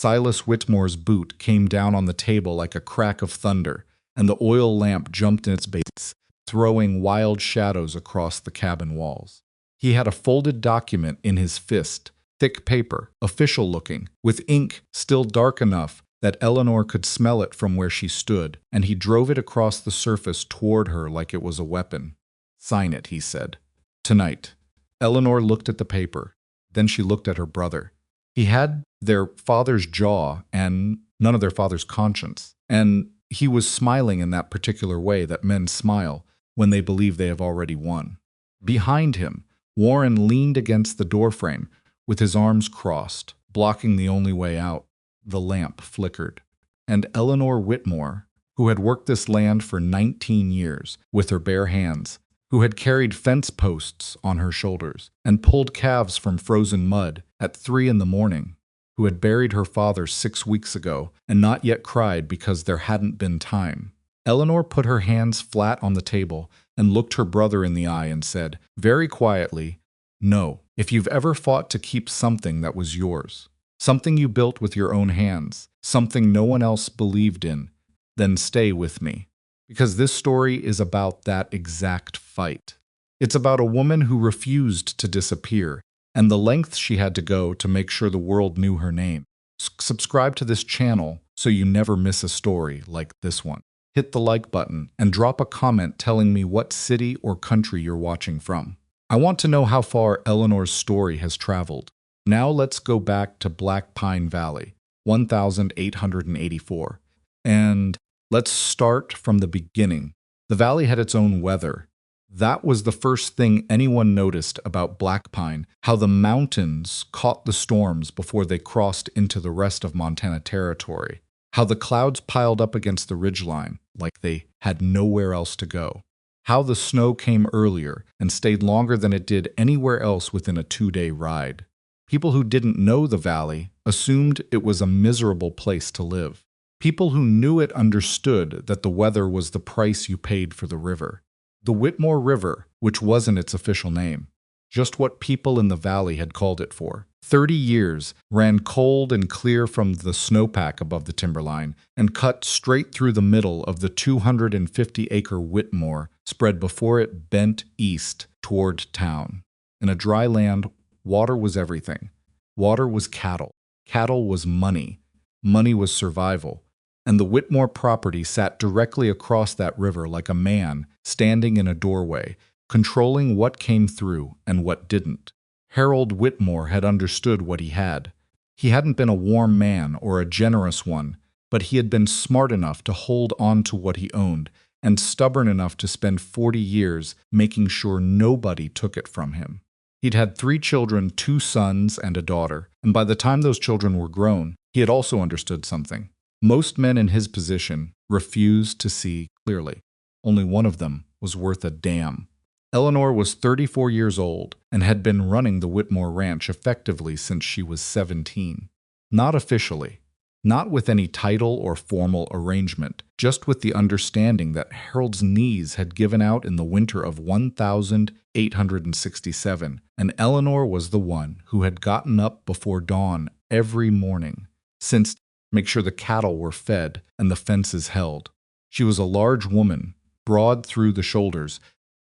Silas Whitmore's boot came down on the table like a crack of thunder, and the oil lamp jumped in its base, throwing wild shadows across the cabin walls. He had a folded document in his fist, thick paper, official-looking, with ink still dark enough that Eleanor could smell it from where she stood, and he drove it across the surface toward her like it was a weapon. "Sign it," he said. "Tonight." Eleanor looked at the paper. Then she looked at her brother. He had their father's jaw and none of their father's conscience, and he was smiling in that particular way that men smile when they believe they have already won. Behind him, Warren leaned against the doorframe with his arms crossed, blocking the only way out. The lamp flickered, and Eleanor Whitmore, who had worked this land for 19 years with her bare hands, who had carried fence posts on her shoulders and pulled calves from frozen mud at 3 a.m, who had buried her father 6 weeks ago and not yet cried because there hadn't been time. Eleanor put her hands flat on the table and looked her brother in the eye and said, very quietly, "No, if you've ever fought to keep something that was yours, something you built with your own hands, something no one else believed in, then stay with me. Because this story is about that exact fight. It's about a woman who refused to disappear, and the lengths she had to go to make sure the world knew her name. Subscribe to this channel so you never miss a story like this one. Hit the like button and drop a comment telling me what city or country you're watching from. I want to know how far Eleanor's story has traveled. Now let's go back to Black Pine Valley, 1884. And let's start from the beginning. The valley had its own weather. That was the first thing anyone noticed about Black Pine, how the mountains caught the storms before they crossed into the rest of Montana Territory, how the clouds piled up against the ridgeline like they had nowhere else to go, how the snow came earlier and stayed longer than it did anywhere else within a 2-day ride. People who didn't know the valley assumed it was a miserable place to live. People who knew it understood that the weather was the price you paid for the river. The Whitmore River, which wasn't its official name, just what people in the valley had called it for. 30 years ran cold and clear from the snowpack above the timberline and cut straight through the middle of the 250-acre Whitmore spread before it bent east toward town. In a dry land, water was everything. Water was cattle. Cattle was money. Money was survival. And the Whitmore property sat directly across that river like a man standing in a doorway, controlling what came through and what didn't. Harold Whitmore had understood what he had. He hadn't been a warm man or a generous one, but he had been smart enough to hold on to what he owned and stubborn enough to spend 40 years making sure nobody took it from him. He'd had 3 children, 2 sons and a daughter, and by the time those children were grown, he had also understood something. Most men in his position refused to see clearly. Only one of them was worth a damn. Eleanor was 34 years old and had been running the Whitmore Ranch effectively since she was 17. Not officially, not with any title or formal arrangement, just with the understanding that Harold's knees had given out in the winter of 1867, and Eleanor was the one who had gotten up before dawn every morning, since make sure the cattle were fed and the fences held. She was a large woman, broad through the shoulders,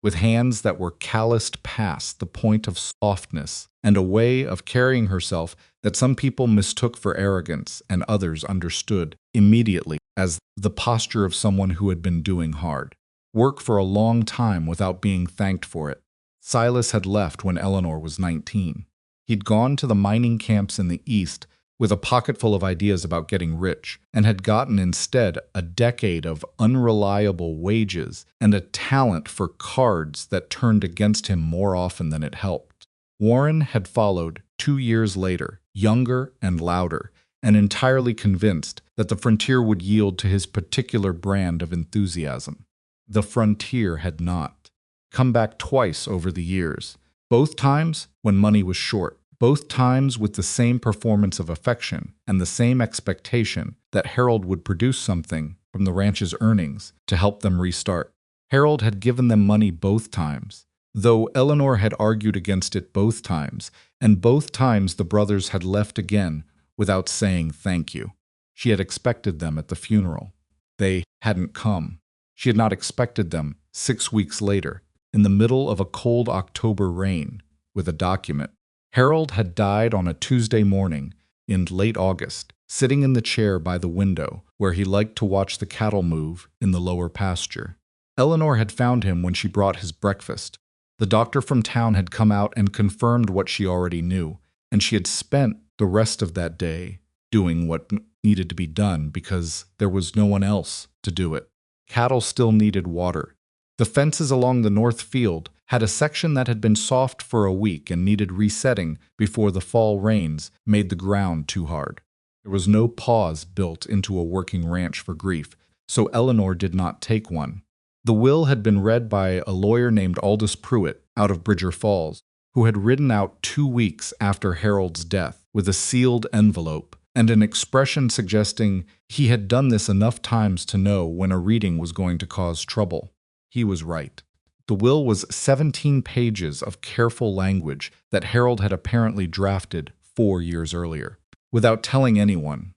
with hands that were calloused past the point of softness, and a way of carrying herself that some people mistook for arrogance and others understood immediately as the posture of someone who had been doing hard work for a long time without being thanked for it. Silas had left when Eleanor was 19. He'd gone to the mining camps in the east with a pocketful of ideas about getting rich, and had gotten instead a decade of unreliable wages and a talent for cards that turned against him more often than it helped. Warren had followed 2 years later, younger and louder, and entirely convinced that the frontier would yield to his particular brand of enthusiasm. The frontier had not. Come back twice over the years, both times when money was short. Both times with the same performance of affection and the same expectation that Harold would produce something from the ranch's earnings to help them restart. Harold had given them money both times, though Eleanor had argued against it both times, and both times the brothers had left again without saying thank you. She had expected them at the funeral. They hadn't come. She had not expected them 6 weeks later, in the middle of a cold October rain, with a document. Harold had died on a Tuesday morning in late August, sitting in the chair by the window where he liked to watch the cattle move in the lower pasture. Eleanor had found him when she brought his breakfast. The doctor from town had come out and confirmed what she already knew, and she had spent the rest of that day doing what needed to be done because there was no one else to do it. Cattle still needed water. The fences along the north field had a section that had been soft for a week and needed resetting before the fall rains made the ground too hard. There was no pause built into a working ranch for grief, so Eleanor did not take one. The will had been read by a lawyer named Aldous Pruitt out of Bridger Falls, who had ridden out 2 weeks after Harold's death with a sealed envelope and an expression suggesting he had done this enough times to know when a reading was going to cause trouble. He was right. The will was 17 pages of careful language that Harold had apparently drafted 4 years earlier, without telling anyone,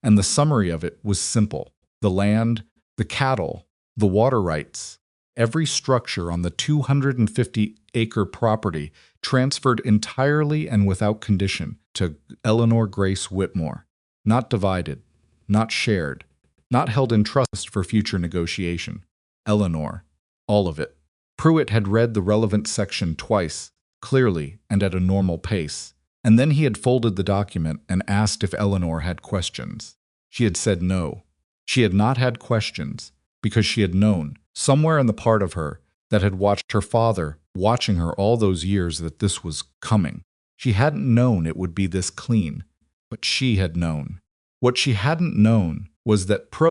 and the summary of it was simple. The land, the cattle, the water rights, every structure on the 250-acre property transferred entirely and without condition to Eleanor Grace Whitmore, not divided, not shared, not held in trust for future negotiation. Eleanor, all of it. Pruitt had read the relevant section twice, clearly and at a normal pace, and then he had folded the document and asked if Eleanor had questions. She had said no. She had not had questions, because she had known, somewhere in the part of her that had watched her father watching her all those years, that this was coming. She hadn't known it would be this clean, but she had known. What she hadn't known was that Pruitt,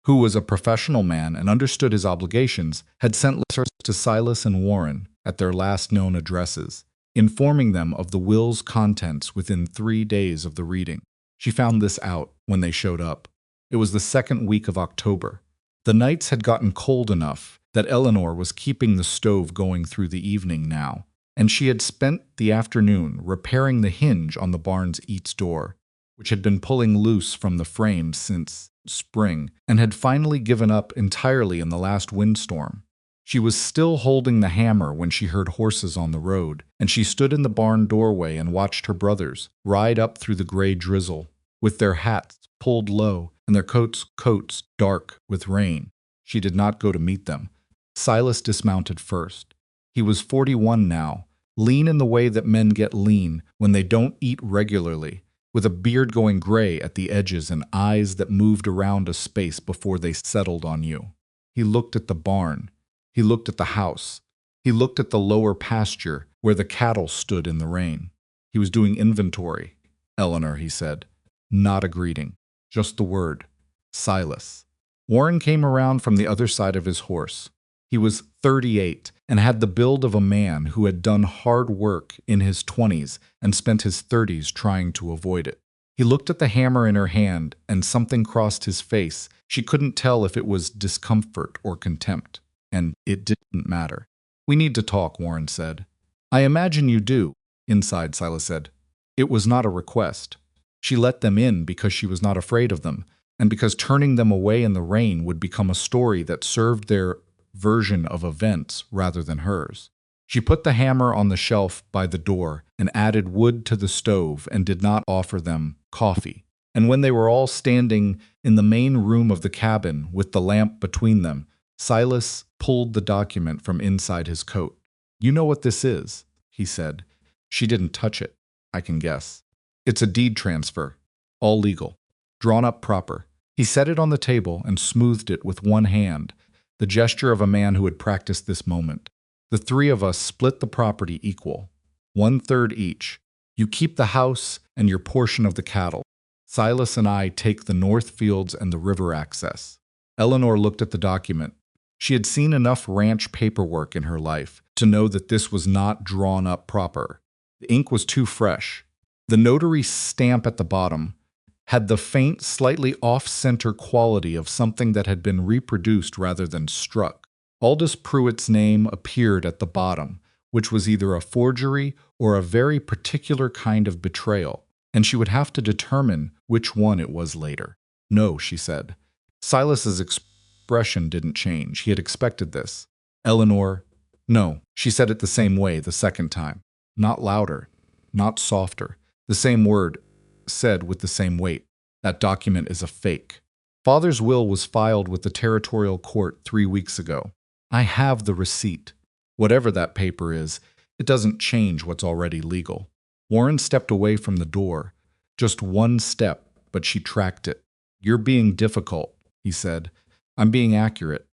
who was a professional man and understood his obligations, had sent letters to Silas and Warren at their last known addresses, informing them of the will's contents within 3 days of the reading. She found this out when they showed up. It was the second week of October. The nights had gotten cold enough that Eleanor was keeping the stove going through the evening now, and she had spent the afternoon repairing the hinge on the barn's eats door, which had been pulling loose from the frame since spring and had finally given up entirely in the last windstorm. She was still holding the hammer when she heard horses on the road, and she stood in the barn doorway and watched her brothers ride up through the gray drizzle, with their hats pulled low and their coats dark with rain. She did not go to meet them. Silas dismounted first. He was 41 now, lean in the way that men get lean when they don't eat regularly, with a beard going gray at the edges and eyes that moved around a space before they settled on you. He looked at the barn. He looked at the house. He looked at the lower pasture where the cattle stood in the rain. He was doing inventory. Eleanor, he said. Not a greeting. Just the word. Silas. Warren came around from the other side of his horse. He was 38 and had the build of a man who had done hard work in his 20s and spent his 30s trying to avoid it. He looked at the hammer in her hand and something crossed his face. She couldn't tell if it was discomfort or contempt, and it didn't matter. We need to talk, Warren said. I imagine you do, inside, Silas said. It was not a request. She let them in because she was not afraid of them, and because turning them away in the rain would become a story that served their version of events rather than hers. She put the hammer on the shelf by the door and added wood to the stove and did not offer them coffee. And when they were all standing in the main room of the cabin with the lamp between them, Silas pulled the document from inside his coat. You know what this is, he said. She didn't touch it, I can guess. It's a deed transfer, all legal, drawn up proper. He set it on the table and smoothed it with one hand, the gesture of a man who had practiced this moment. The 3 of us split the property equal, 1/3 each. You keep the house and your portion of the cattle. Silas and I take the north fields and the river access. Eleanor looked at the document. She had seen enough ranch paperwork in her life to know that this was not drawn up proper. The ink was too fresh. The notary stamp at the bottom had the faint, slightly off-center quality of something that had been reproduced rather than struck. Aldous Pruitt's name appeared at the bottom, which was either a forgery or a very particular kind of betrayal, and she would have to determine which one it was later. No, she said. Silas's expression didn't change. He had expected this. Eleanor, no, she said it the same way the second time. Not louder, not softer. The same word, said with the same weight. That document is a fake. Father's will was filed with the territorial court 3 weeks ago. I have the receipt. Whatever that paper is, it doesn't change what's already legal. Warren stepped away from the door. Just one step, but she tracked it. You're being difficult, he said. I'm being accurate.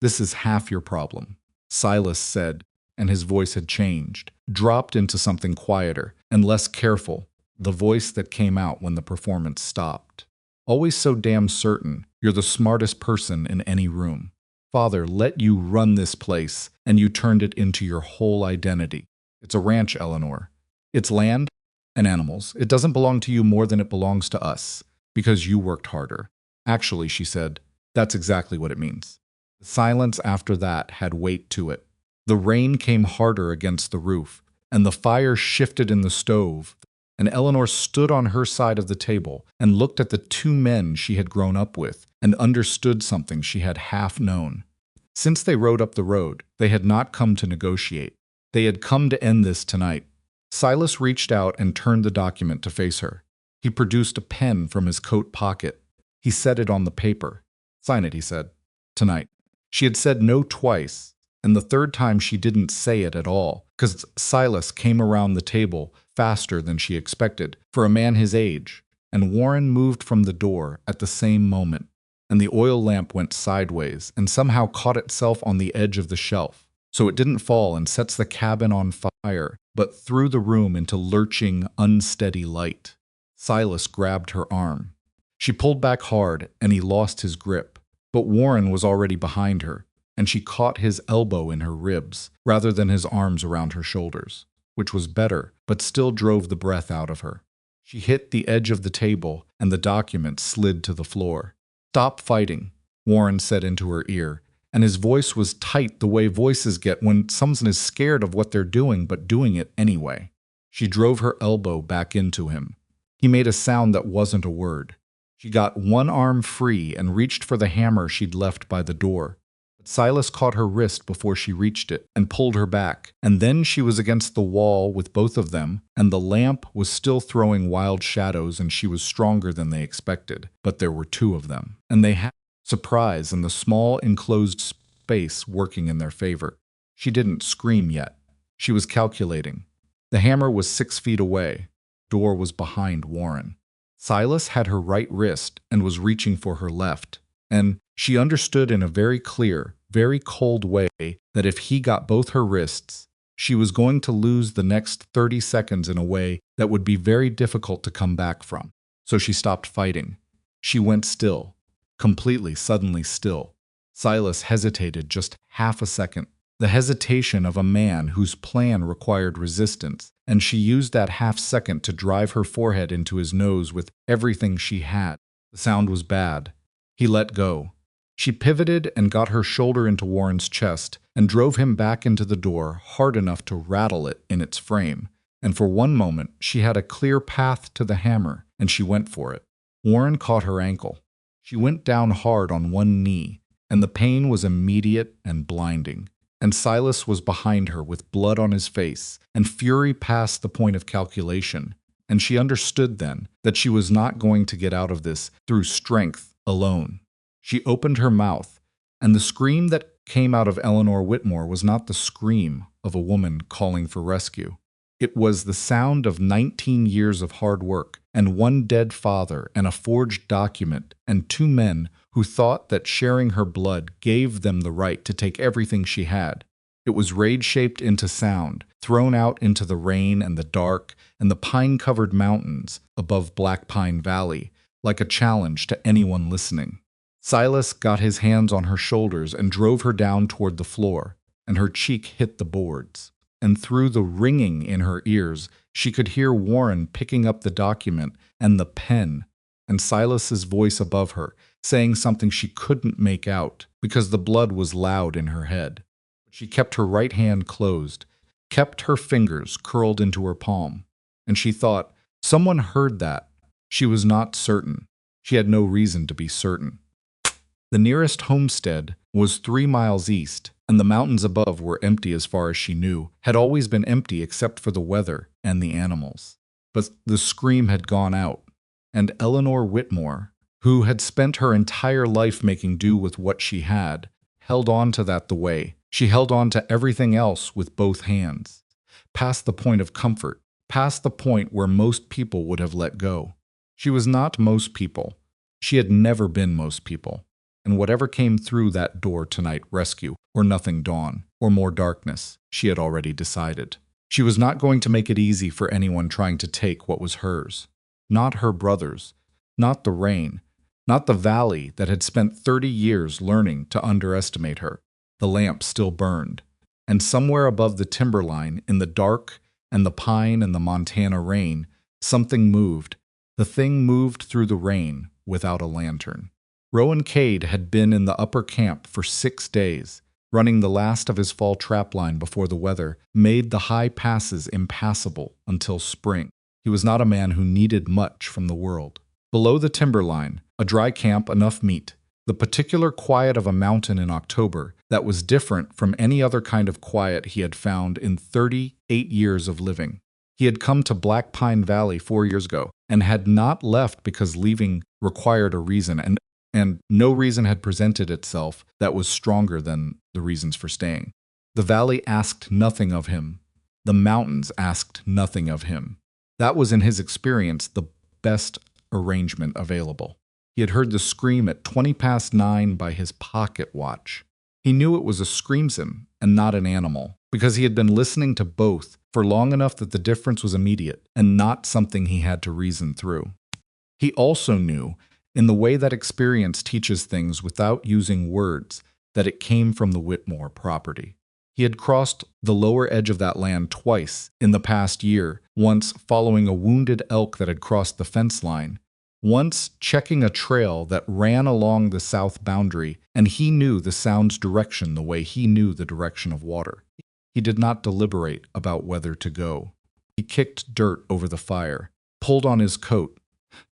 This is half your problem, Silas said, and his voice had changed, dropped into something quieter and less careful, the voice that came out when the performance stopped. Always so damn certain you're the smartest person in any room. Father let you run this place, and you turned it into your whole identity. It's a ranch, Eleanor. It's land and animals. It doesn't belong to you more than it belongs to us, because you worked harder. Actually, she said, that's exactly what it means. The silence after that had weight to it. The rain came harder against the roof, and the fire shifted in the stove, and Eleanor stood on her side of the table and looked at the 2 men she had grown up with and understood something she had half known. Since they rode up the road, they had not come to negotiate. They had come to end this tonight. Silas reached out and turned the document to face her. He produced a pen from his coat pocket. He set it on the paper. Sign it, he said. Tonight. She had said no twice, and the third time she didn't say it at all, because Silas came around the table faster than she expected for a man his age, and Warren moved from the door at the same moment, and the oil lamp went sideways and somehow caught itself on the edge of the shelf, so it didn't fall and sets the cabin on fire, but threw the room into lurching, unsteady light. Silas grabbed her arm. She pulled back hard, and he lost his grip, but Warren was already behind her, and she caught his elbow in her ribs, rather than his arms around her shoulders, which was better, but still drove the breath out of her. She hit the edge of the table, and the document slid to the floor. Stop fighting, Warren said into her ear, and his voice was tight the way voices get when someone is scared of what they're doing but doing it anyway. She drove her elbow back into him. He made a sound that wasn't a word. She got one arm free and reached for the hammer she'd left by the door. But Silas caught her wrist before she reached it and pulled her back, and then she was against the wall with both of them, and the lamp was still throwing wild shadows, and she was stronger than they expected. But there were 2 of them, and they had surprise and the small enclosed space working in their favor. She didn't scream yet. She was calculating. The hammer was 6 feet away. Door was behind Warren. Silas had her right wrist and was reaching for her left, and she understood in a very clear, very cold way that if he got both her wrists, she was going to lose the next 30 seconds in a way that would be very difficult to come back from. So she stopped fighting. She went still, completely, suddenly still. Silas hesitated just half a second, the hesitation of a man whose plan required resistance, and she used that half second to drive her forehead into his nose with everything she had. The sound was bad. He let go. She pivoted and got her shoulder into Warren's chest and drove him back into the door hard enough to rattle it in its frame. And for one moment, she had a clear path to the hammer, and she went for it. Warren caught her ankle. She went down hard on one knee, and the pain was immediate and blinding. And Silas was behind her with blood on his face and fury past the point of calculation, and she understood then that she was not going to get out of this through strength alone. She opened her mouth, and the scream that came out of Eleanor Whitmore was not the scream of a woman calling for rescue. It was the sound of 19 years of hard work, and one dead father, and a forged document, and 2 men who thought that sharing her blood gave them the right to take everything she had. It was rage-shaped into sound, thrown out into the rain and the dark and the pine-covered mountains above Black Pine Valley, like a challenge to anyone listening. Silas got his hands on her shoulders and drove her down toward the floor, and her cheek hit the boards. And through the ringing in her ears, she could hear Warren picking up the document and the pen, and Silas's voice above her, saying something she couldn't make out because the blood was loud in her head. She kept her right hand closed, kept her fingers curled into her palm, and she thought, Someone heard that. She was not certain. She had no reason to be certain. The nearest homestead was 3 miles east, and the mountains above were empty as far as she knew, had always been empty except for the weather and the animals. But the scream had gone out, and Eleanor Whitmore, who had spent her entire life making do with what she had, held on to that the way. She held on to everything else with both hands, past the point of comfort, past the point where most people would have let go. She was not most people. She had never been most people. And whatever came through that door tonight, rescue, or nothing dawn, or more darkness, she had already decided. She was not going to make it easy for anyone trying to take what was hers. Not her brothers, not the rain, not the valley that had spent 30 years learning to underestimate her. The lamp still burned, and somewhere above the timberline, in the dark and the pine and the Montana rain, something moved. The thing moved through the rain without a lantern. Rowan Cade had been in the upper camp for 6 days, running the last of his fall trapline before the weather made the high passes impassable until spring. He was not a man who needed much from the world. Below the timberline, a dry camp, enough meat, the particular quiet of a mountain in October that was different from any other kind of quiet he had found in 38 years of living. He had come to Black Pine Valley 4 years ago and had not left because leaving required a reason, and no reason had presented itself that was stronger than the reasons for staying. The valley asked nothing of him. The mountains asked nothing of him. That was, in his experience, the best arrangement available. He had heard the scream at 9:20 by his pocket watch. He knew it was a screamson and not an animal, because he had been listening to both for long enough that the difference was immediate and not something he had to reason through. He also knew, in the way that experience teaches things without using words, that it came from the Whitmore property. He had crossed the lower edge of that land twice in the past year, once following a wounded elk that had crossed the fence line, once checking a trail that ran along the south boundary, and he knew the sound's direction the way he knew the direction of water. He did not deliberate about whether to go. He kicked dirt over the fire, pulled on his coat,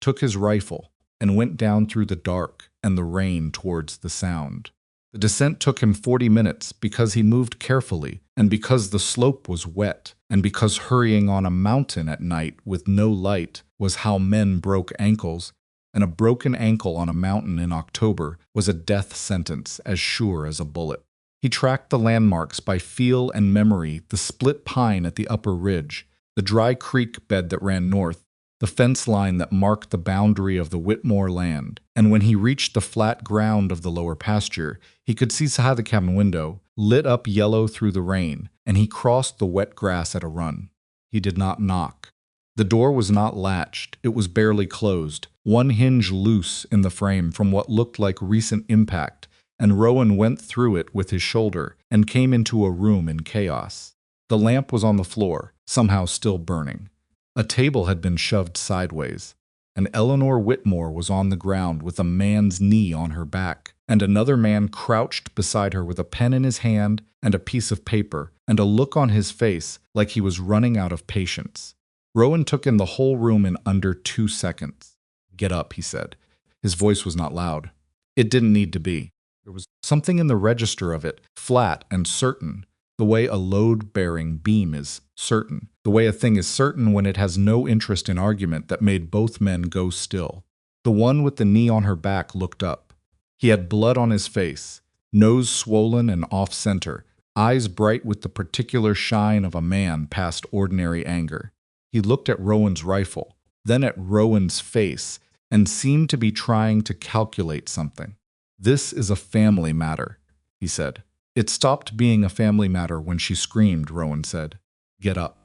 took his rifle, and went down through the dark and the rain towards the sound. The descent took him 40 minutes because he moved carefully, and because the slope was wet, and because hurrying on a mountain at night with no light was how men broke ankles, and a broken ankle on a mountain in October was a death sentence as sure as a bullet. He tracked the landmarks by feel and memory, the split pine at the upper ridge, the dry creek bed that ran north, the fence line that marked the boundary of the Whitmore land, and when he reached the flat ground of the lower pasture, he could see the cabin window, lit up yellow through the rain, and he crossed the wet grass at a run. He did not knock. The door was not latched, it was barely closed, one hinge loose in the frame from what looked like recent impact, and Rowan went through it with his shoulder and came into a room in chaos. The lamp was on the floor, somehow still burning. A table had been shoved sideways, and Eleanor Whitmore was on the ground with a man's knee on her back, and another man crouched beside her with a pen in his hand and a piece of paper, and a look on his face like he was running out of patience. Rowan took in the whole room in under 2 seconds. "Get up," he said. His voice was not loud. It didn't need to be. There was something in the register of it, flat and certain, the way a load-bearing beam is certain, the way a thing is certain when it has no interest in argument, that made both men go still. The one with the knee on her back looked up. He had blood on his face, nose swollen and off-center, eyes bright with the particular shine of a man past ordinary anger. He looked at Rowan's rifle, then at Rowan's face, and seemed to be trying to calculate something. "This is a family matter," he said. "It stopped being a family matter when she screamed," Rowan said. "Get up.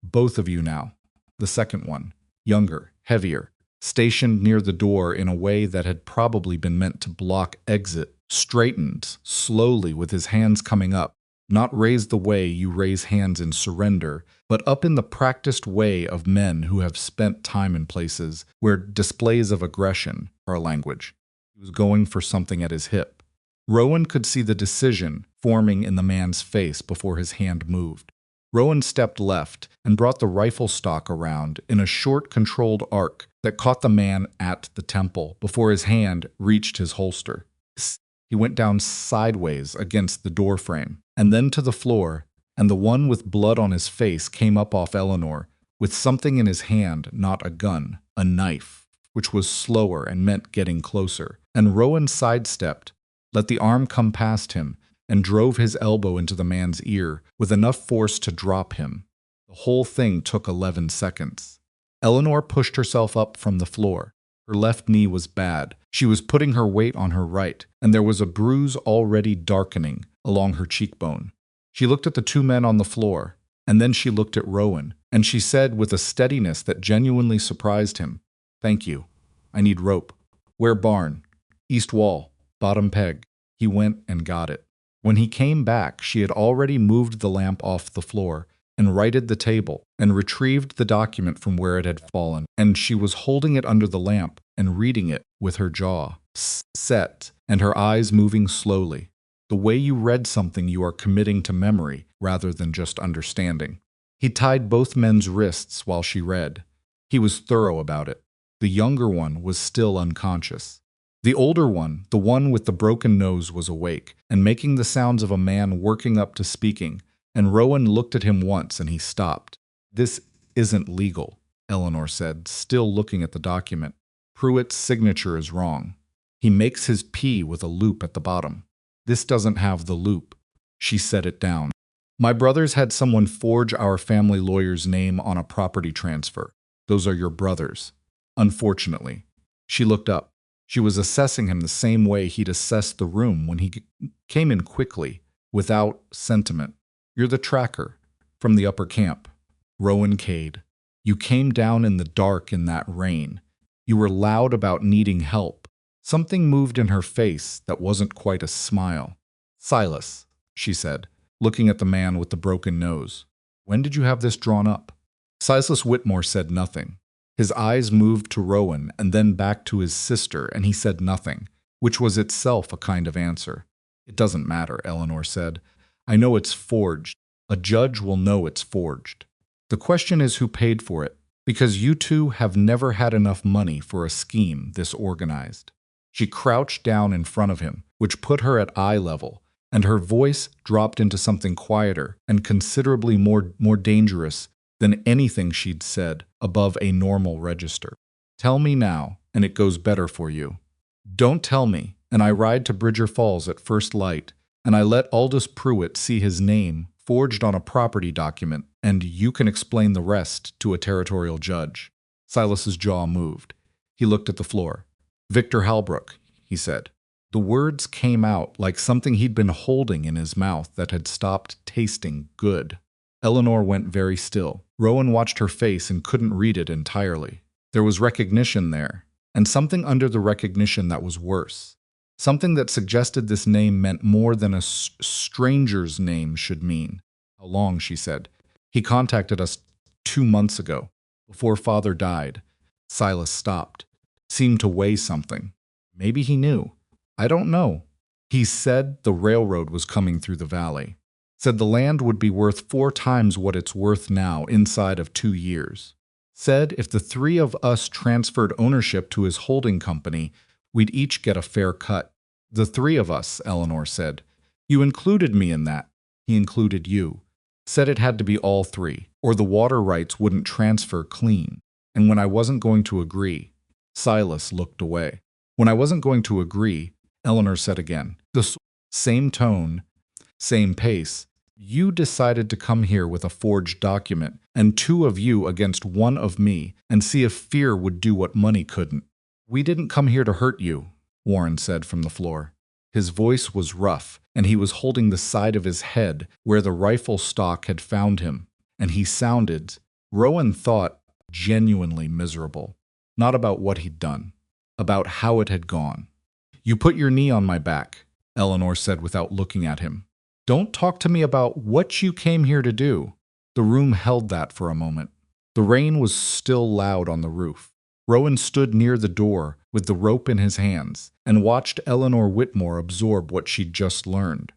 Both of you now." The second one, younger, heavier, stationed near the door in a way that had probably been meant to block exit, straightened slowly with his hands coming up, not raised the way you raise hands in surrender, but up in the practiced way of men who have spent time in places where displays of aggression are a language. He was going for something at his hip. Rowan could see the decision forming in the man's face before his hand moved. Rowan stepped left and brought the rifle stock around in a short, controlled arc that caught the man at the temple before his hand reached his holster. He went down sideways against the doorframe, and then to the floor, and the one with blood on his face came up off Eleanor, with something in his hand, not a gun, a knife, which was slower and meant getting closer. And Rowan sidestepped, let the arm come past him, and drove his elbow into the man's ear with enough force to drop him. The whole thing took 11 seconds. Eleanor pushed herself up from the floor. Her left knee was bad. She was putting her weight on her right, and there was a bruise already darkening along her cheekbone. She looked at the two men on the floor, and then she looked at Rowan, and she said with a steadiness that genuinely surprised him, "Thank you. I need rope. Where barn? East wall. Bottom peg." He went and got it. When he came back, she had already moved the lamp off the floor and righted the table and retrieved the document from where it had fallen, and she was holding it under the lamp and reading it with her jaw set and her eyes moving slowly. The way you read something you are committing to memory rather than just understanding. He tied both men's wrists while she read. He was thorough about it. The younger one was still unconscious. The older one, the one with the broken nose, was awake and making the sounds of a man working up to speaking, and Rowan looked at him once and he stopped. "This isn't legal," Eleanor said, still looking at the document. "Pruitt's signature is wrong. He makes his P with a loop at the bottom. This doesn't have the loop." She set it down. "My brothers had someone forge our family lawyer's name on a property transfer. Those are your brothers. Unfortunately." She looked up. She was assessing him the same way he'd assessed the room when he came in quickly, without sentiment. "You're the tracker, from the upper camp. Rowan Cade. You came down in the dark in that rain. You were loud about needing help." Something moved in her face that wasn't quite a smile. "Silas," she said, looking at the man with the broken nose. "When did you have this drawn up?" Silas Whitmore said nothing. His eyes moved to Rowan and then back to his sister, and he said nothing, which was itself a kind of answer. "It doesn't matter," Eleanor said. "I know it's forged. A judge will know it's forged. The question is who paid for it, because you two have never had enough money for a scheme this organized." She crouched down in front of him, which put her at eye level, and her voice dropped into something quieter and considerably more dangerous than anything she'd said above a normal register. "Tell me now, and it goes better for you. Don't tell me, and I ride to Bridger Falls at first light, and I let Aldous Pruitt see his name forged on a property document, and you can explain the rest to a territorial judge." Silas's jaw moved. He looked at the floor. "Victor Halbrook," he said. The words came out like something he'd been holding in his mouth that had stopped tasting good. Eleanor went very still. Rowan watched her face and couldn't read it entirely. There was recognition there, and something under the recognition that was worse. Something that suggested this name meant more than a stranger's name should mean. "How long?" she said. "He contacted us 2 months ago, before Father died." Silas stopped, seemed to weigh something. Maybe he knew. "I don't know." "He said the railroad was coming through the valley. Said the land would be worth 4 times what it's worth now inside of 2 years. Said if the 3 of us transferred ownership to his holding company, we'd each get a fair cut." "The 3 of us," Eleanor said. "You included me in that." "He included you." "Said it had to be all 3, or the water rights wouldn't transfer clean. And when I wasn't going to agree." Silas looked away. "When I wasn't going to agree," Eleanor said again. The same tone, same pace. "You decided to come here with a forged document, and 2 of you against 1 of me, and see if fear would do what money couldn't." "We didn't come here to hurt you," Warren said from the floor. His voice was rough, and he was holding the side of his head where the rifle stock had found him, and he sounded, Rowan thought, genuinely miserable. Not about what he'd done, about how it had gone. "You put your knee on my back," Eleanor said without looking at him. "Don't talk to me about what you came here to do." The room held that for a moment. The rain was still loud on the roof. Rowan stood near the door with the rope in his hands and watched Eleanor Whitmore absorb what she'd just learned.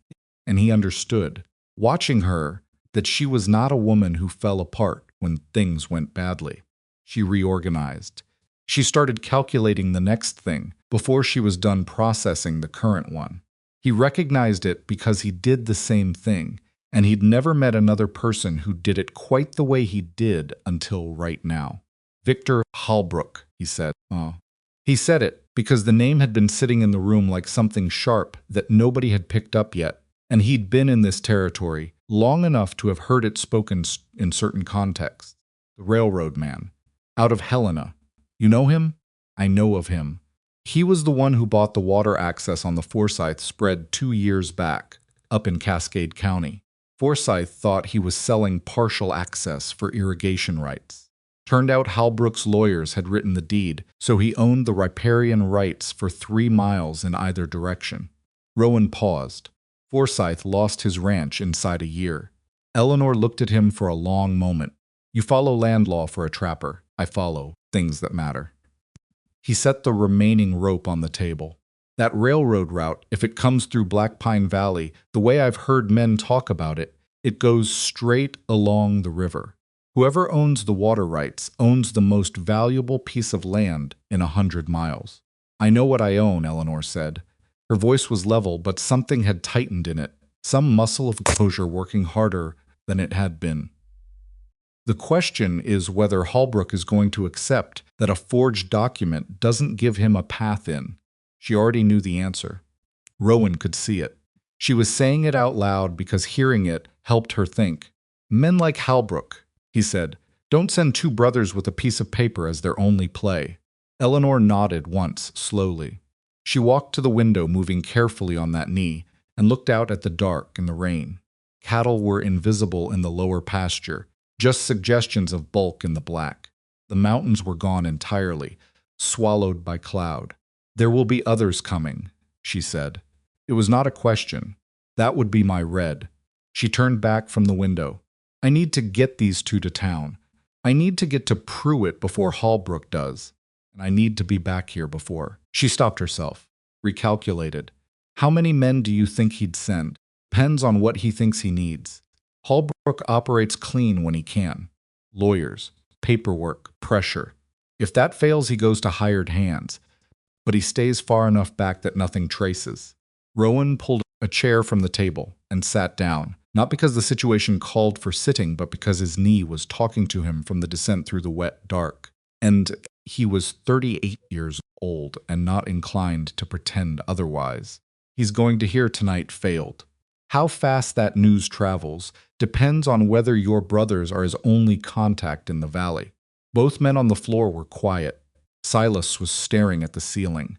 And he understood. Watching her, that she was not a woman who fell apart when things went badly. She reorganized. She started calculating the next thing before she was done processing the current one. He recognized it because he did the same thing, and he'd never met another person who did it quite the way he did until right now. Victor Halbrook, he said. He said it because the name had been sitting in the room like something sharp that nobody had picked up yet, and he'd been in this territory long enough to have heard it spoken in certain contexts. The railroad man. Out of Helena. You know him? I know of him. He was the one who bought the water access on the Forsyth spread 2 years back, up in Cascade County. Forsyth thought he was selling partial access for irrigation rights. Turned out Halbrook's lawyers had written the deed, so he owned the riparian rights for 3 miles in either direction. Rowan paused. Forsyth lost his ranch inside a year. Eleanor looked at him for a long moment. You follow land law for a trapper. I follow things that matter. He set the remaining rope on the table. That railroad route, if it comes through Black Pine Valley, the way I've heard men talk about it, it goes straight along the river. Whoever owns the water rights owns the most valuable piece of land in 100 miles. I know what I own, Eleanor said. Her voice was level, but something had tightened in it, some muscle of composure working harder than it had been. The question is whether Halbrook is going to accept that a forged document doesn't give him a path in. She already knew the answer. Rowan could see it. She was saying it out loud because hearing it helped her think. Men like Halbrook, he said, don't send 2 brothers with a piece of paper as their only play. Eleanor nodded once, slowly. She walked to the window, moving carefully on that knee, and looked out at the dark and the rain. Cattle were invisible in the lower pasture, just suggestions of bulk in the black. The mountains were gone entirely, swallowed by cloud. There will be others coming, she said. It was not a question. That would be my red. She turned back from the window. I need to get these 2 to town. I need to get to Pruitt before Halbrook does. And I need to be back here before. She stopped herself, recalculated. How many men do you think he'd send? Depends on what he thinks he needs. Halbrook operates clean when he can. Lawyers, paperwork, pressure. If that fails, he goes to hired hands. But he stays far enough back that nothing traces. Rowan pulled a chair from the table and sat down, not because the situation called for sitting, but because his knee was talking to him from the descent through the wet dark. And he was 38 years old and not inclined to pretend otherwise. He's going to hear tonight failed. How fast that news travels depends on whether your brothers are his only contact in the valley. Both men on the floor were quiet. Silas was staring at the ceiling.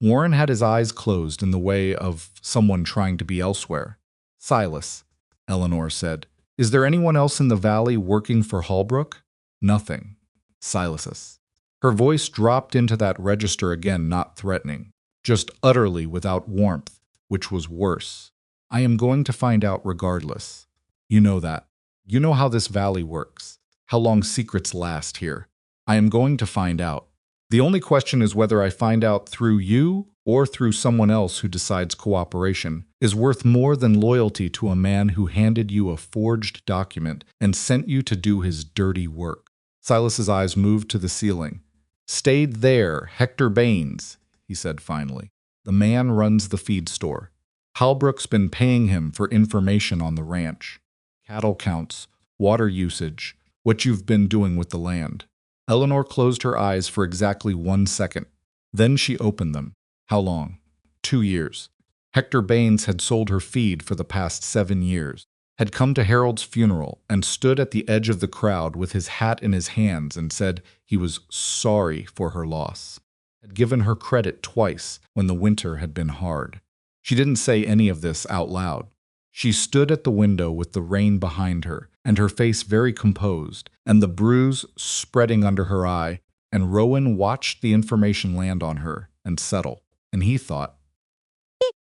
Warren had his eyes closed in the way of someone trying to be elsewhere. Silas, Eleanor said, is there anyone else in the valley working for Halbrook? Nothing. Silas's. Her voice dropped into that register again, not threatening, just utterly without warmth, which was worse. I am going to find out regardless. You know that. You know how this valley works, how long secrets last here. I am going to find out. The only question is whether I find out through you or through someone else who decides cooperation is worth more than loyalty to a man who handed you a forged document and sent you to do his dirty work. Silas's eyes moved to the ceiling. Stayed there, Hector Baines, he said finally. The man runs the feed store. Halbrook's been paying him for information on the ranch. Cattle counts, water usage, what you've been doing with the land. Eleanor closed her eyes for exactly 1 second. Then she opened them. How long? 2 years. Hector Baines had sold her feed for the past 7 years, had come to Harold's funeral and stood at the edge of the crowd with his hat in his hands and said he was sorry for her loss, had given her credit twice when the winter had been hard. She didn't say any of this out loud. She stood at the window with the rain behind her, and her face very composed, and the bruise spreading under her eye, and Rowan watched the information land on her and settle, and he thought,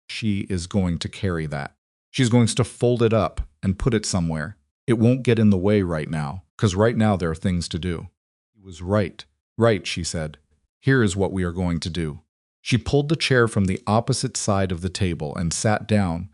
she is going to carry that. She's going to fold it up and put it somewhere. It won't get in the way right now, because right now there are things to do. He was right. Right, she said. Here is what we are going to do. She pulled the chair from the opposite side of the table and sat down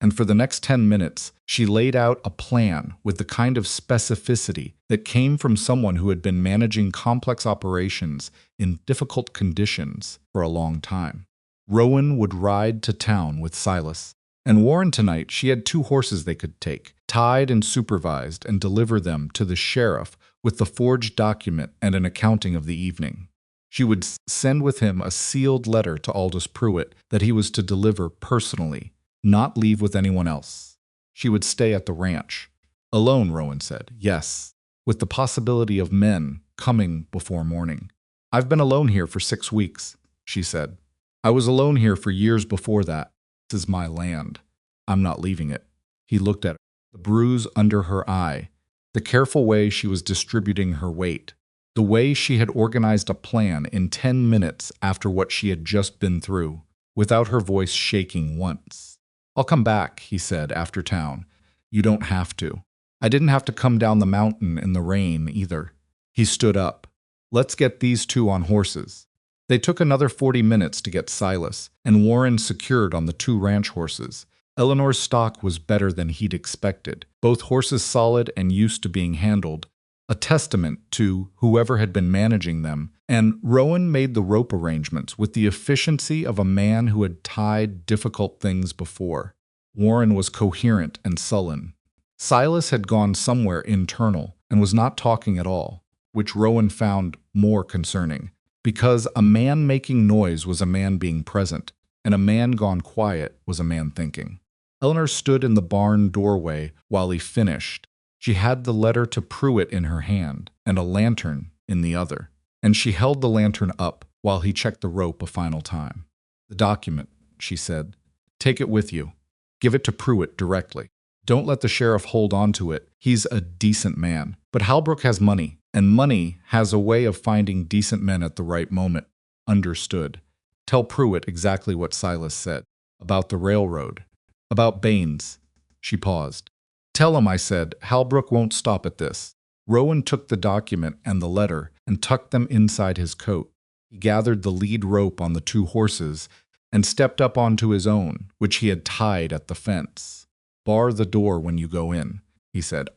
And for the next 10 minutes, she laid out a plan with the kind of specificity that came from someone who had been managing complex operations in difficult conditions for a long time. Rowan would ride to town with Silas. And Warren tonight, she had 2 horses they could take, tied and supervised, and deliver them to the sheriff with the forged document and an accounting of the evening. She would send with him a sealed letter to Aldous Pruitt that he was to deliver personally, not leave with anyone else. She would stay at the ranch. Alone, Rowan said, yes, with the possibility of men coming before morning. I've been alone here for 6 weeks, she said. I was alone here for years before that. This is my land. I'm not leaving it. He looked at her, the bruise under her eye, the careful way she was distributing her weight, the way she had organized a plan in 10 minutes after what she had just been through, without her voice shaking once. I'll come back, he said, after town. You don't have to. I didn't have to come down the mountain in the rain, either. He stood up. Let's get these 2 on horses. They took another 40 minutes to get Silas, and Warren secured on the 2 ranch horses. Eleanor's stock was better than he'd expected, both horses solid and used to being handled, a testament to whoever had been managing them, and Rowan made the rope arrangements with the efficiency of a man who had tied difficult things before. Warren was coherent and sullen. Silas had gone somewhere internal and was not talking at all, which Rowan found more concerning, because a man making noise was a man being present, and a man gone quiet was a man thinking. Eleanor stood in the barn doorway while he finished. She had the letter to Pruitt in her hand and a lantern in the other, and she held the lantern up while he checked the rope a final time. The document, she said. Take it with you. Give it to Pruitt directly. Don't let the sheriff hold on to it. He's a decent man. But Halbrook has money, and money has a way of finding decent men at the right moment. Understood. Tell Pruitt exactly what Silas said. About the railroad. About Baines. She paused. Tell him, I said, Halbrook won't stop at this. Rowan took the document and the letter and tucked them inside his coat. He gathered the lead rope on the 2 horses and stepped up onto his own, which he had tied at the fence. Bar the door when you go in, he said.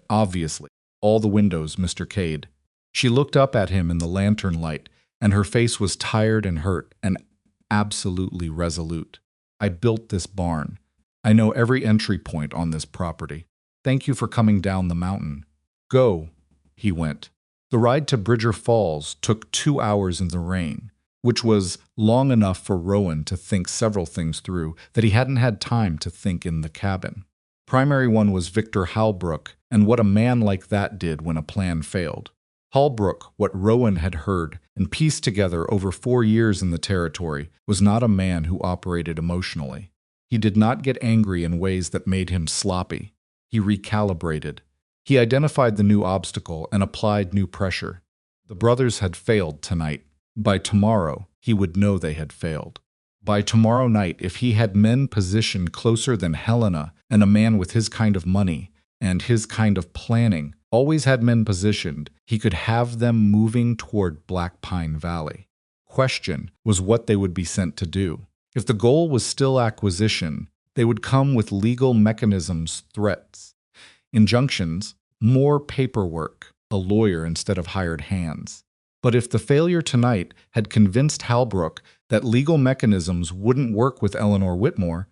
Obviously. All the windows, Mr. Cade. She looked up at him in the lantern light, and her face was tired and hurt and absolutely resolute. I built this barn. I know every entry point on this property. Thank you for coming down the mountain. Go, he went. The ride to Bridger Falls took 2 hours in the rain, which was long enough for Rowan to think several things through that he hadn't had time to think in the cabin. Primary one was Victor Halbrook and what a man like that did when a plan failed. Halbrook, what Rowan had heard and pieced together over 4 years in the territory, was not a man who operated emotionally. He did not get angry in ways that made him sloppy. He recalibrated. He identified the new obstacle and applied new pressure. The brothers had failed tonight. By tomorrow, he would know they had failed. By tomorrow night, if he had men positioned closer than Helena and a man with his kind of money and his kind of planning always had men positioned, he could have them moving toward Black Pine Valley. Question was what they would be sent to do. If the goal was still acquisition, they would come with legal mechanisms, threats, injunctions, more paperwork, a lawyer instead of hired hands. But if the failure tonight had convinced Halbrook that legal mechanisms wouldn't work with Eleanor Whitmore,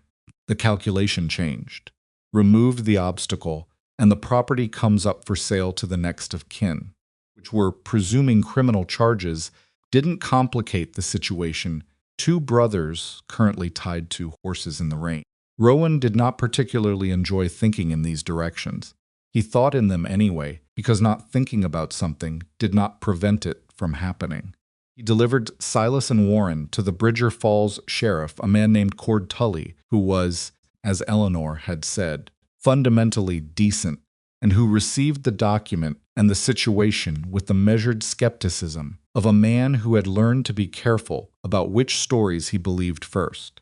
the calculation changed. Removed the obstacle, and the property comes up for sale to the next of kin, which were presuming criminal charges, didn't complicate the situation. 2 brothers currently tied to horses in the rain. Rowan did not particularly enjoy thinking in these directions. He thought in them anyway, because not thinking about something did not prevent it from happening. He delivered Silas and Warren to the Bridger Falls sheriff, a man named Cord Tully, who was, as Eleanor had said, fundamentally decent, and who received the document and the situation with the measured skepticism of a man who had learned to be careful about which stories he believed first.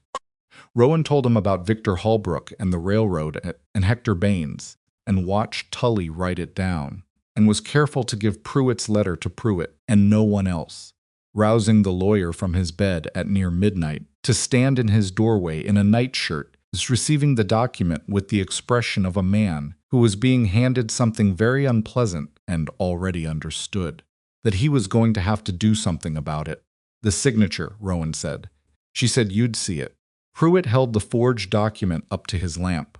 Rowan told him about Victor Halbrook and the railroad and Hector Baines, and watched Tully write it down, and was careful to give Pruitt's letter to Pruitt and no one else, rousing the lawyer from his bed at near midnight to stand in his doorway in a nightshirt was receiving the document with the expression of a man who was being handed something very unpleasant and already understood, that he was going to have to do something about it. The signature, Rowan said. She said you'd see it. Pruitt held the forged document up to his lamp.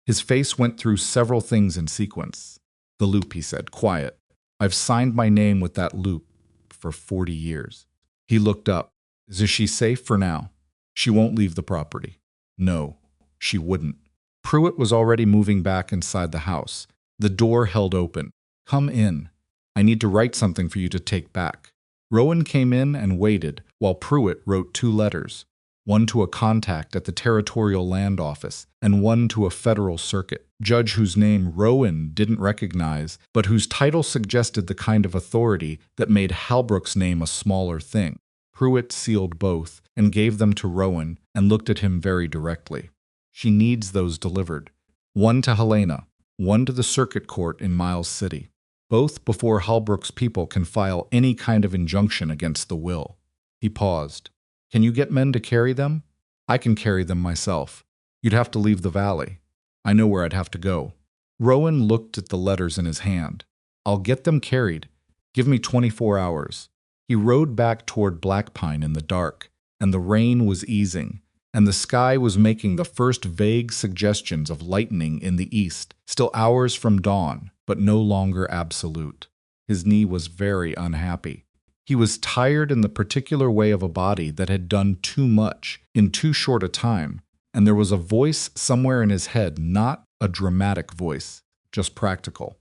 His face went through several things in sequence. The loop, he said, quiet. I've signed my name with that loop for 40 years. He looked up. Is she safe for now? She won't leave the property. No, she wouldn't. Pruitt was already moving back inside the house. The door held open. Come in. I need to write something for you to take back. Rowan came in and waited while Pruitt wrote 2 letters, one to a contact at the Territorial Land Office and one to a federal circuit judge whose name Rowan didn't recognize, but whose title suggested the kind of authority that made Halbrook's name a smaller thing. Pruitt sealed both and gave them to Rowan and looked at him very directly. She needs those delivered. One to Helena, one to the circuit court in Miles City. Both before Halbrook's people can file any kind of injunction against the will. He paused. Can you get men to carry them? I can carry them myself. You'd have to leave the valley. I know where I'd have to go. Rowan looked at the letters in his hand. I'll get them carried. Give me 24 hours. He rode back toward Black Pine in the dark, and the rain was easing, and the sky was making the first vague suggestions of lightning in the east, still hours from dawn, but no longer absolute. His knee was very unhappy. He was tired in the particular way of a body that had done too much in too short a time, and there was a voice somewhere in his head, not a dramatic voice, just practical.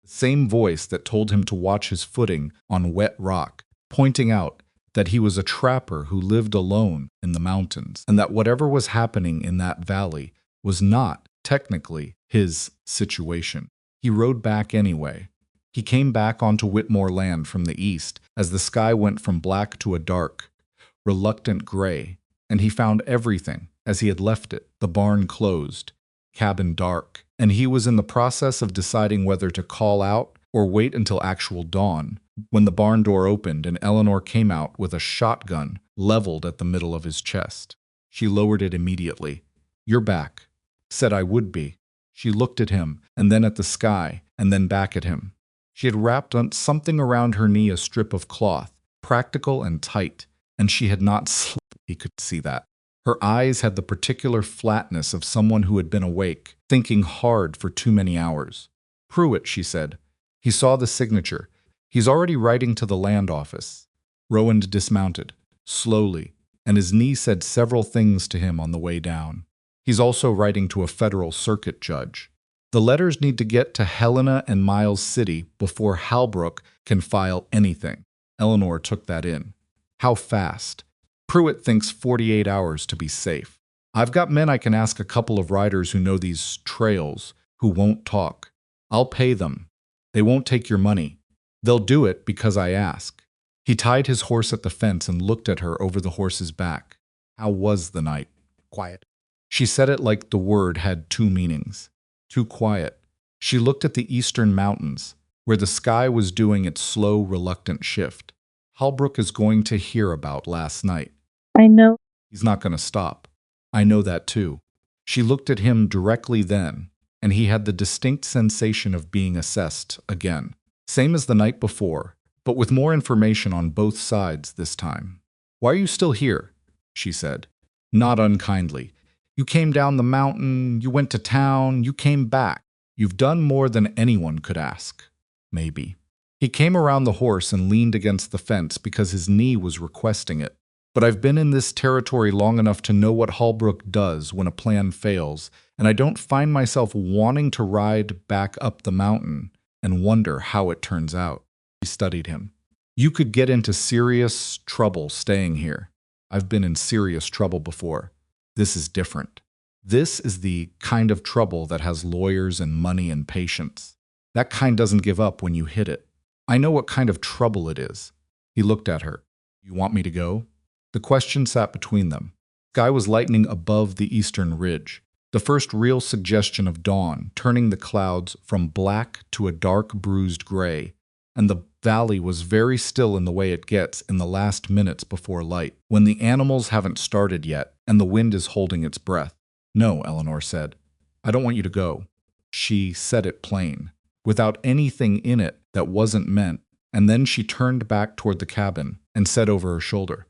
The same voice that told him to watch his footing on wet rock, pointing out that he was a trapper who lived alone in the mountains, and that whatever was happening in that valley was not, technically, his situation. He rode back anyway. He came back onto Whitmore land from the east as the sky went from black to a dark, reluctant gray, and he found everything as he had left it, the barn closed, cabin dark, and he was in the process of deciding whether to call out or wait until actual dawn, when the barn door opened and Eleanor came out with a shotgun leveled at the middle of his chest. She lowered it immediately. You're back. Said I would be. She looked at him, and then at the sky, and then back at him. She had wrapped on something around her knee, a strip of cloth, practical and tight, and she had not slept. He could see that. Her eyes had the particular flatness of someone who had been awake, thinking hard for too many hours. Pruitt, she said. He saw the signature. He's already writing to the land office. Rowan dismounted, slowly, and his knee said several things to him on the way down. He's also writing to a federal circuit judge. The letters need to get to Helena and Miles City before Halbrook can file anything. Eleanor took that in. How fast? Pruitt thinks 48 hours to be safe. I've got men I can ask, a couple of riders who know these trails, who won't talk. I'll pay them. They won't take your money. They'll do it because I ask. He tied his horse at the fence and looked at her over the horse's back. How was the night? Quiet. She said it like the word had 2 meanings. Too quiet. She looked at the eastern mountains, where the sky was doing its slow, reluctant shift. Halbrook is going to hear about last night. I know. He's not going to stop. I know that too. She looked at him directly then, and he had the distinct sensation of being assessed again. Same as the night before, but with more information on both sides this time. Why are you still here? She said. Not unkindly. You came down the mountain, you went to town, you came back. You've done more than anyone could ask. Maybe. He came around the horse and leaned against the fence because his knee was requesting it. But I've been in this territory long enough to know what Halbrook does when a plan fails, and I don't find myself wanting to ride back up the mountain and wonder how it turns out. He studied him. You could get into serious trouble staying here. I've been in serious trouble before. This is different. This is the kind of trouble that has lawyers and money and patience. That kind doesn't give up when you hit it. I know what kind of trouble it is. He looked at her. You want me to go? The question sat between them. Sky was lightening above the eastern ridge, the first real suggestion of dawn, turning the clouds from black to a dark bruised gray, and the valley was very still in the way it gets in the last minutes before light, when the animals haven't started yet and the wind is holding its breath. No, Eleanor said. I don't want you to go. She said it plain, without anything in it that wasn't meant, and then she turned back toward the cabin and said over her shoulder,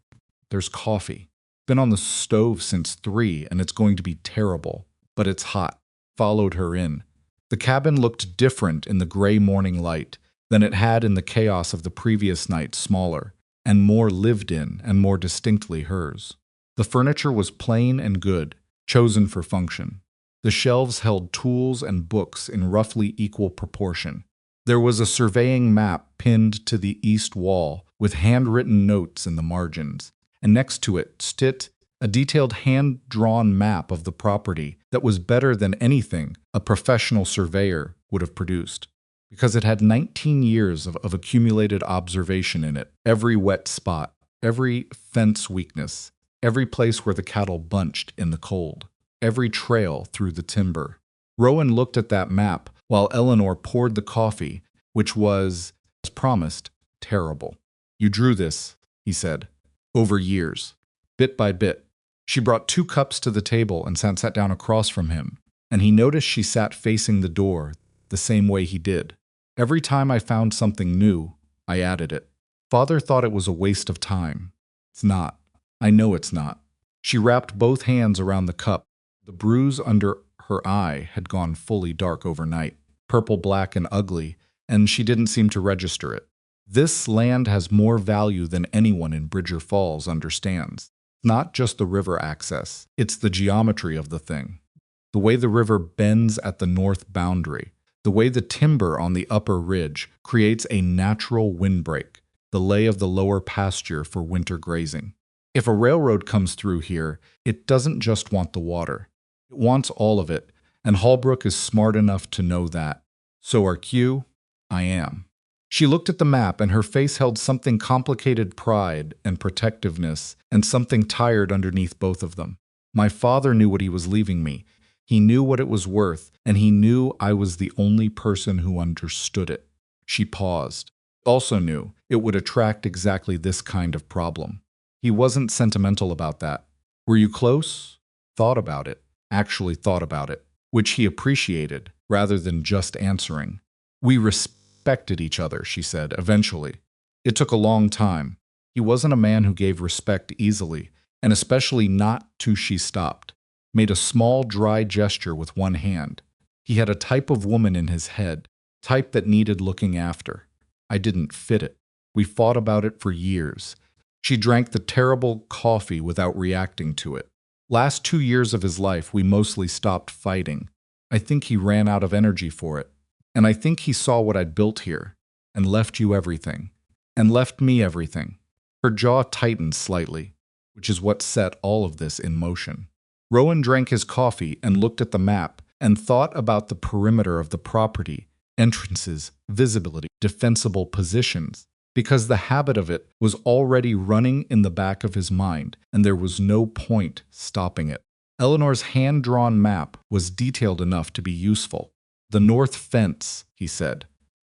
There's coffee. Been on the stove since 3, and it's going to be terrible, but it's hot. Followed her in. The cabin looked different in the gray morning light than it had in the chaos of the previous night, smaller, and more lived in and more distinctly hers. The furniture was plain and good, chosen for function. The shelves held tools and books in roughly equal proportion. There was a surveying map pinned to the east wall with handwritten notes in the margins, and next to it stood a detailed hand-drawn map of the property that was better than anything a professional surveyor would have produced, because it had 19 years of accumulated observation in it, every wet spot, every fence weakness, every place where the cattle bunched in the cold, every trail through the timber. Rowan looked at that map while Eleanor poured the coffee, which was, as promised, terrible. You drew this, he said, over years, bit by bit. She brought 2 cups to the table and sat down across from him, and he noticed she sat facing the door the same way he did. Every time I found something new, I added it. Father thought it was a waste of time. It's not. I know it's not. She wrapped both hands around the cup. The bruise under her eye had gone fully dark overnight, purple, black, and ugly, and she didn't seem to register it. This land has more value than anyone in Bridger Falls understands. Not just the river access, it's the geometry of the thing. The way the river bends at the north boundary, the way the timber on the upper ridge creates a natural windbreak, the lay of the lower pasture for winter grazing. If a railroad comes through here, it doesn't just want the water. It wants all of it, and Holbrook is smart enough to know that. So are Q, I am. She looked at the map, and her face held something complicated pride and protectiveness, and something tired underneath both of them. My father knew what he was leaving me. He knew what it was worth, and he knew I was the only person who understood it. She paused. Also knew it would attract exactly this kind of problem. He wasn't sentimental about that. Were you close? Thought about it. Actually thought about it, which he appreciated, rather than just answering. We respected each other, she said, eventually. It took a long time. He wasn't a man who gave respect easily, and especially not till she stopped. Made a small, dry gesture with one hand. He had a type of woman in his head, type that needed looking after. I didn't fit it. We fought about it for years. She drank the terrible coffee without reacting to it. Last 2 years of his life, we mostly stopped fighting. I think he ran out of energy for it. And I think he saw what I'd built here, and left you everything, and left me everything. Her jaw tightened slightly, which is what set all of this in motion. Rowan drank his coffee and looked at the map and thought about the perimeter of the property, entrances, visibility, defensible positions, because the habit of it was already running in the back of his mind, and there was no point stopping it. Eleanor's hand-drawn map was detailed enough to be useful. The north fence, he said,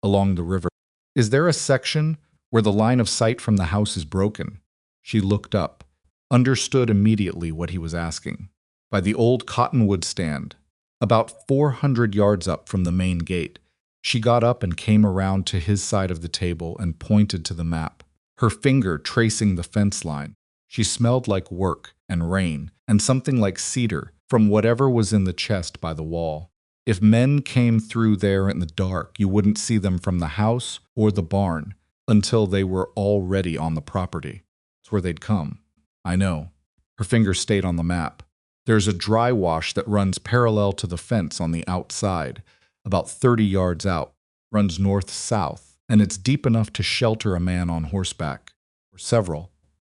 along the river. Is there a section where the line of sight from the house is broken? She looked up, understood immediately what he was asking. By the old cottonwood stand, about 400 yards up from the main gate. She got up and came around to his side of the table and pointed to the map, her finger tracing the fence line. She smelled like work and rain and something like cedar from whatever was in the chest by the wall. If men came through there in the dark, you wouldn't see them from the house or the barn until they were already on the property. That's where they'd come. I know. Her finger stayed on the map. There's a dry wash that runs parallel to the fence on the outside, about 30 yards out, runs north-south, and it's deep enough to shelter a man on horseback. Or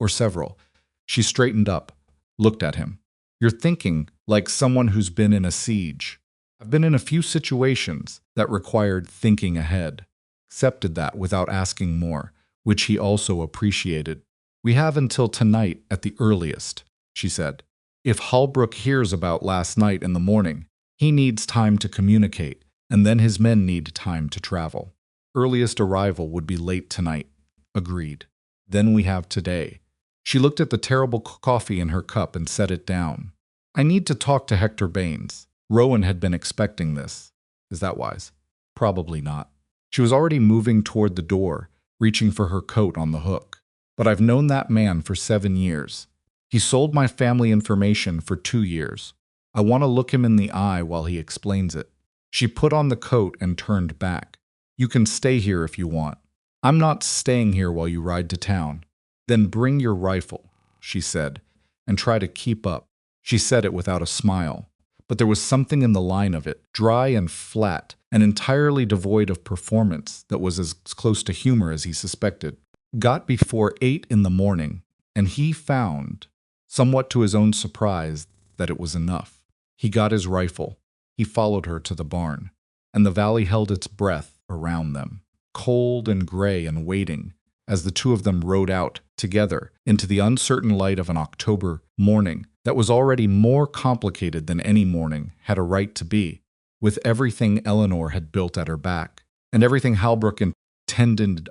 several. She straightened up, looked at him. You're thinking like someone who's been in a siege. I've been in a few situations that required thinking ahead. Accepted that without asking more, which he also appreciated. We have until tonight at the earliest, she said. If Holbrook hears about last night in the morning, he needs time to communicate, and then his men need time to travel. Earliest arrival would be late tonight. Agreed. Then we have today. She looked at the terrible coffee in her cup and set it down. I need to talk to Hector Baines. Rowan had been expecting this. Is that wise? Probably not. She was already moving toward the door, reaching for her coat on the hook. But I've known that man for 7 years. He sold my family information for 2 years. I want to look him in the eye while he explains it. She put on the coat and turned back. You can stay here if you want. I'm not staying here while you ride to town. Then bring your rifle, she said, and try to keep up. She said it without a smile, but there was something in the line of it, dry and flat, and entirely devoid of performance, that was as close to humor as he suspected. Got before 8 in the morning, and he found, somewhat to his own surprise, that it was enough. He got his rifle. He followed her to the barn, and the valley held its breath around them, cold and gray and waiting, as the two of them rode out together into the uncertain light of an October morning that was already more complicated than any morning had a right to be, with everything Eleanor had built at her back, and everything Halbrook intended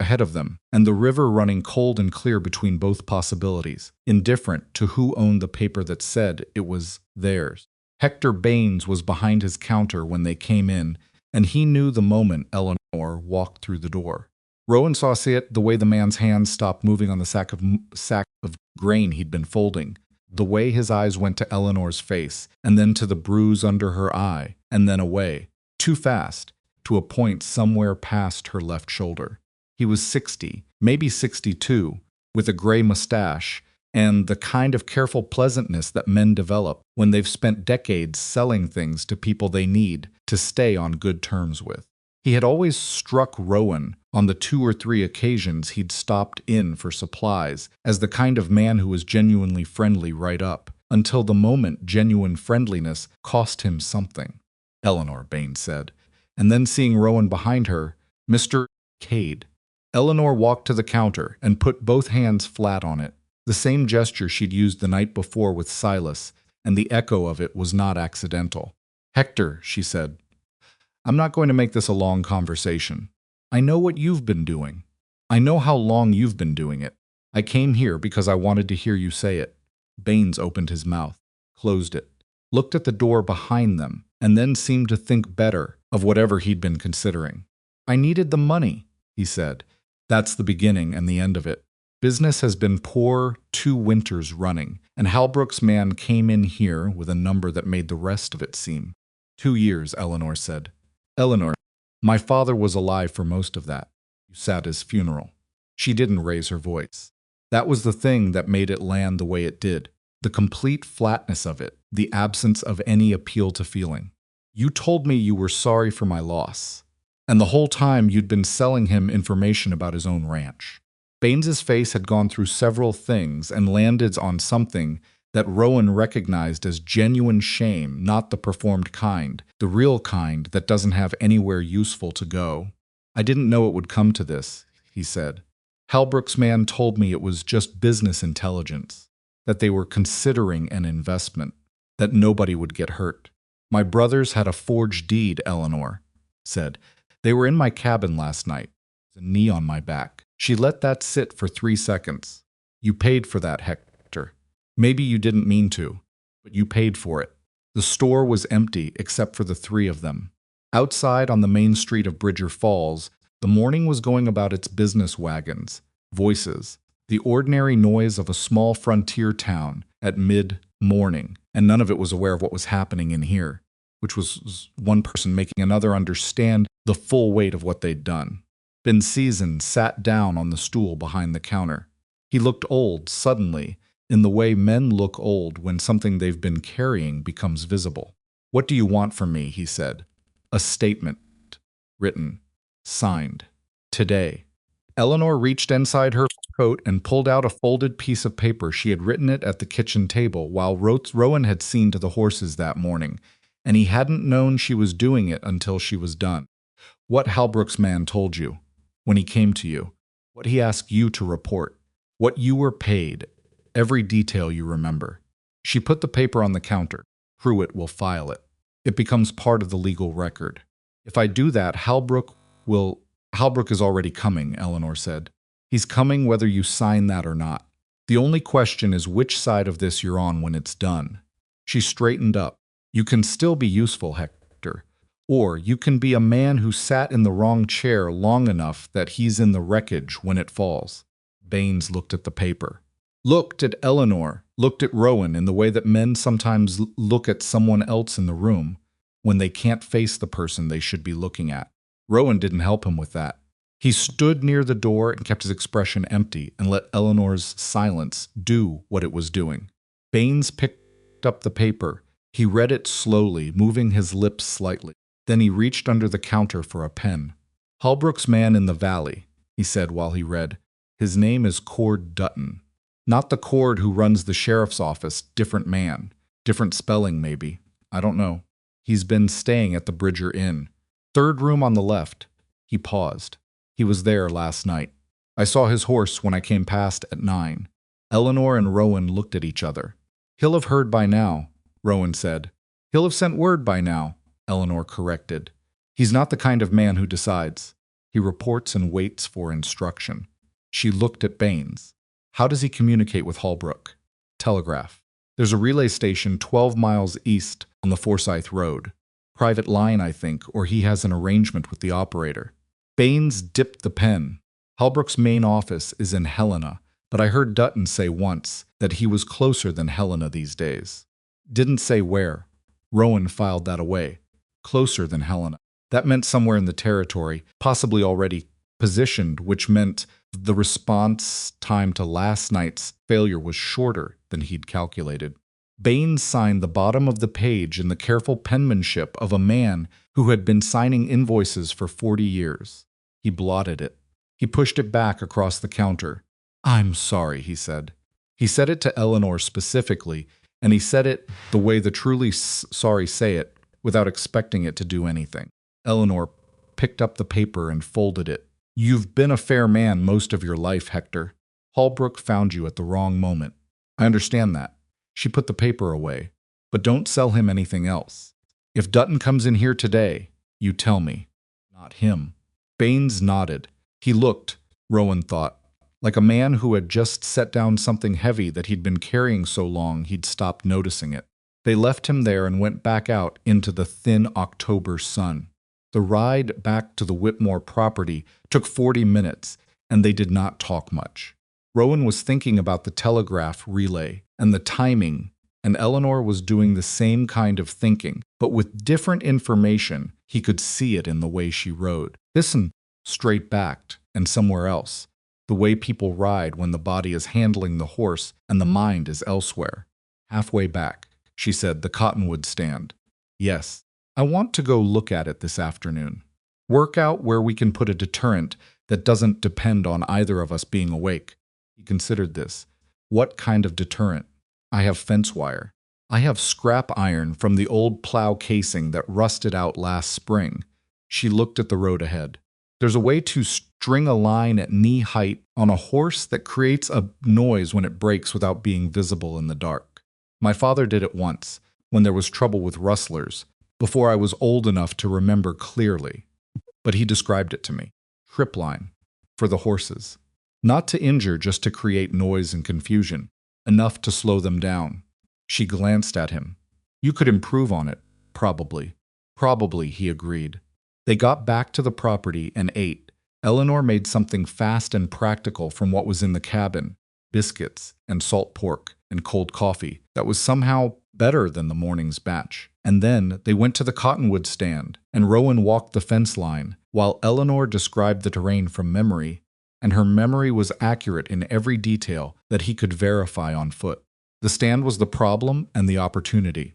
ahead of them, and the river running cold and clear between both possibilities, indifferent to who owned the paper that said it was theirs. Hector Baines was behind his counter when they came in, and he knew the moment Eleanor walked through the door. Rowan saw it the way the man's hands stopped moving on the sack of grain he'd been folding, the way his eyes went to Eleanor's face, and then to the bruise under her eye, and then away, too fast, to a point somewhere past her left shoulder. He was 60, maybe 62, with a gray mustache, and the kind of careful pleasantness that men develop when they've spent decades selling things to people they need to stay on good terms with. He had always struck Rowan on the 2 or 3 occasions he'd stopped in for supplies as the kind of man who was genuinely friendly right up, until the moment genuine friendliness cost him something. Eleanor, Baines said, and then seeing Rowan behind her, Mr. Cade. Eleanor walked to the counter and put both hands flat on it, the same gesture she'd used the night before with Silas, and the echo of it was not accidental. Hector, she said, I'm not going to make this a long conversation. I know what you've been doing. I know how long you've been doing it. I came here because I wanted to hear you say it. Baines opened his mouth, closed it, looked at the door behind them, and then seemed to think better of whatever he'd been considering. I needed the money, he said. That's the beginning and the end of it. Business has been poor 2 winters running, and Halbrook's man came in here with a number that made the rest of it seem. 2 years, Eleanor said. Eleanor, my father was alive for most of that. You sat his funeral. She didn't raise her voice. That was the thing that made it land the way it did. The complete flatness of it, the absence of any appeal to feeling. You told me you were sorry for my loss, and the whole time you'd been selling him information about his own ranch. Baines's face had gone through several things and landed on something that Rowan recognized as genuine shame, not the performed kind, the real kind that doesn't have anywhere useful to go. I didn't know it would come to this, he said. Halbrook's man told me it was just business intelligence, that they were considering an investment, that nobody would get hurt. My brothers had a forged deed, Eleanor said. They were in my cabin last night, a knee on my back. She let that sit for 3 seconds. You paid for that, Hector. Maybe you didn't mean to, but you paid for it. The store was empty except for the 3 of them. Outside on the main street of Bridger Falls, the morning was going about its business wagons, voices, the ordinary noise of a small frontier town at mid-morning, and none of it was aware of what was happening in here, which was one person making another understand the full weight of what they'd done. Ben Season sat down on the stool behind the counter. He looked old, suddenly, in the way men look old when something they've been carrying becomes visible. What do you want from me, he said. A statement. Written. Signed. Today. Eleanor reached inside her coat and pulled out a folded piece of paper. She had written it at the kitchen table while Rowan had seen to the horses that morning, and he hadn't known she was doing it until she was done. What Halbrook's man told you, when he came to you, what he asked you to report, what you were paid, every detail you remember. She put the paper on the counter. Pruitt will file it. It becomes part of the legal record. If I do that, Halbrook is already coming, Eleanor said. He's coming whether you sign that or not. The only question is which side of this you're on when it's done. She straightened up. You can still be useful, Hector. Or you can be a man who sat in the wrong chair long enough that he's in the wreckage when it falls. Baines looked at the paper. Looked at Eleanor, looked at Rowan in the way that men sometimes look at someone else in the room when they can't face the person they should be looking at. Rowan didn't help him with that. He stood near the door and kept his expression empty and let Eleanor's silence do what it was doing. Baines picked up the paper. He read it slowly, moving his lips slightly. Then he reached under the counter for a pen. Holbrook's man in the valley, he said while he read. His name is Cord Dutton. Not the Cord who runs the sheriff's office, different man. Different spelling, maybe. I don't know. He's been staying at the Bridger Inn. Third room on the left. He paused. He was there last night. I saw his horse when I came past at 9. Eleanor and Rowan looked at each other. He'll have heard by now, Rowan said. He'll have sent word by now, Eleanor corrected. He's not the kind of man who decides. He reports and waits for instruction. She looked at Baines. How does he communicate with Holbrook? Telegraph. There's a relay station 12 miles east on the Forsyth Road. Private line, I think, or he has an arrangement with the operator. Baines dipped the pen. Holbrook's main office is in Helena, but I heard Dutton say once that he was closer than Helena these days. Didn't say where. Rowan filed that away. Closer than Helena. That meant somewhere in the territory, possibly already positioned, which meant the response time to last night's failure was shorter than he'd calculated. Baines signed the bottom of the page in the careful penmanship of a man who had been signing invoices for 40 years. He blotted it. He pushed it back across the counter. I'm sorry, he said. He said it to Eleanor specifically, and he said it the way the truly sorry say it, without expecting it to do anything. Eleanor picked up the paper and folded it. You've been a fair man most of your life, Hector. Holbrook found you at the wrong moment. I understand that. She put the paper away. But don't sell him anything else. If Dutton comes in here today, you tell me. Not him. Baines nodded. He looked, Rowan thought, like a man who had just set down something heavy that he'd been carrying so long he'd stopped noticing it. They left him there and went back out into the thin October sun. The ride back to the Whitmore property took 40 minutes, and they did not talk much. Rowan was thinking about the telegraph relay and the timing, and Eleanor was doing the same kind of thinking, but with different information. He could see it in the way she rode. Listen, straight-backed and somewhere else. The way people ride when the body is handling the horse and the mind is elsewhere. Halfway back, she said, the cottonwood stand. Yes, I want to go look at it this afternoon. Work out where we can put a deterrent that doesn't depend on either of us being awake. He considered this. What kind of deterrent? I have fence wire. I have scrap iron from the old plow casing that rusted out last spring. She looked at the road ahead. There's a way to string a line at knee height on a horse that creates a noise when it breaks without being visible in the dark. My father did it once, when there was trouble with rustlers, before I was old enough to remember clearly. But he described it to me. Trip line. For the horses. Not to injure, just to create noise and confusion. Enough to slow them down. She glanced at him. You could improve on it. Probably. Probably, he agreed. They got back to the property and ate. Eleanor made something fast and practical from what was in the cabin. Biscuits and salt pork and cold coffee that was somehow better than the morning's batch. And then they went to the cottonwood stand, and Rowan walked the fence line, while Eleanor described the terrain from memory, and her memory was accurate in every detail that he could verify on foot. The stand was the problem and the opportunity.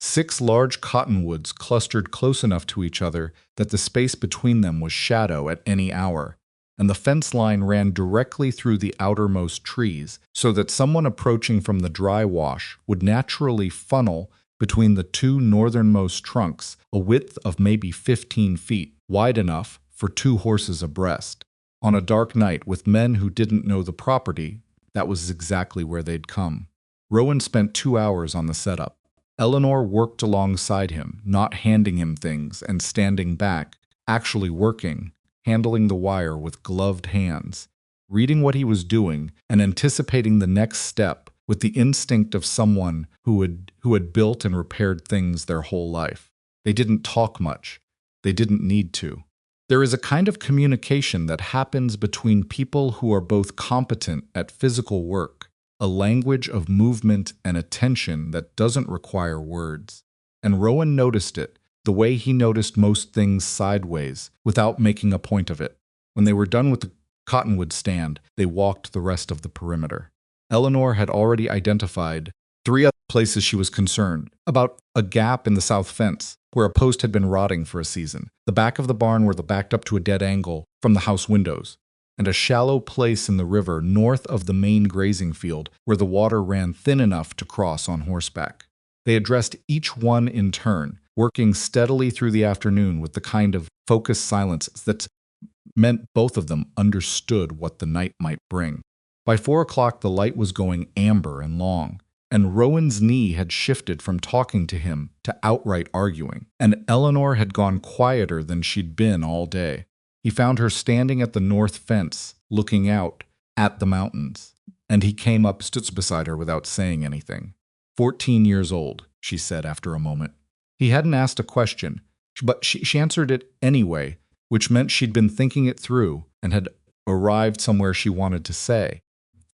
6 large cottonwoods clustered close enough to each other that the space between them was shadow at any hour, and the fence line ran directly through the outermost trees, so that someone approaching from the dry wash would naturally funnel between the 2 northernmost trunks, a width of maybe 15 feet, wide enough for 2 horses abreast. On a dark night with men who didn't know the property, that was exactly where they'd come. Rowan spent 2 hours on the setup. Eleanor worked alongside him, not handing him things and standing back, actually working, handling the wire with gloved hands, reading what he was doing and anticipating the next step with the instinct of someone who had built and repaired things their whole life. They didn't talk much. They didn't need to. There is a kind of communication that happens between people who are both competent at physical work, a language of movement and attention that doesn't require words. And Rowan noticed it, the way he noticed most things sideways, without making a point of it. When they were done with the cottonwood stand, they walked the rest of the perimeter. Eleanor had already identified 3 other places she was concerned, about a gap in the south fence, where a post had been rotting for a season, the back of the barn where they backed up to a dead angle from the house windows, and a shallow place in the river north of the main grazing field where the water ran thin enough to cross on horseback. They addressed each one in turn, working steadily through the afternoon with the kind of focused silence that meant both of them understood what the night might bring. By 4 o'clock, the light was going amber and long, and Rowan's knee had shifted from talking to him to outright arguing, and Eleanor had gone quieter than she'd been all day. He found her standing at the north fence, looking out at the mountains, and he came up, stood beside her without saying anything. 14 years old, she said after a moment. He hadn't asked a question, but she answered it anyway, which meant she'd been thinking it through and had arrived somewhere she wanted to say.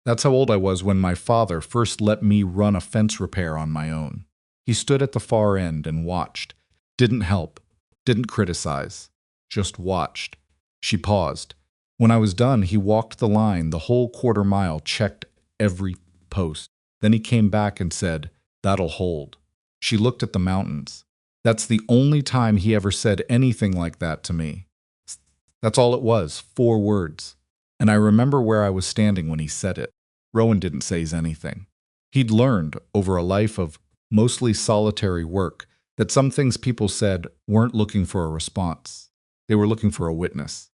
That's how old I was when my father first let me run a fence repair on my own. He stood at the far end and watched. Didn't help. Didn't criticize. Just watched. She paused. When I was done, he walked the line, the whole quarter mile, checked every post. Then he came back and said, "That'll hold." She looked at the mountains. That's the only time he ever said anything like that to me. That's all it was, 4 words. And I remember where I was standing when he said it. Rowan didn't say anything. He'd learned, over a life of mostly solitary work, that some things people said weren't looking for a response. They were looking for a witness.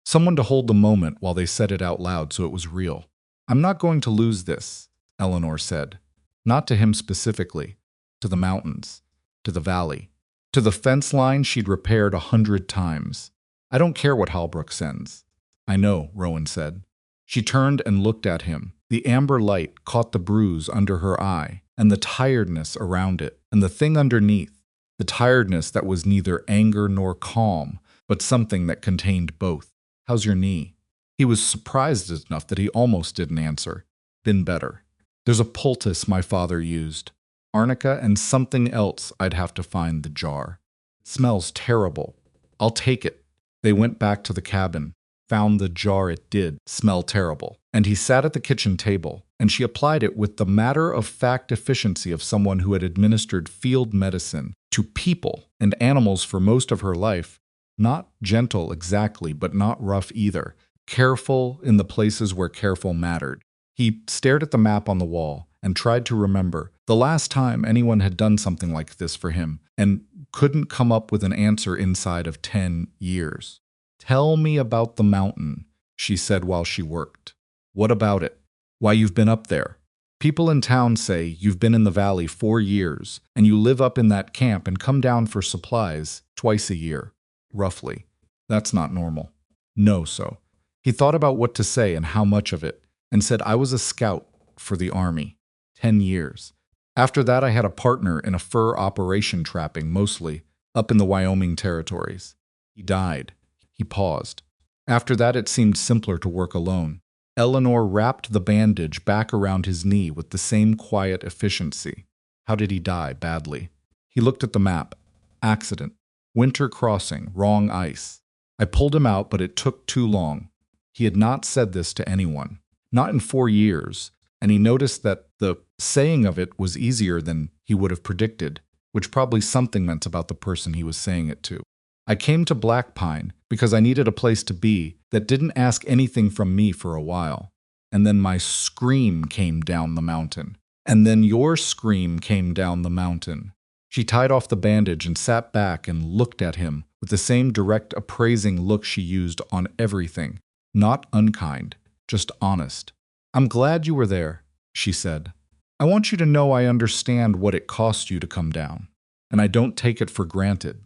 Someone to hold the moment while they said it out loud so it was real. "I'm not going to lose this," Eleanor said. Not to him specifically. To the mountains. To the valley. To the fence line she'd repaired 100 times. "I don't care what Halbrook sends." "I know," Rowan said. She turned and looked at him. The amber light caught the bruise under her eye, and the tiredness around it, and the thing underneath, the tiredness that was neither anger nor calm, but something that contained both. "How's your knee?" He was surprised enough that he almost didn't answer. "Been better. There's a poultice my father used. Arnica and something else I'd have to find the jar. It smells terrible. I'll take it." They went back to the cabin. Found the jar. It did smell terrible. And he sat at the kitchen table, and she applied it with the matter-of-fact efficiency of someone who had administered field medicine to people and animals for most of her life. Not gentle exactly, but not rough either. Careful in the places where careful mattered. He stared at the map on the wall and tried to remember the last time anyone had done something like this for him, and couldn't come up with an answer inside of 10 years. "Tell me about the mountain," she said while she worked. "What about it? Why, you've been up there. People in town say you've been in the valley 4 years, and you live up in that camp and come down for supplies twice a year, roughly. That's not normal." "No, so." He thought about what to say and how much of it, and said, "I was a scout for the army. 10 years. After that, I had a partner in a fur operation trapping, mostly, up in the Wyoming territories. He died." He paused. After that, it seemed simpler to work alone. Eleanor wrapped the bandage back around his knee with the same quiet efficiency. "How did he die? Badly?" He looked at the map. "Accident. Winter crossing. Wrong ice. I pulled him out, but it took too long." He had not said this to anyone. Not in 4 years. And he noticed that the saying of it was easier than he would have predicted, which probably something meant about the person he was saying it to. "I came to Black Pine because I needed a place to be that didn't ask anything from me for a while. And then my scream came down the mountain. And then your scream came down the mountain." She tied off the bandage and sat back and looked at him with the same direct appraising look she used on everything. Not unkind, just honest. "I'm glad you were there," she said. "I want you to know I understand what it cost you to come down, and I don't take it for granted.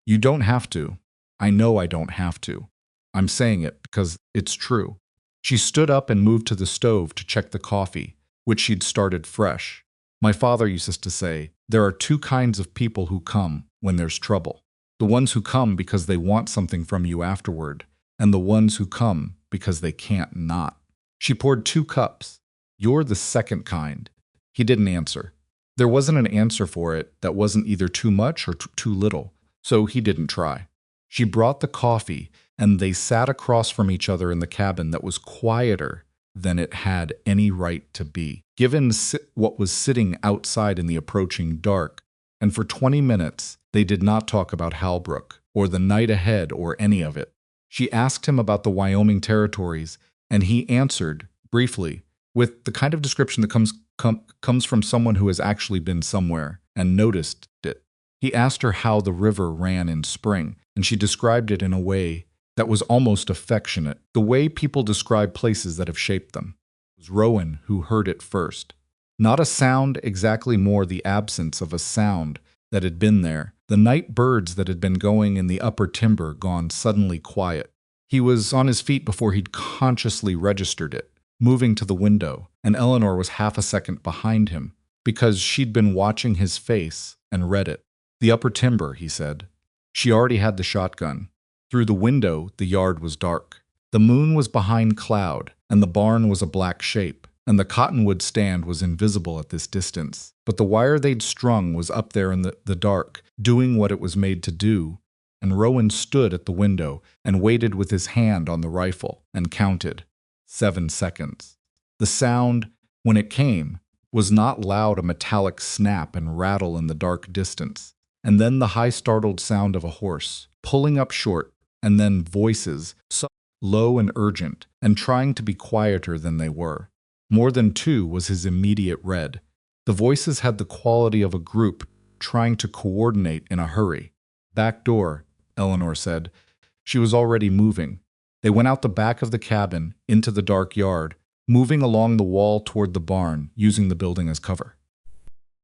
You don't have to. I know I don't have to. I'm saying it because it's true." She stood up and moved to the stove to check the coffee. which she'd started fresh. My father used to say, there are two kinds of people who come when there's trouble. The ones who come because they want something from you afterward, and the ones who come because they can't not. She poured 2 cups. You're the second kind. He didn't answer. There wasn't an answer for it that wasn't either too much or too little, so he didn't try. She brought the coffee, and they sat across from each other in the cabin that was quieter than it had any right to be, given what was sitting outside in the approaching dark. And for 20 minutes, they did not talk about Halbrook, or the night ahead, or any of it. She asked him about the Wyoming territories, and he answered, briefly, with the kind of description that comes from someone who has actually been somewhere and noticed it. He asked her how the river ran in spring, and she described it in a way that was almost affectionate, the way people describe places that have shaped them. It was Rowan who heard it first. Not a sound, exactly, more the absence of a sound that had been there, the night birds that had been going in the upper timber gone suddenly quiet. He was on his feet before he'd consciously registered it, moving to the window, and Eleanor was half a second behind him, because she'd been watching his face and read it. The upper timber, he said. She already had the shotgun. Through the window, the yard was dark. The moon was behind cloud, and the barn was a black shape, and the cottonwood stand was invisible at this distance. But the wire they'd strung was up there in the dark, doing what it was made to do, and Rowan stood at the window and waited with his hand on the rifle and counted. 7 seconds. The sound, when it came, was not loud, a metallic snap and rattle in the dark distance, and then the high startled sound of a horse, pulling up short, and then voices, low and urgent, and trying to be quieter than they were. More than 2 was his immediate read. The voices had the quality of a group trying to coordinate in a hurry. Back door, Eleanor said. She was already moving. They went out the back of the cabin, into the dark yard, moving along the wall toward the barn, using the building as cover.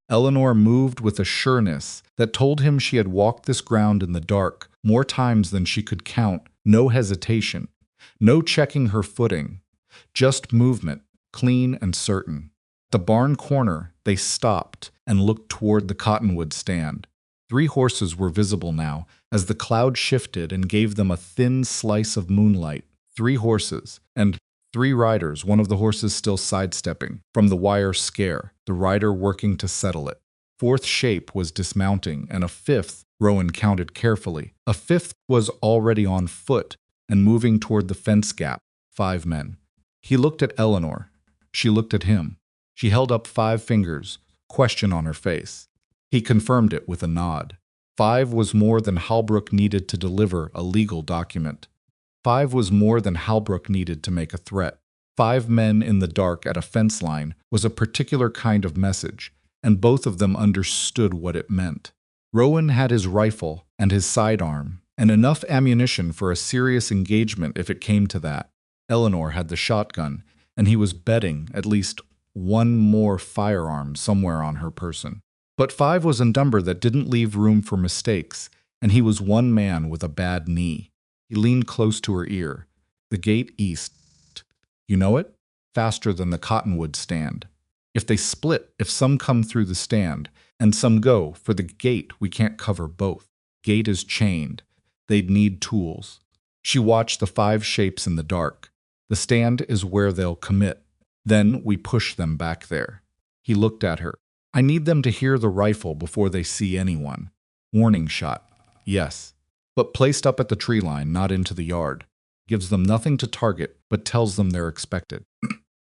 Eleanor moved with a sureness that told him she had walked this ground in the dark more times than she could count, no hesitation, no checking her footing, just movement, clean and certain. At the barn corner, they stopped and looked toward the cottonwood stand. 3 horses were visible now, as the cloud shifted and gave them a thin slice of moonlight. 3 horses, and 3 riders, one of the horses still sidestepping from the wire scare, the rider working to settle it. 4th shape was dismounting, and a 5th, Rowan counted carefully. A 5th was already on foot and moving toward the fence gap. 5 men. He looked at Eleanor. She looked at him. She held up 5 fingers, question on her face. He confirmed it with a nod. 5 was more than Halbrook needed to deliver a legal document. 5 was more than Halbrook needed to make a threat. 5 men in the dark at a fence line was a particular kind of message, and both of them understood what it meant. Rowan had his rifle and his sidearm, and enough ammunition for a serious engagement if it came to that. Eleanor had the shotgun, and he was betting at least 1 more firearm somewhere on her person. But 5 was a number that didn't leave room for mistakes, and he was 1 man with a bad knee. He leaned close to her ear. The gate east. You know it? Faster than the cottonwood stand. If they split, if some come through the stand, and some go, for the gate we can't cover both. Gate is chained. They'd need tools. She watched the 5 shapes in the dark. The stand is where they'll commit. Then we push them back there. He looked at her. I need them to hear the rifle before they see anyone. Warning shot. Yes. But placed up at the tree line, not into the yard. Gives them nothing to target, but tells them they're expected.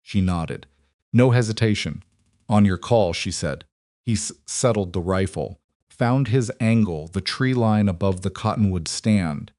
She nodded. No hesitation. On your call, she said. He settled the rifle, found his angle, the tree line above the cottonwood stand,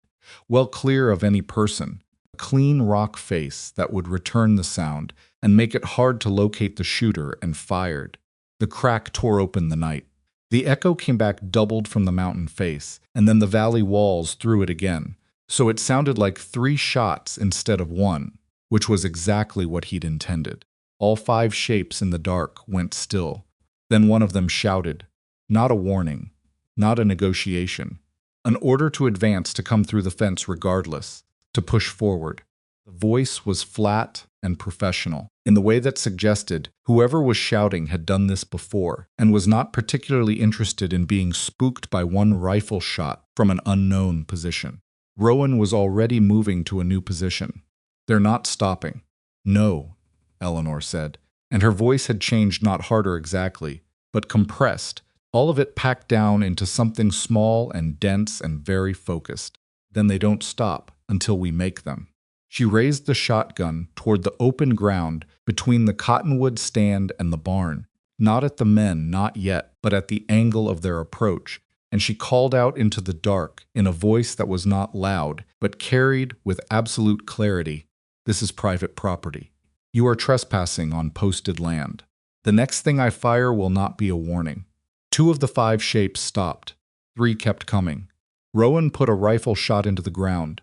well clear of any person, a clean rock face that would return the sound and make it hard to locate the shooter, and fired. The crack tore open the night. The echo came back doubled from the mountain face, and then the valley walls threw it again, so it sounded like 3 shots instead of 1, which was exactly what he'd intended. All 5 shapes in the dark went still. Then one of them shouted, not a warning, not a negotiation, an order to advance, to come through the fence regardless, to push forward. The voice was flat and professional, in the way that suggested whoever was shouting had done this before and was not particularly interested in being spooked by one rifle shot from an unknown position. Rowan was already moving to a new position. "They're not stopping." "No," Eleanor said, and her voice had changed, not harder exactly, but compressed, all of it packed down into something small and dense and very focused. "Then they don't stop until we make them." She raised the shotgun toward the open ground between the cottonwood stand and the barn, not at the men, not yet, but at the angle of their approach, and she called out into the dark in a voice that was not loud, but carried with absolute clarity, "This is private property. You are trespassing on posted land. The next thing I fire will not be a warning." 2 of the 5 shapes stopped. 3 kept coming. Rowan put a rifle shot into the ground,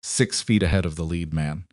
6 feet ahead of the lead man,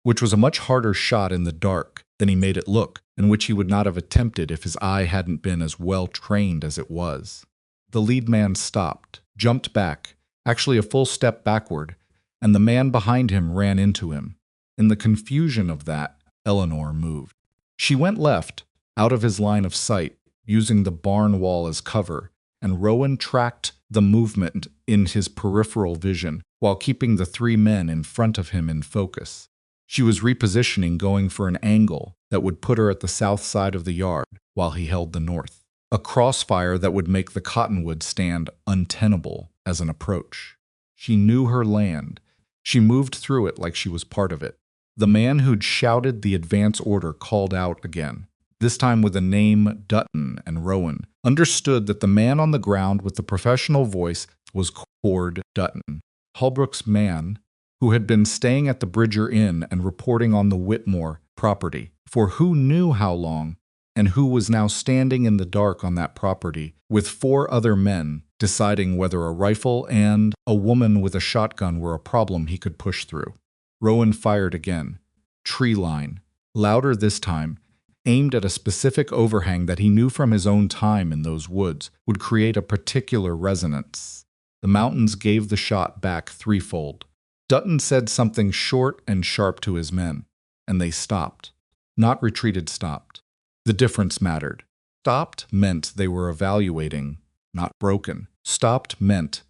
which was a much harder shot in the dark than he made it look, and which he would not have attempted if his eye hadn't been as well trained as it was. The lead man stopped, jumped back, actually a full step backward, and the man behind him ran into him. In the confusion of that, Eleanor moved. She went left, out of his line of sight, using the barn wall as cover, and Rowan tracked the movement in his peripheral vision while keeping the 3 men in front of him in focus. She was repositioning, going for an angle that would put her at the south side of the yard while he held the north. A crossfire that would make the cottonwood stand untenable as an approach. She knew her land. She moved through it like she was part of it. The man who'd shouted the advance order called out again, this time with the name Dutton, and Rowan understood that the man on the ground with the professional voice was Cord Dutton, Holbrook's man, who had been staying at the Bridger Inn and reporting on the Whitmore property for who knew how long, and who was now standing in the dark on that property with 4 other men, deciding whether a rifle and a woman with a shotgun were a problem he could push through. Rowan fired again. Tree line, louder this time, aimed at a specific overhang that he knew from his own time in those woods would create a particular resonance. The mountains gave the shot back threefold. Dutton said something short and sharp to his men, and they stopped. Not retreated, stopped. The difference mattered. Stopped meant they were evaluating, not broken. Stopped meant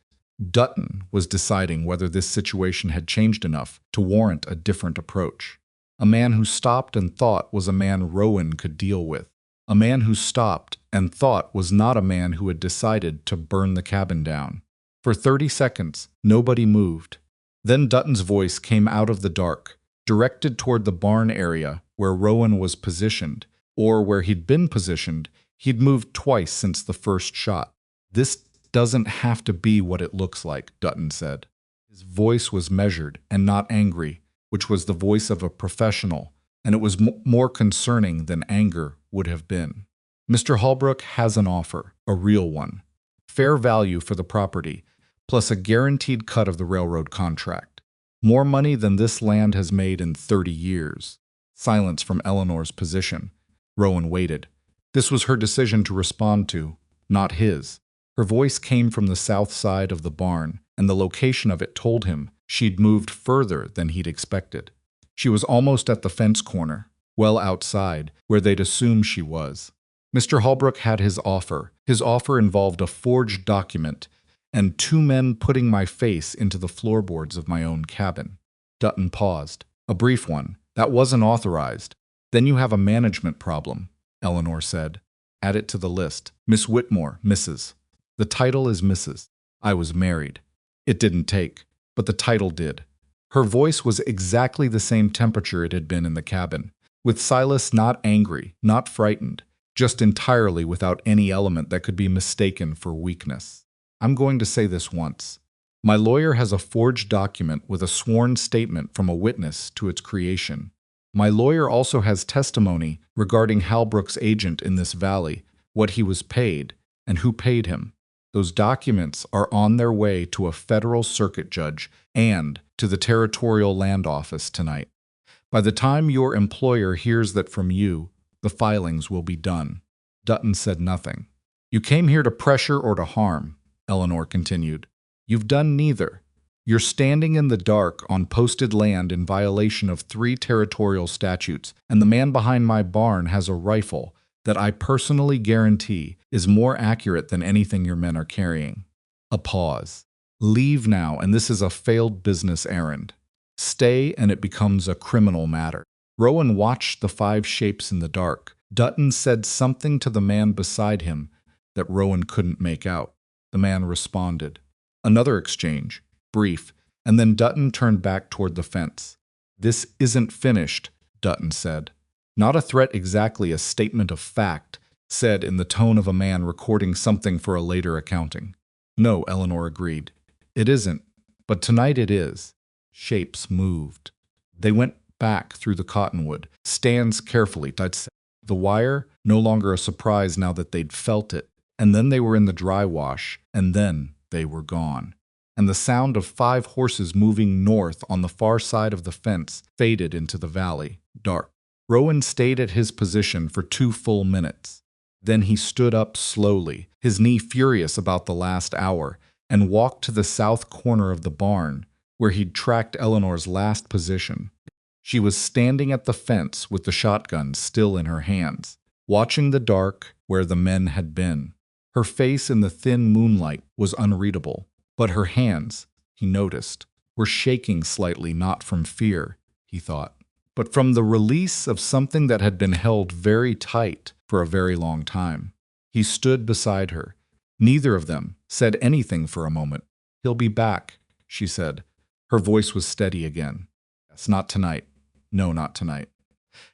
Dutton was deciding whether this situation had changed enough to warrant a different approach. A man who stopped and thought was a man Rowan could deal with. A man who stopped and thought was not a man who had decided to burn the cabin down. For 30 seconds, nobody moved. Then Dutton's voice came out of the dark, directed toward the barn area where Rowan was positioned, or where he'd been positioned. He'd moved twice since the first shot. "This doesn't have to be what it looks like," Dutton said. His voice was measured and not angry, which was the voice of a professional, and it was more concerning than anger would have been. "Mr. Holbrook has an offer, a real one. Fair value for the property, plus a guaranteed cut of the railroad contract. More money than this land has made in 30 years. Silence from Eleanor's position. Rowan waited. This was her decision to respond to, not his. Her voice came from the south side of the barn, and the location of it told him she'd moved further than he'd expected. She was almost at the fence corner, well outside, where they'd assume she was. Mr. Holbrook had his offer. His offer involved a forged document and 2 men putting my face into the floorboards of my own cabin. Dutton paused. "A brief one. That wasn't authorized. Then you have a management problem," Eleanor said. "Add it to the list. Miss Whitmore, Mrs. The title is Mrs. I was married. It didn't take, but the title did." Her voice was exactly the same temperature it had been in the cabin, with Silas not angry, not frightened, just entirely without any element that could be mistaken for weakness. "I'm going to say this once. My lawyer has a forged document with a sworn statement from a witness to its creation. My lawyer also has testimony regarding Holbrook's agent in this valley, what he was paid, and who paid him. Those documents are on their way to a federal circuit judge and to the Territorial Land Office tonight. By the time your employer hears that from you, the filings will be done." Dutton said nothing. "You came here to pressure or to harm," Eleanor continued. "You've done neither. You're standing in the dark on posted land in violation of 3 territorial statutes, and the man behind my barn has a rifle that I personally guarantee is more accurate than anything your men are carrying. A pause. Leave now, and this is a failed business errand. Stay, and it becomes a criminal matter. Rowan watched the 5 shapes in the dark. Dutton said something to the man beside him that Rowan couldn't make out. The man responded. Another exchange, brief, and then Dutton turned back toward the fence. "This isn't finished," Dutton said. Not a threat exactly, a statement of fact, said in the tone of a man recording something for a later accounting. "No," Eleanor agreed. "It isn't, but tonight it is." Shapes moved. They went back through the cottonwood, stands carefully, the wire, no longer a surprise now that they'd felt it, and then they were in the dry wash, and then they were gone. And the sound of 5 horses moving north on the far side of the fence faded into the valley, dark. Rowan stayed at his position for 2 full minutes. Then he stood up slowly, his knee furious about the last hour, and walked to the south corner of the barn, where he'd tracked Eleanor's last position. She was standing at the fence with the shotgun still in her hands, watching the dark where the men had been. Her face in the thin moonlight was unreadable, but her hands, he noticed, were shaking slightly, not from fear, he thought, but from the release of something that had been held very tight for a very long time. He stood beside her. Neither of them said anything for a moment. "He'll be back," she said. Her voice was steady again. "Yes, not tonight. No, not tonight."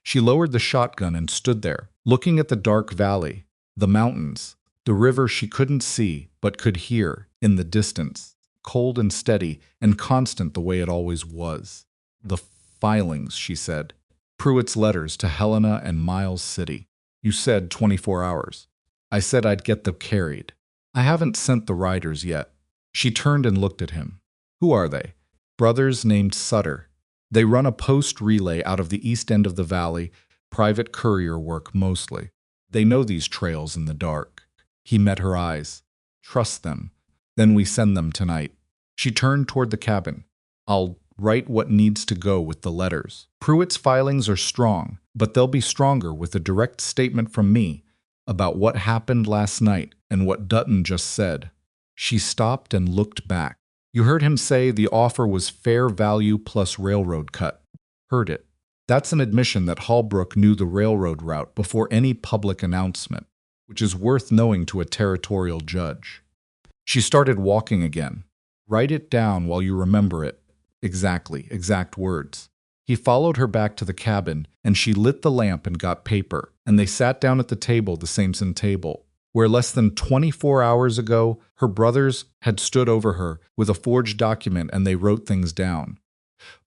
She lowered the shotgun and stood there, looking at the dark valley, the mountains, the river she couldn't see but could hear in the distance, cold and steady and constant the way it always was. "The filings," she said. "Pruitt's letters to Helena and Miles City. You said 24 hours. I said I'd get them carried. I haven't sent the riders yet." She turned and looked at him. "Who are they?" "Brothers named Sutter. They run a post relay out of the east end of the valley, private courier work mostly. They know these trails in the dark." He met her eyes. "Trust them. Then we send them tonight." She turned toward the cabin. "I'll write what needs to go with the letters. Pruitt's filings are strong, but they'll be stronger with a direct statement from me about what happened last night and what Dutton just said." She stopped and looked back. "You heard him say the offer was fair value plus railroad cut." "Heard it. That's an admission that Holbrook knew the railroad route before any public announcement, which is worth knowing to a territorial judge." She started walking again. "Write it down while you remember it. Exactly, exact words." He followed her back to the cabin, and she lit the lamp and got paper, and they sat down at the table, the Sameson table, where less than 24 hours ago her brothers had stood over her with a forged document and they wrote things down.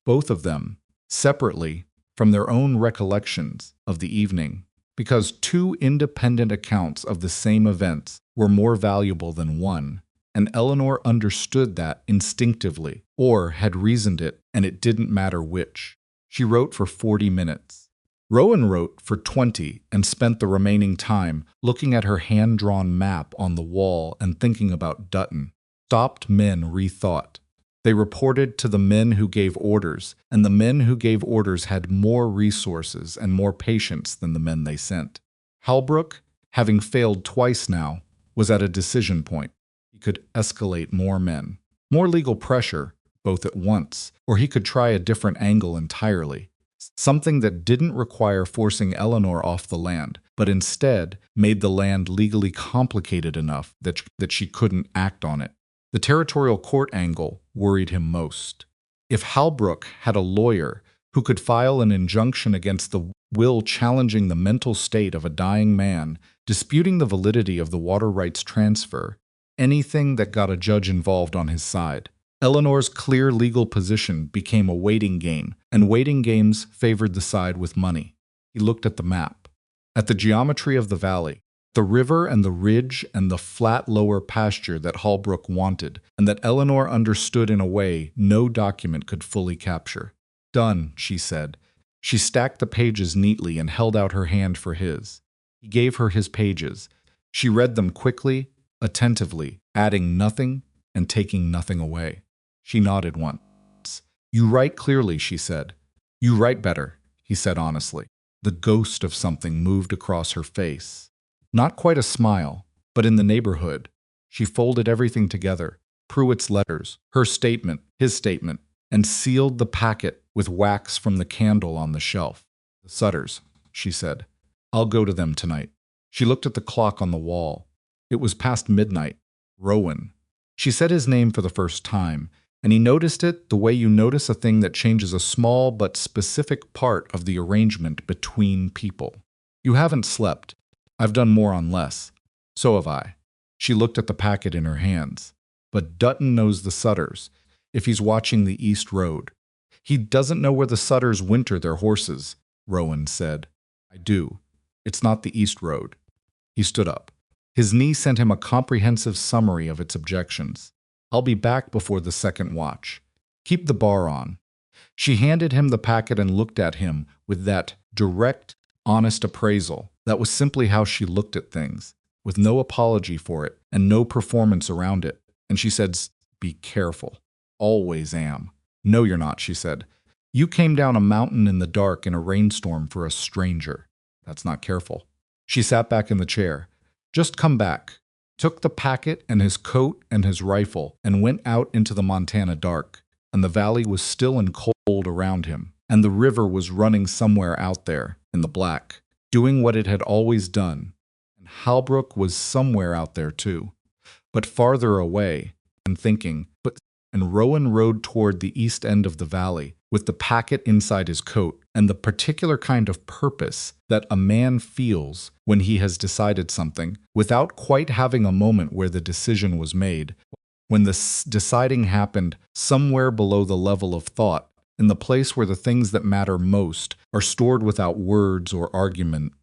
Both of them, separately, from their own recollections of the evening, because 2 independent accounts of the same events were more valuable than one, and Eleanor understood that instinctively, or had reasoned it, and it didn't matter which. She wrote for 40 minutes. Rowan wrote for 20 and spent the remaining time looking at her hand-drawn map on the wall and thinking about Dutton. Stopped men rethought. They reported to the men who gave orders, and the men who gave orders had more resources and more patience than the men they sent. Holbrook, having failed twice now, was at a decision point. He could escalate more men, more legal pressure, both at once, or he could try a different angle entirely. Something that didn't require forcing Eleanor off the land, but instead made the land legally complicated enough that she couldn't act on it. The territorial court angle worried him most. If Holbrook had a lawyer who could file an injunction against the will challenging the mental state of a dying man, disputing the validity of the water rights transfer, anything that got a judge involved on his side, Eleanor's clear legal position became a waiting game, and waiting games favored the side with money. He looked at the map, at the geometry of the valley, the river and the ridge and the flat lower pasture that Holbrook wanted, and that Eleanor understood in a way no document could fully capture. "Done," she said. She stacked the pages neatly and held out her hand for his. He gave her his pages. She read them quickly, attentively, adding nothing and taking nothing away. She nodded once. You write clearly, she said. You write better, he said honestly. The ghost of something moved across her face. Not quite a smile, but in the neighborhood. She folded everything together, Pruitt's letters, her statement, his statement, and sealed the packet with wax from the candle on the shelf. The Sutters, she said. I'll go to them tonight. She looked at the clock on the wall. It was past midnight. Rowan. She said his name for the first time, and he noticed it the way you notice a thing that changes a small but specific part of the arrangement between people. You haven't slept. I've done more on less. So have I. She looked at the packet in her hands. But Dutton knows the Sutters, if he's watching the East Road. He doesn't know where the Sutters winter their horses, Rowan said. I do. It's not the East Road. He stood up. His knee sent him a comprehensive summary of its objections. I'll be back before the second watch. Keep the bar on. She handed him the packet and looked at him with that direct, honest appraisal that was simply how she looked at things, with no apology for it and no performance around it. And she said, be careful. Always am. No, you're not, she said. You came down a mountain in the dark in a rainstorm for a stranger. That's not careful. She sat back in the chair. Just come back. Took the packet and his coat and his rifle and went out into the Montana dark. And the valley was still and cold around him. And the river was running somewhere out there in the black, doing what it had always done. And Halbrook was somewhere out there too, but farther away, and thinking, and Rowan rode toward the east end of the valley, with the packet inside his coat, and the particular kind of purpose that a man feels when he has decided something, without quite having a moment where the decision was made, when the deciding happened somewhere below the level of thought, in the place where the things that matter most are stored without words or argument,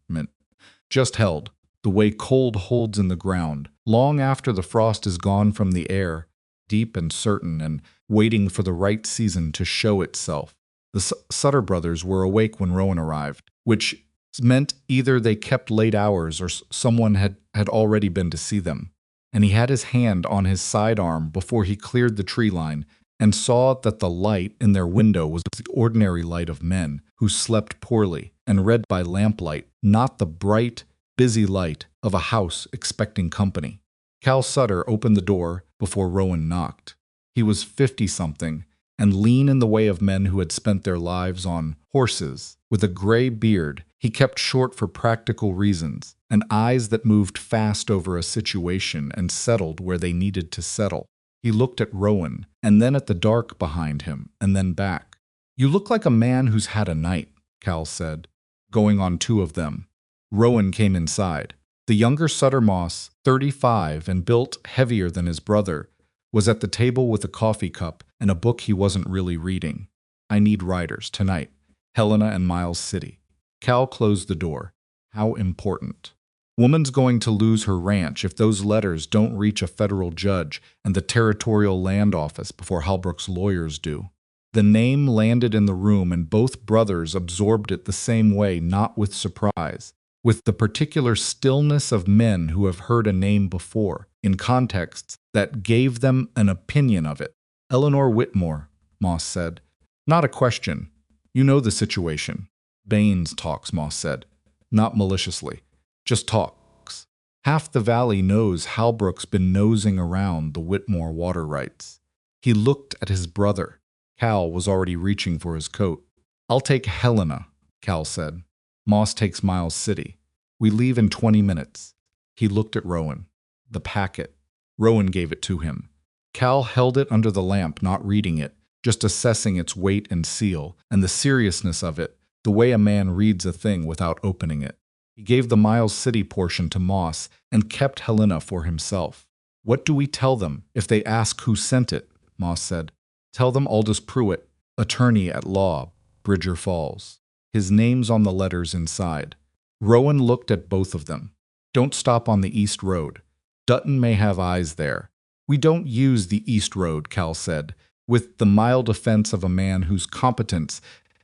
just held, the way cold holds in the ground, long after the frost is gone from the air, deep and certain, and waiting for the right season to show itself. The Sutter brothers were awake when Rowan arrived, which meant either they kept late hours or someone had already been to see them. And he had his hand on his sidearm before he cleared the tree line and saw that the light in their window was the ordinary light of men who slept poorly and read by lamplight, not the bright, busy light of a house expecting company. Cal Sutter opened the door before Rowan knocked. He was 50-something and lean in the way of men who had spent their lives on horses. With a gray beard, he kept short for practical reasons, and eyes that moved fast over a situation and settled where they needed to settle. He looked at Rowan, and then at the dark behind him, and then back. You look like a man who's had a night, Cal said, going on two of them. Rowan came inside. The younger Sutter Moss, 35 and built heavier than his brother, was at the table with a coffee cup and a book he wasn't really reading. I Need Riders, tonight. Helena and Miles City. Cal closed the door. How important. Woman's going to lose her ranch if those letters don't reach a federal judge and the territorial land office before Halbrook's lawyers do. The name landed in the room and both brothers absorbed it the same way, not with surprise, with the particular stillness of men who have heard a name before, in contexts that gave them an opinion of it. Eleanor Whitmore, Moss said. Not a question. You know the situation. Baines talks, Moss said. Not maliciously. Just talks. Half the valley knows Halbrook's been nosing around the Whitmore water rights. He looked at his brother. Cal was already reaching for his coat. I'll take Helena, Cal said. Moss takes Miles City. We leave in 20 minutes. He looked at Rowan. The packet. Rowan gave it to him. Cal held it under the lamp, not reading it, just assessing its weight and seal, and the seriousness of it, the way a man reads a thing without opening it. He gave the Miles City portion to Moss and kept Helena for himself. What do we tell them if they ask who sent it? Moss said. Tell them Aldous Pruitt, attorney at law, Bridger Falls. His name's on the letters inside. Rowan looked at both of them. Don't stop on the East Road. Dutton may have eyes there. We don't use the East Road, Cal said, with the mild offense of a man whose competence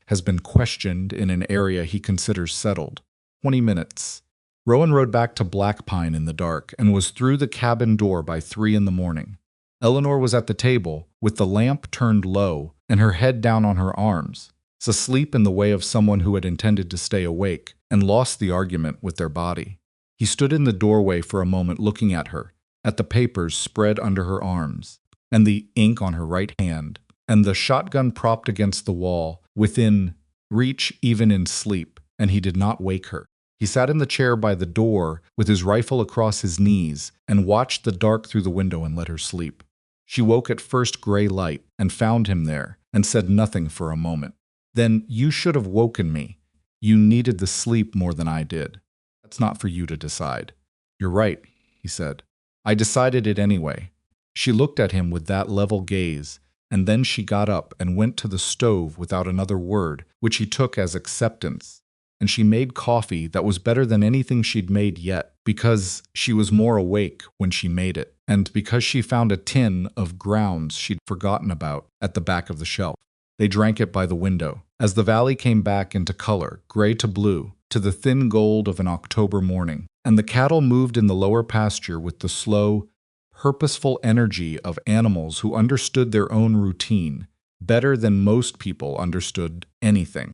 has been questioned in an area he considers settled. 20 minutes. Rowan rode back to Black Pine in the dark and was through the cabin door by 3 in the morning. Eleanor was at the table, with the lamp turned low and her head down on her arms, asleep in the way of someone who had intended to stay awake and lost the argument with their body. He stood in the doorway for a moment looking at her, at the papers spread under her arms, and the ink on her right hand, and the shotgun propped against the wall, within reach even in sleep, and he did not wake her. He sat in the chair by the door with his rifle across his knees and watched the dark through the window and let her sleep. She woke at first gray light and found him there and said nothing for a moment. Then you should have woken me. You needed the sleep more than I did. That's not for you to decide. You're right, he said. I decided it anyway. She looked at him with that level gaze, and then she got up and went to the stove without another word, which he took as acceptance. And she made coffee that was better than anything she'd made yet, because she was more awake when she made it, and because she found a tin of grounds she'd forgotten about at the back of the shelf. They drank it by the window, as the valley came back into color, gray to blue, to the thin gold of an October morning, and the cattle moved in the lower pasture with the slow, purposeful energy of animals who understood their own routine better than most people understood anything.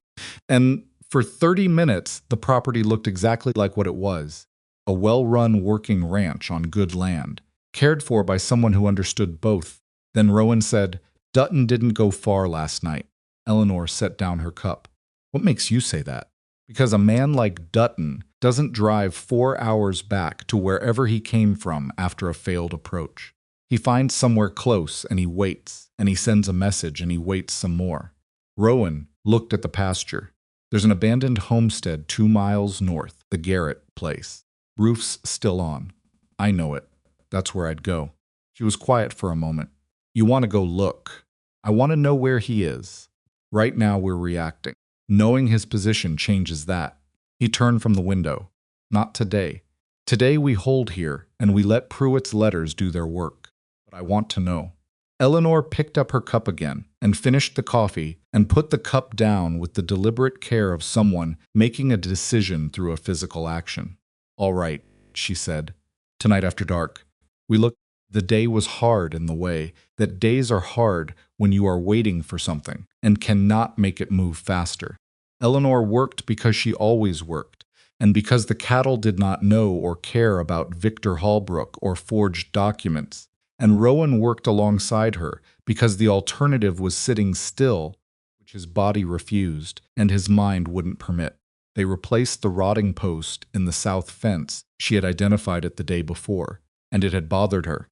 And for 30 minutes, the property looked exactly like what it was, a well-run working ranch on good land, cared for by someone who understood both. Then Rowan said, Dutton didn't go far last night. Eleanor set down her cup. What makes you say that? Because a man like Dutton doesn't drive 4 hours back to wherever he came from after a failed approach. He finds somewhere close and he waits, and he sends a message and he waits some more. Rowan looked at the pasture. There's an abandoned homestead 2 miles north, the Garrett place. Roof's still on. I know it. That's where I'd go. She was quiet for a moment. You want to go look. I want to know where he is. Right now we're reacting. Knowing his position changes that. He turned from the window. Not today. Today we hold here, and we let Pruitt's letters do their work. But I want to know. Eleanor picked up her cup again and finished the coffee and put the cup down with the deliberate care of someone making a decision through a physical action. All right, she said. Tonight after dark. We looked. The day was hard in the way that days are hard when you are waiting for something and cannot make it move faster. Eleanor worked because she always worked, and because the cattle did not know or care about Victor Holbrook or forged documents. And Rowan worked alongside her because the alternative was sitting still, which his body refused and his mind wouldn't permit. They replaced the rotting post in the south fence she had identified it the day before, and it had bothered her.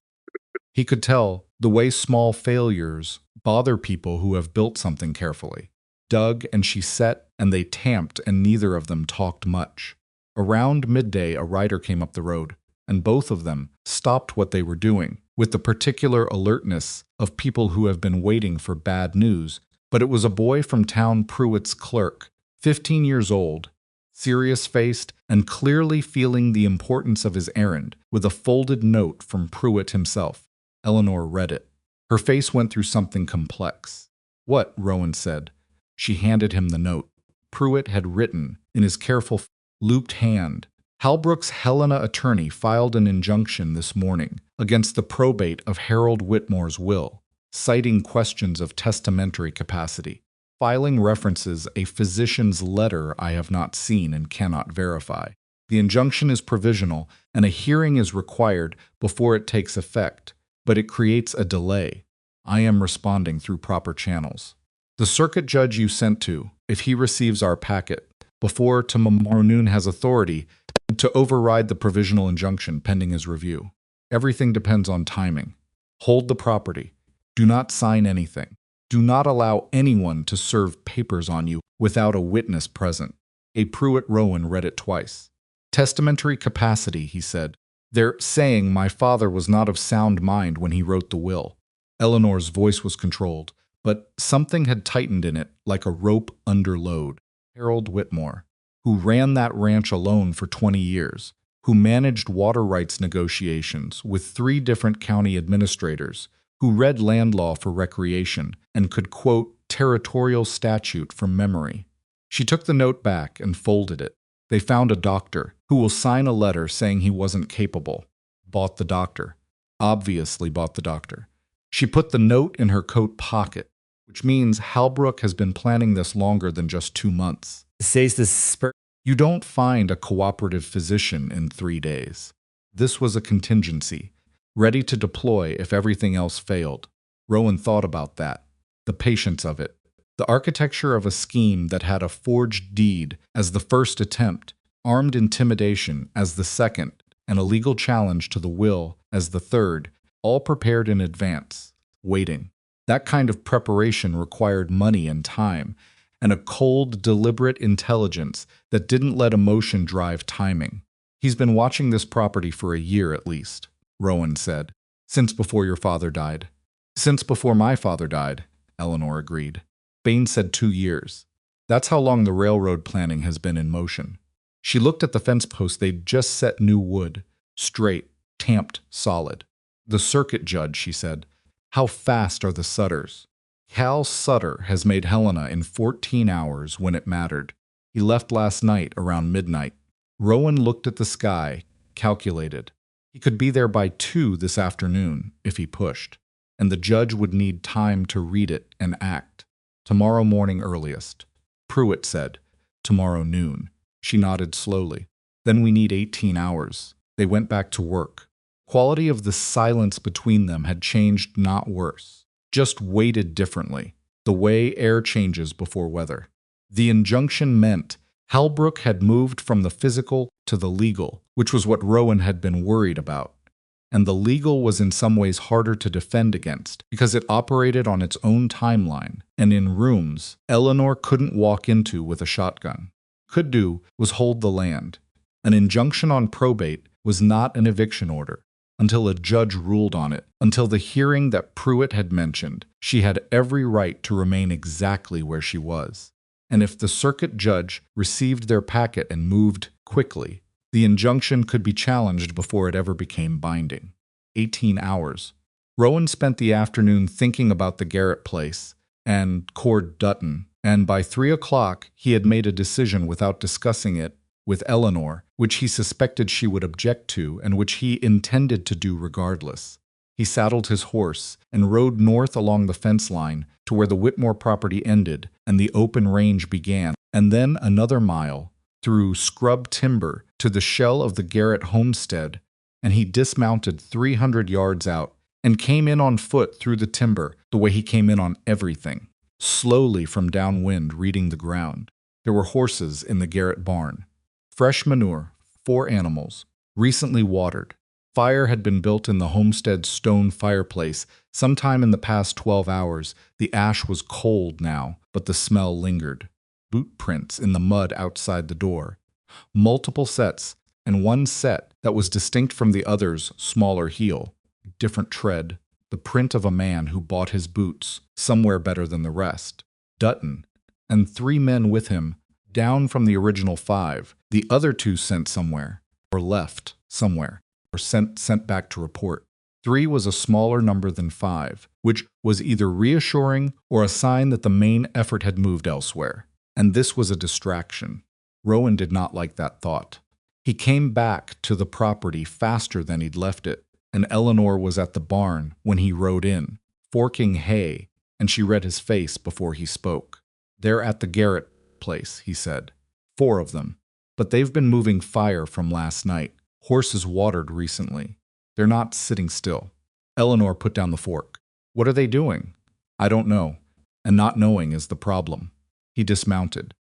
He could tell the way small failures bother people who have built something carefully. Doug and she set, and they tamped, and neither of them talked much. Around midday, a rider came up the road, and both of them stopped what they were doing, with the particular alertness of people who have been waiting for bad news. But it was a boy from town, Pruitt's clerk, 15 years old, serious-faced and clearly feeling the importance of his errand, with a folded note from Pruitt himself. Eleanor read it. Her face went through something complex. What? Rowan said. She handed him the note. Pruitt had written, in his careful, looped hand, Halbrook's Helena attorney filed an injunction this morning against the probate of Harold Whitmore's will, citing questions of testamentary capacity. Filing references a physician's letter I have not seen and cannot verify. The injunction is provisional, and a hearing is required before it takes effect, but it creates a delay. I am responding through proper channels. The circuit judge you sent to, if he receives our packet, before tomorrow noon has authority to override the provisional injunction pending his review. Everything depends on timing. Hold the property. Do not sign anything. Do not allow anyone to serve papers on you without a witness present. A Pruitt Rowan read it twice. Testamentary capacity, he said. They're saying my father was not of sound mind when he wrote the will. Eleanor's voice was controlled, but something had tightened in it like a rope under load. Harold Whitmore, who ran that ranch alone for 20 years, who managed water rights negotiations with 3 different county administrators, who read land law for recreation and could quote territorial statute from memory. She took the note back and folded it. They found a doctor who will sign a letter saying he wasn't capable. Bought the doctor. Obviously bought the doctor. She put the note in her coat pocket, which means Halbrook has been planning this longer than just 2 months. Says the spur. You don't find a cooperative physician in 3 days. This was a contingency, ready to deploy if everything else failed. Rowan thought about that, the patience of it, the architecture of a scheme that had a forged deed as the first attempt, armed intimidation as the second, and a legal challenge to the will as the third, all prepared in advance, waiting. That kind of preparation required money and time, and a cold, deliberate intelligence that didn't let emotion drive timing. He's been watching this property for a year at least, Rowan said. Since before your father died. Since before my father died, Eleanor agreed. Bain said 2 years. That's how long the railroad planning has been in motion. She looked at the fence post they'd just set new wood, straight, tamped, solid. The circuit judge, she said. How fast are the Sutters? Cal Sutter has made Helena in 14 hours when it mattered. He left last night around midnight. Rowan looked at the sky, calculated. He could be there by 2 this afternoon, if he pushed. And the judge would need time to read it and act. Tomorrow morning earliest. Pruitt said. Tomorrow noon. She nodded slowly. Then we need 18 hours. They went back to work. Quality of the silence between them had changed, not worse. Just weighted differently, the way air changes before weather. The injunction meant Halbrook had moved from the physical to the legal, which was what Rowan had been worried about. And the legal was in some ways harder to defend against, because it operated on its own timeline, and in rooms Eleanor couldn't walk into with a shotgun. Could do was hold the land. An injunction on probate was not an eviction order. Until a judge ruled on it, until the hearing that Pruitt had mentioned, she had every right to remain exactly where she was. And if the circuit judge received their packet and moved quickly, the injunction could be challenged before it ever became binding. 18 hours. Rowan spent the afternoon thinking about the Garrett place and Cord Dutton, and by 3 o'clock he had made a decision without discussing it with Eleanor, which he suspected she would object to and which he intended to do regardless. He saddled his horse and rode north along the fence line to where the Whitmore property ended and the open range began, and then another mile through scrub timber to the shell of the Garrett homestead, and he dismounted 300 yards out and came in on foot through the timber the way he came in on everything, slowly from downwind reading the ground. There were horses in the Garrett barn. Fresh manure, 4 animals, recently watered. Fire had been built in the homestead's stone fireplace. Sometime in the past 12 hours, the ash was cold now, but the smell lingered. Boot prints in the mud outside the door. Multiple sets, and one set that was distinct from the other's smaller heel. Different tread, the print of a man who bought his boots, somewhere better than the rest. Dutton, and 3 men with him, down from the original 5, the other 2 sent somewhere, or left somewhere, or sent back to report. 3 was a smaller number than 5, which was either reassuring or a sign that the main effort had moved elsewhere. And this was a distraction. Rowan did not like that thought. He came back to the property faster than he'd left it, and Eleanor was at the barn when he rode in, forking hay, and she read his face before he spoke. They're at the Garrett place, he said. 4 of them. But they've been moving fire from last night. Horses watered recently. They're not sitting still. Eleanor put down the fork. What are they doing? I don't know. And not knowing is the problem. He dismounted.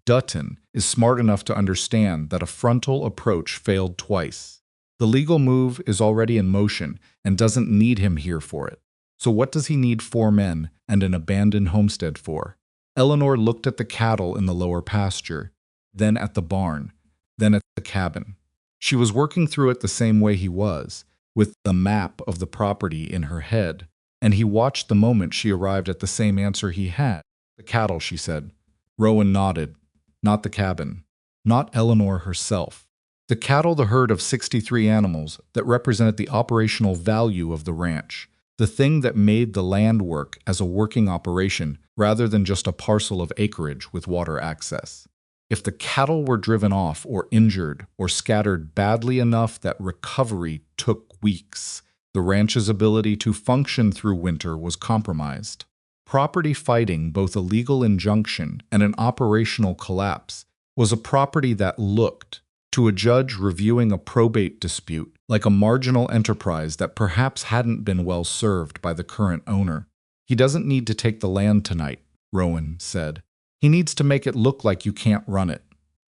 Dutton is smart enough to understand that a frontal approach failed twice. The legal move is already in motion and doesn't need him here for it. So what does he need 4 men and an abandoned homestead for? Eleanor looked at the cattle in the lower pasture, then at the barn, then at the cabin. She was working through it the same way he was, with the map of the property in her head, and he watched the moment she arrived at the same answer he had. The cattle, she said. Rowan nodded. Not the cabin. Not Eleanor herself. The cattle, the herd of 63 animals that represented the operational value of the ranch, the thing that made the land work as a working operation rather than just a parcel of acreage with water access. If the cattle were driven off or injured or scattered badly enough that recovery took weeks, The ranch's ability to function through winter was compromised. Property fighting, both a legal injunction and an operational collapse, was a property that looked, to a judge reviewing a probate dispute, like a marginal enterprise that perhaps hadn't been well served by the current owner. "He doesn't need to take the land tonight," Rowan said. "He needs to make it look like you can't run it."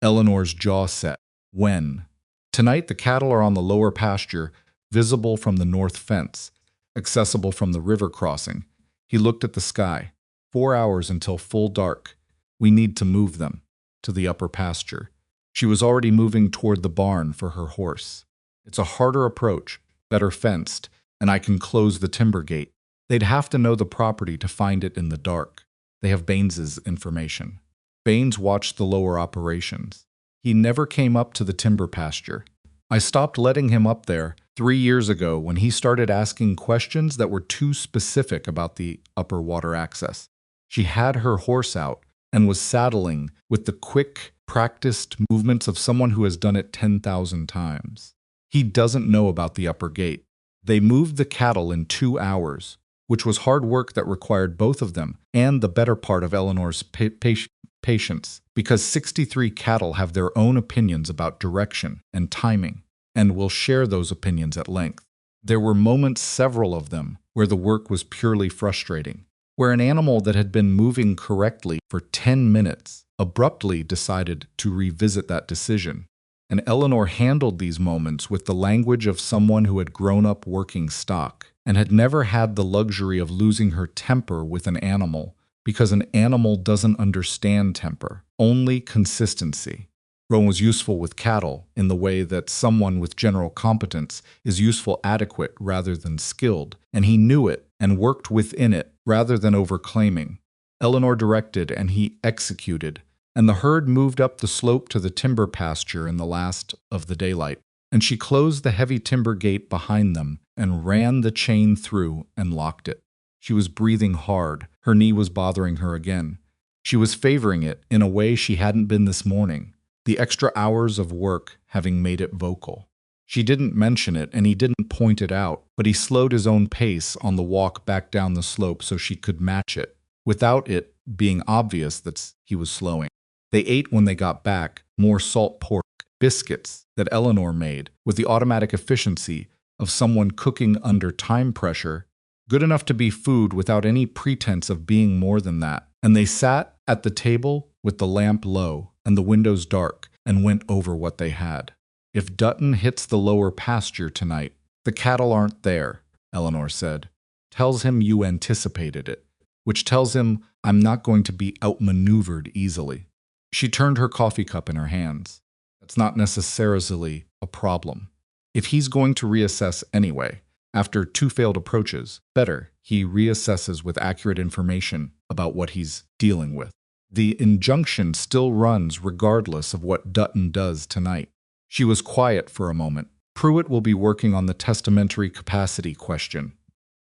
Eleanor's jaw set. "When?" "Tonight the cattle are on the lower pasture, visible from the north fence, accessible from the river crossing." He looked at the sky. 4 hours until full dark. We need to move them to the upper pasture." She was already moving toward the barn for her horse. "It's a harder approach, better fenced, and I can close the timber gate. They'd have to know the property to find it in the dark. They have Baines's information." Baines watched the lower operations. He never came up to the timber pasture. "I stopped letting him up there 3 years ago when he started asking questions that were too specific about the upper water access." She had her horse out and was saddling with the quick, practiced movements of someone who has done it 10,000 times. "He doesn't know about the upper gate. They moved the cattle in 2 hours, which was hard work that required both of them and the better part of Eleanor's patience, because 63 cattle have their own opinions about direction and timing, and will share those opinions at length. There were moments, several of them, where the work was purely frustrating, where an animal that had been moving correctly for 10 minutes abruptly decided to revisit that decision. And Eleanor handled these moments with the language of someone who had grown up working stock and had never had the luxury of losing her temper with an animal, because an animal doesn't understand temper, only consistency. Rowan was useful with cattle in the way that someone with general competence is useful adequate rather than skilled, and he knew it and worked within it rather than overclaiming. Eleanor directed and he executed, and the herd moved up the slope to the timber pasture in the last of the daylight, and she closed the heavy timber gate behind them and ran the chain through and locked it. She was breathing hard. Her knee was bothering her again. She was favoring it in a way she hadn't been this morning, the extra hours of work having made it vocal. She didn't mention it, and he didn't point it out, but he slowed his own pace on the walk back down the slope so she could match it, without it being obvious that he was slowing. They ate when they got back more salt pork, biscuits that Eleanor made, with the automatic efficiency of someone cooking under time pressure, good enough to be food without any pretense of being more than that. And they sat at the table with the lamp low and the windows dark and went over what they had. "If Dutton hits the lower pasture tonight, the cattle aren't there," Eleanor said. "Tells him you anticipated it, which tells him I'm not going to be outmaneuvered easily." She turned her coffee cup in her hands. "That's not necessarily a problem. If he's going to reassess anyway, after 2 failed approaches, better he reassesses with accurate information about what he's dealing with. The injunction still runs regardless of what Dutton does tonight." She was quiet for a moment. "Pruitt will be working on the testamentary capacity question.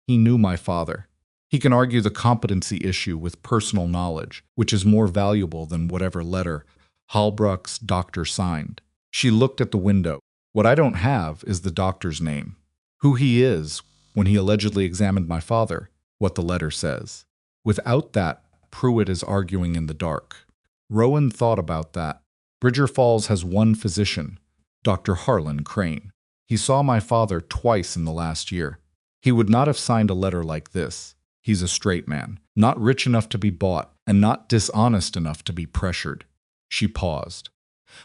He knew my father. He can argue the competency issue with personal knowledge, which is more valuable than whatever letter Halbrook's doctor signed." She looked at the window. "What I don't have is the doctor's name, who he is when he allegedly examined my father, what the letter says. Without that, Pruitt is arguing in the dark." Rowan thought about that. "Bridger Falls has one physician, Dr. Harlan Crane. He saw my father twice in the last year. He would not have signed a letter like this. He's a straight man, not rich enough to be bought, and not dishonest enough to be pressured." She paused.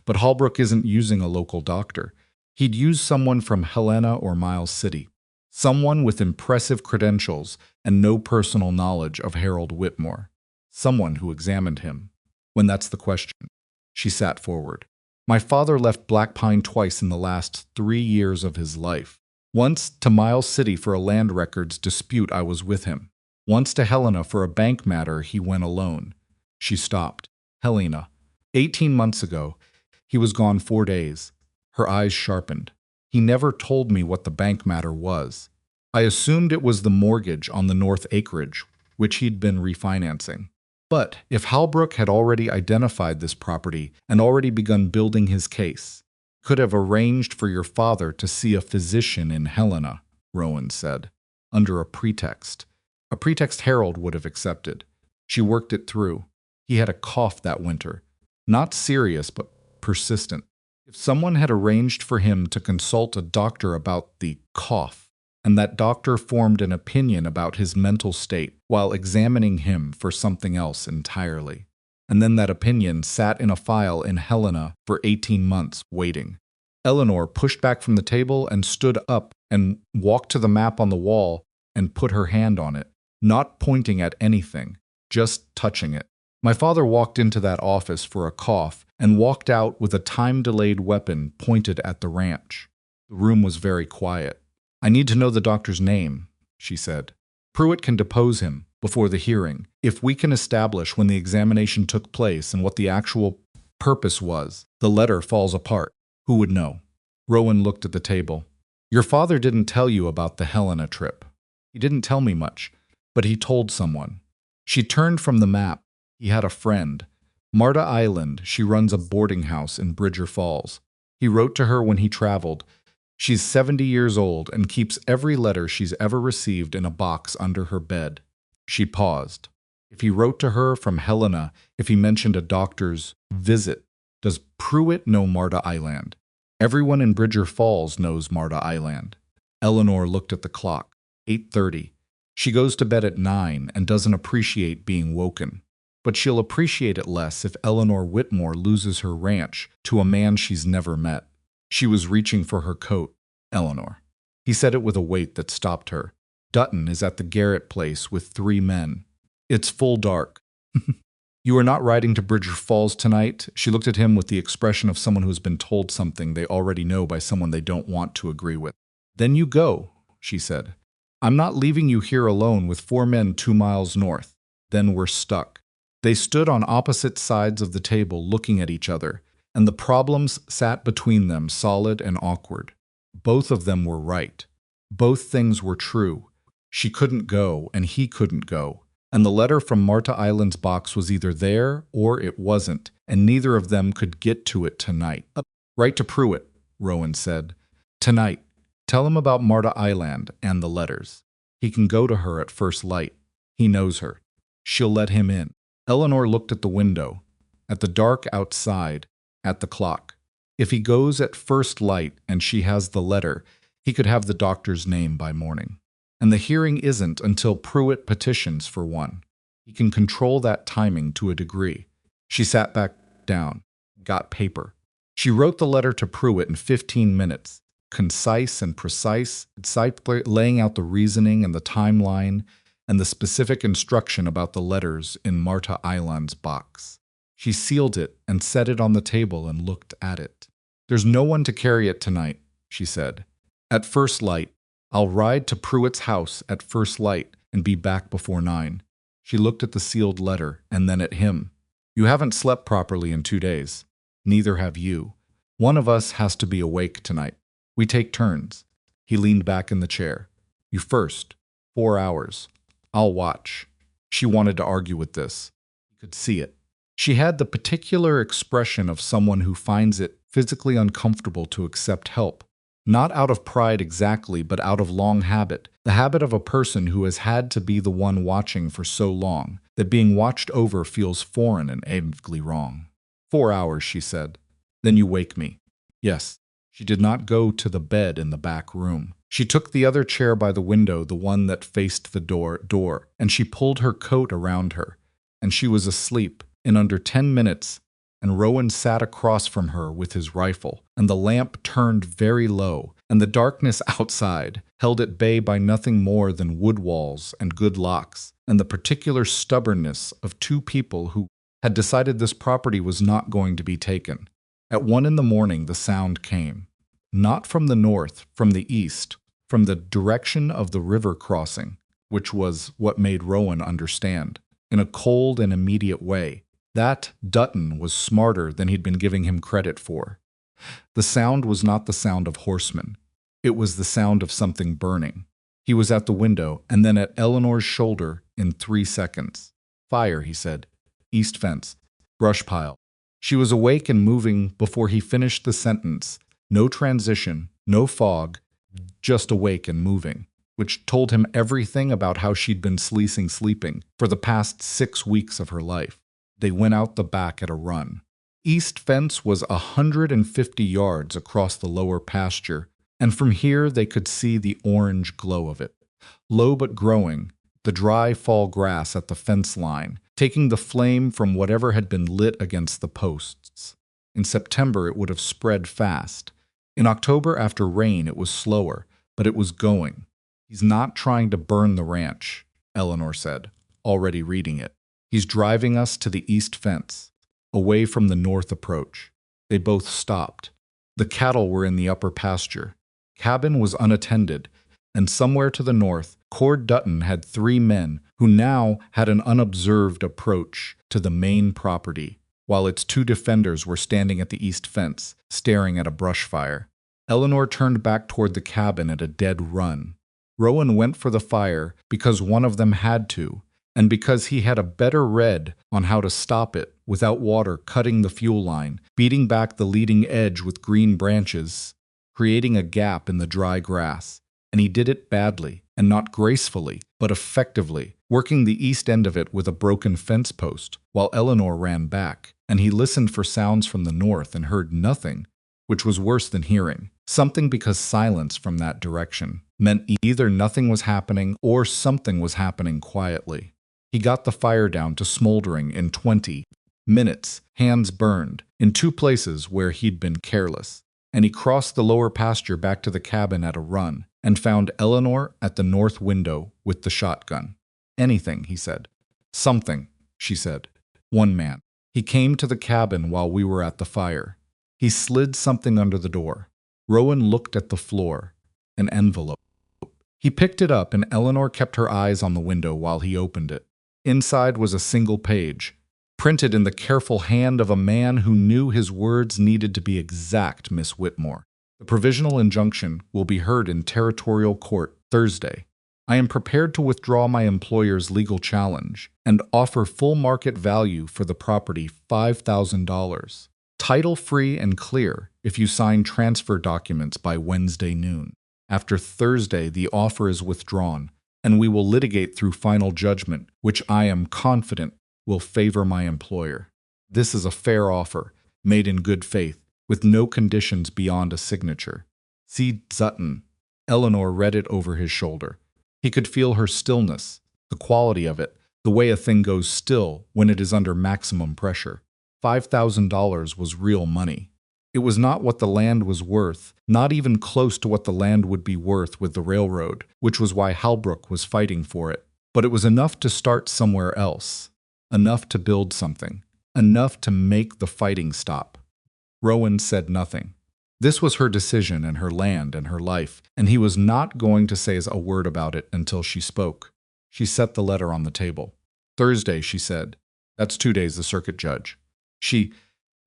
"But Holbrook isn't using a local doctor. He'd use someone from Helena or Miles City. Someone with impressive credentials and no personal knowledge of Harold Whitmore. Someone who examined him. When that's the question." She sat forward. "My father left Black Pine twice in the last 3 years of his life. Once to Miles City for a land records dispute I was with him. Once to Helena for a bank matter he went alone." She stopped. "Helena. 18 months ago. He was gone 4 days. Her eyes sharpened. "He never told me what the bank matter was. I assumed it was the mortgage on the north acreage, which he'd been refinancing. But if Halbrook had already identified this property and already begun building his case, could have arranged for your father to see a physician in Helena. Rowan said, under a pretext. A pretext Harold would have accepted. She worked it through. He had a cough that winter. Not serious, but persistent. If someone had arranged for him to consult a doctor about the cough, and that doctor formed an opinion about his mental state while examining him for something else entirely, and then that opinion sat in a file in Helena for 18 months waiting. Eleanor pushed back from the table and stood up and walked to the map on the wall and put her hand on it, not pointing at anything, just touching it. My father walked into that office for a cough and walked out with a time-delayed weapon pointed at the ranch. The room was very quiet. "I need to know the doctor's name," she said. "Pruitt can depose him before the hearing. If we can establish when the examination took place and what the actual purpose was, the letter falls apart. Who would know?" Rowan looked at the table. "Your father didn't tell you about the Helena trip. He didn't tell me much, but he told someone." She turned from the map. He had a friend. Marta Island, she runs a boarding house in Bridger Falls. He wrote to her when he traveled. She's 70 years old and keeps every letter she's ever received in a box under her bed. She paused. If he wrote to her from Helena, if he mentioned a doctor's visit, does Pruitt know Marta Island? Everyone in Bridger Falls knows Marta Island. Eleanor looked at the clock. 8:30. She goes to bed at 9 and doesn't appreciate being woken. But she'll appreciate it less if Eleanor Whitmore loses her ranch to a man she's never met. She was reaching for her coat. "Eleanor." He said it with a weight that stopped her. "Dutton is at the Garrett place with 3 men. It's full dark." "You are not riding to Bridger Falls tonight?" She looked at him with the expression of someone who has been told something they already know by someone they don't want to agree with. "Then you go," she said. "I'm not leaving you here alone with 4 men 2 miles north. Then we're stuck." They stood on opposite sides of the table looking at each other, and the problems sat between them solid and awkward. Both of them were right. Both things were true. She couldn't go, and he couldn't go. And the letter from Marta Island's box was either there or it wasn't, and neither of them could get to it tonight. "Write to Pruitt," Rowan said. "Tonight. Tell him about Marta Island and the letters. He can go to her at first light. He knows her. She'll let him in." Eleanor looked at the window, at the dark outside, at the clock. If he goes at first light and she has the letter, he could have the doctor's name by morning. And the hearing isn't until Pruitt petitions for one. He can control that timing to a degree. She sat back down, got paper. She wrote the letter to Pruitt in 15 minutes, concise and precise, laying out the reasoning and the timeline, and the specific instruction about the letters in Marta Island's box. She sealed it and set it on the table and looked at it. "There's no one to carry it tonight," she said. "At first light. I'll ride to Pruitt's house at first light and be back before 9. She looked at the sealed letter and then at him. "You haven't slept properly in 2 days. Neither have you. One of us has to be awake tonight. We take turns." He leaned back in the chair. "You first. 4 hours. I'll watch." She wanted to argue with this. He could see it. She had the particular expression of someone who finds it physically uncomfortable to accept help. Not out of pride exactly, but out of long habit. The habit of a person who has had to be the one watching for so long that being watched over feels foreign and vaguely wrong. 4 hours, she said. "Then you wake me." Yes. She did not go to the bed in the back room. She took the other chair by the window, the one that faced the door, and she pulled her coat around her. And she was asleep in under 10 minutes, and Rowan sat across from her with his rifle, and the lamp turned very low, and the darkness outside, held at bay by nothing more than wood walls and good locks, and the particular stubbornness of 2 people who had decided this property was not going to be taken. At 1 in the morning the sound came. Not from the north, from the east, from the direction of the river crossing, which was what made Rowan understand, in a cold and immediate way, that Dutton was smarter than he'd been giving him credit for. The sound was not the sound of horsemen. It was the sound of something burning. He was at the window, and then at Eleanor's shoulder in 3 seconds. "Fire," he said. "East fence. Brush pile." She was awake and moving before he finished the sentence. No transition, no fog, just awake and moving, which told him everything about how she'd been sleeping for the past 6 weeks of her life. They went out the back at a run. East Fence was 150 yards across the lower pasture, and from here they could see the orange glow of it. Low but growing, the dry fall grass at the fence line, taking the flame from whatever had been lit against the posts. In September it would have spread fast. In October, after rain, it was slower, but it was going. "He's not trying to burn the ranch," Eleanor said, already reading it. "He's driving us to the east fence, away from the north approach." They both stopped. The cattle were in the upper pasture. Cabin was unattended, and somewhere to the north, Cord Dutton had 3 men who now had an unobserved approach to the main property, while its 2 defenders were standing at the east fence, staring at a brush fire. Eleanor turned back toward the cabin at a dead run. Rowan went for the fire because one of them had to, and because he had a better read on how to stop it without water cutting the fuel line, beating back the leading edge with green branches, creating a gap in the dry grass. And he did it badly, and not gracefully, but effectively, working the east end of it with a broken fence post, while Eleanor ran back, and he listened for sounds from the north and heard nothing, which was worse than hearing. Something, because silence from that direction meant either nothing was happening or something was happening quietly. He got the fire down to smoldering in 20 minutes, hands burned, in 2 places where he'd been careless, and he crossed the lower pasture back to the cabin at a run, and found Eleanor at the north window with the shotgun. "Anything," he said. "Something," she said. "One man. He came to the cabin while we were at the fire. He slid something under the door." Rowan looked at the floor. An envelope. He picked it up, and Eleanor kept her eyes on the window while he opened it. Inside was a single page, printed in the careful hand of a man who knew his words needed to be exact, Miss Whitmore. "The provisional injunction will be heard in territorial court Thursday. I am prepared to withdraw my employer's legal challenge and offer full market value for the property, $5,000. Title free and clear if you sign transfer documents by Wednesday noon. After Thursday, the offer is withdrawn, and we will litigate through final judgment, which I am confident will favor my employer. This is a fair offer, made in good faith, with no conditions beyond a signature. C. Dutton." Eleanor read it over his shoulder. He could feel her stillness, the quality of it, the way a thing goes still when it is under maximum pressure. $5,000 was real money. It was not what the land was worth, not even close to what the land would be worth with the railroad, which was why Halbrook was fighting for it. But it was enough to start somewhere else, enough to build something, enough to make the fighting stop. Rowan said nothing. This was her decision and her land and her life, and he was not going to say a word about it until she spoke. She set the letter on the table. "Thursday," she said. "That's 2 days, the circuit judge." She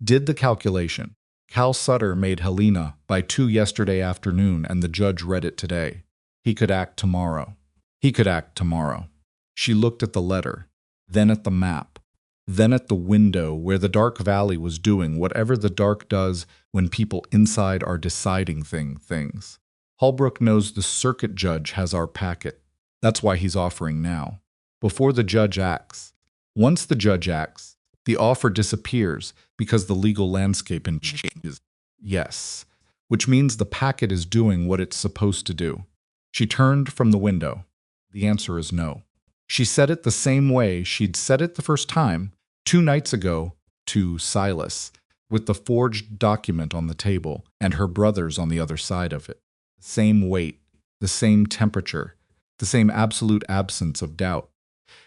did the calculation. Cal Sutter made Helena by 2 yesterday afternoon, and the judge read it today. He could act tomorrow. He could act tomorrow. She looked at the letter, then at the map, then at the window where the dark valley was doing whatever the dark does when people inside are deciding things. "Holbrook knows the circuit judge has our packet. That's why he's offering now. Before the judge acts. Once the judge acts, the offer disappears because the legal landscape changes." "Yes," which means the packet is doing what it's supposed to do. She turned from the window. "The answer is no." She said it the same way she'd said it the first time, 2 nights ago, to Silas, with the forged document on the table and her brothers on the other side of it. The same weight, the same temperature, the same absolute absence of doubt.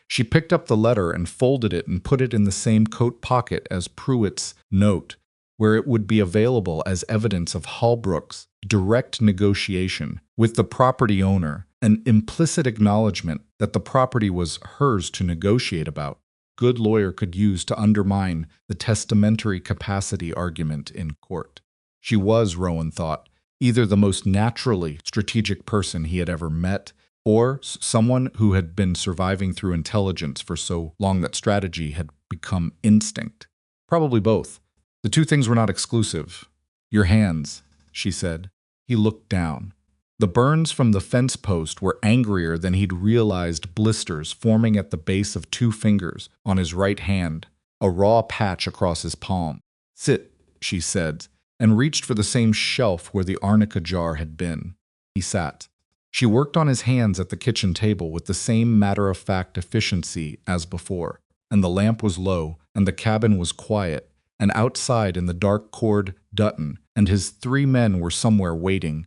She picked up the letter and folded it and put it in the same coat pocket as Pruitt's note, where it would be available as evidence of Holbrook's direct negotiation with the property owner, an implicit acknowledgement that the property was hers to negotiate about. Good lawyer could use to undermine the testamentary capacity argument in court. She was, Rowan thought, either the most naturally strategic person he had ever met, or someone who had been surviving through intelligence for so long that strategy had become instinct. Probably both. The 2 things were not exclusive. "Your hands," she said. He looked down. The burns from the fence post were angrier than he'd realized, blisters forming at the base of 2 fingers on his right hand, a raw patch across his palm. "Sit," she said, and reached for the same shelf where the arnica jar had been. He sat. She worked on his hands at the kitchen table with the same matter-of-fact efficiency as before, and the lamp was low, and the cabin was quiet, and outside in the dark corridor Dutton and his 3 men were somewhere waiting,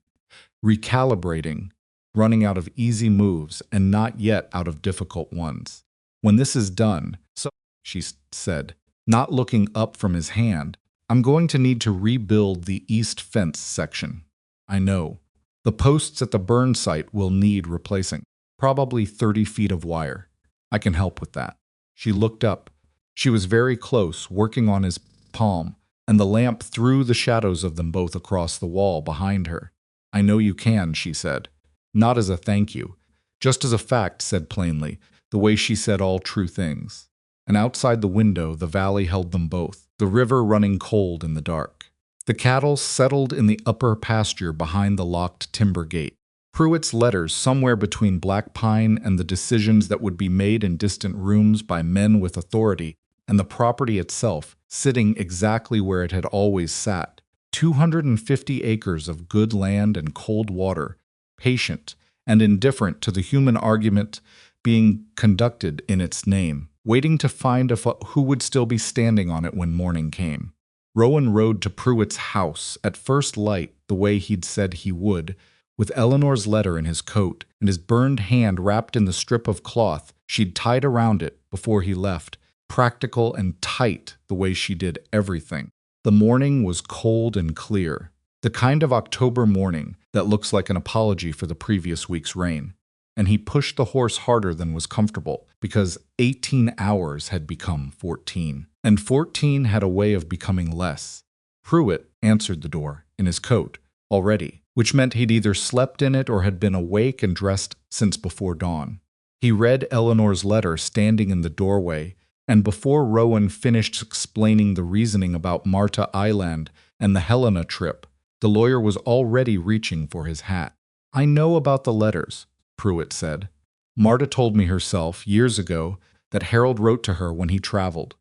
recalibrating, running out of easy moves and not yet out of difficult ones. "When this is done," so she said, not looking up from his hand, "I'm going to need to rebuild the east fence section. I know. The posts at the burn site will need replacing. Probably 30 feet of wire. I can help with that." She looked up. She was very close, working on his palm, and the lamp threw the shadows of them both across the wall behind her. "I know you can," she said. Not as a thank you. Just as a fact, said plainly, the way she said all true things. And outside the window, the valley held them both, the river running cold in the dark. The cattle settled in the upper pasture behind the locked timber gate. Pruitt's letters somewhere between Black Pine and the decisions that would be made in distant rooms by men with authority, and the property itself sitting exactly where it had always sat. 250 acres of good land and cold water, patient and indifferent to the human argument being conducted in its name, waiting to find who would still be standing on it when morning came. Rowan rode to Pruitt's house at first light the way he'd said he would, with Eleanor's letter in his coat and his burned hand wrapped in the strip of cloth she'd tied around it before he left, practical and tight the way she did everything. The morning was cold and clear, the kind of October morning that looks like an apology for the previous week's rain. And he pushed the horse harder than was comfortable, because 18 hours had become 14, and 14 had a way of becoming less. Pruitt answered the door, in his coat, already, which meant he'd either slept in it or had been awake and dressed since before dawn. He read Eleanor's letter standing in the doorway, and before Rowan finished explaining the reasoning about Marta Island and the Helena trip, the lawyer was already reaching for his hat. "I know about the letters," Pruitt said. "Marta told me herself, years ago, that Harold wrote to her when he traveled.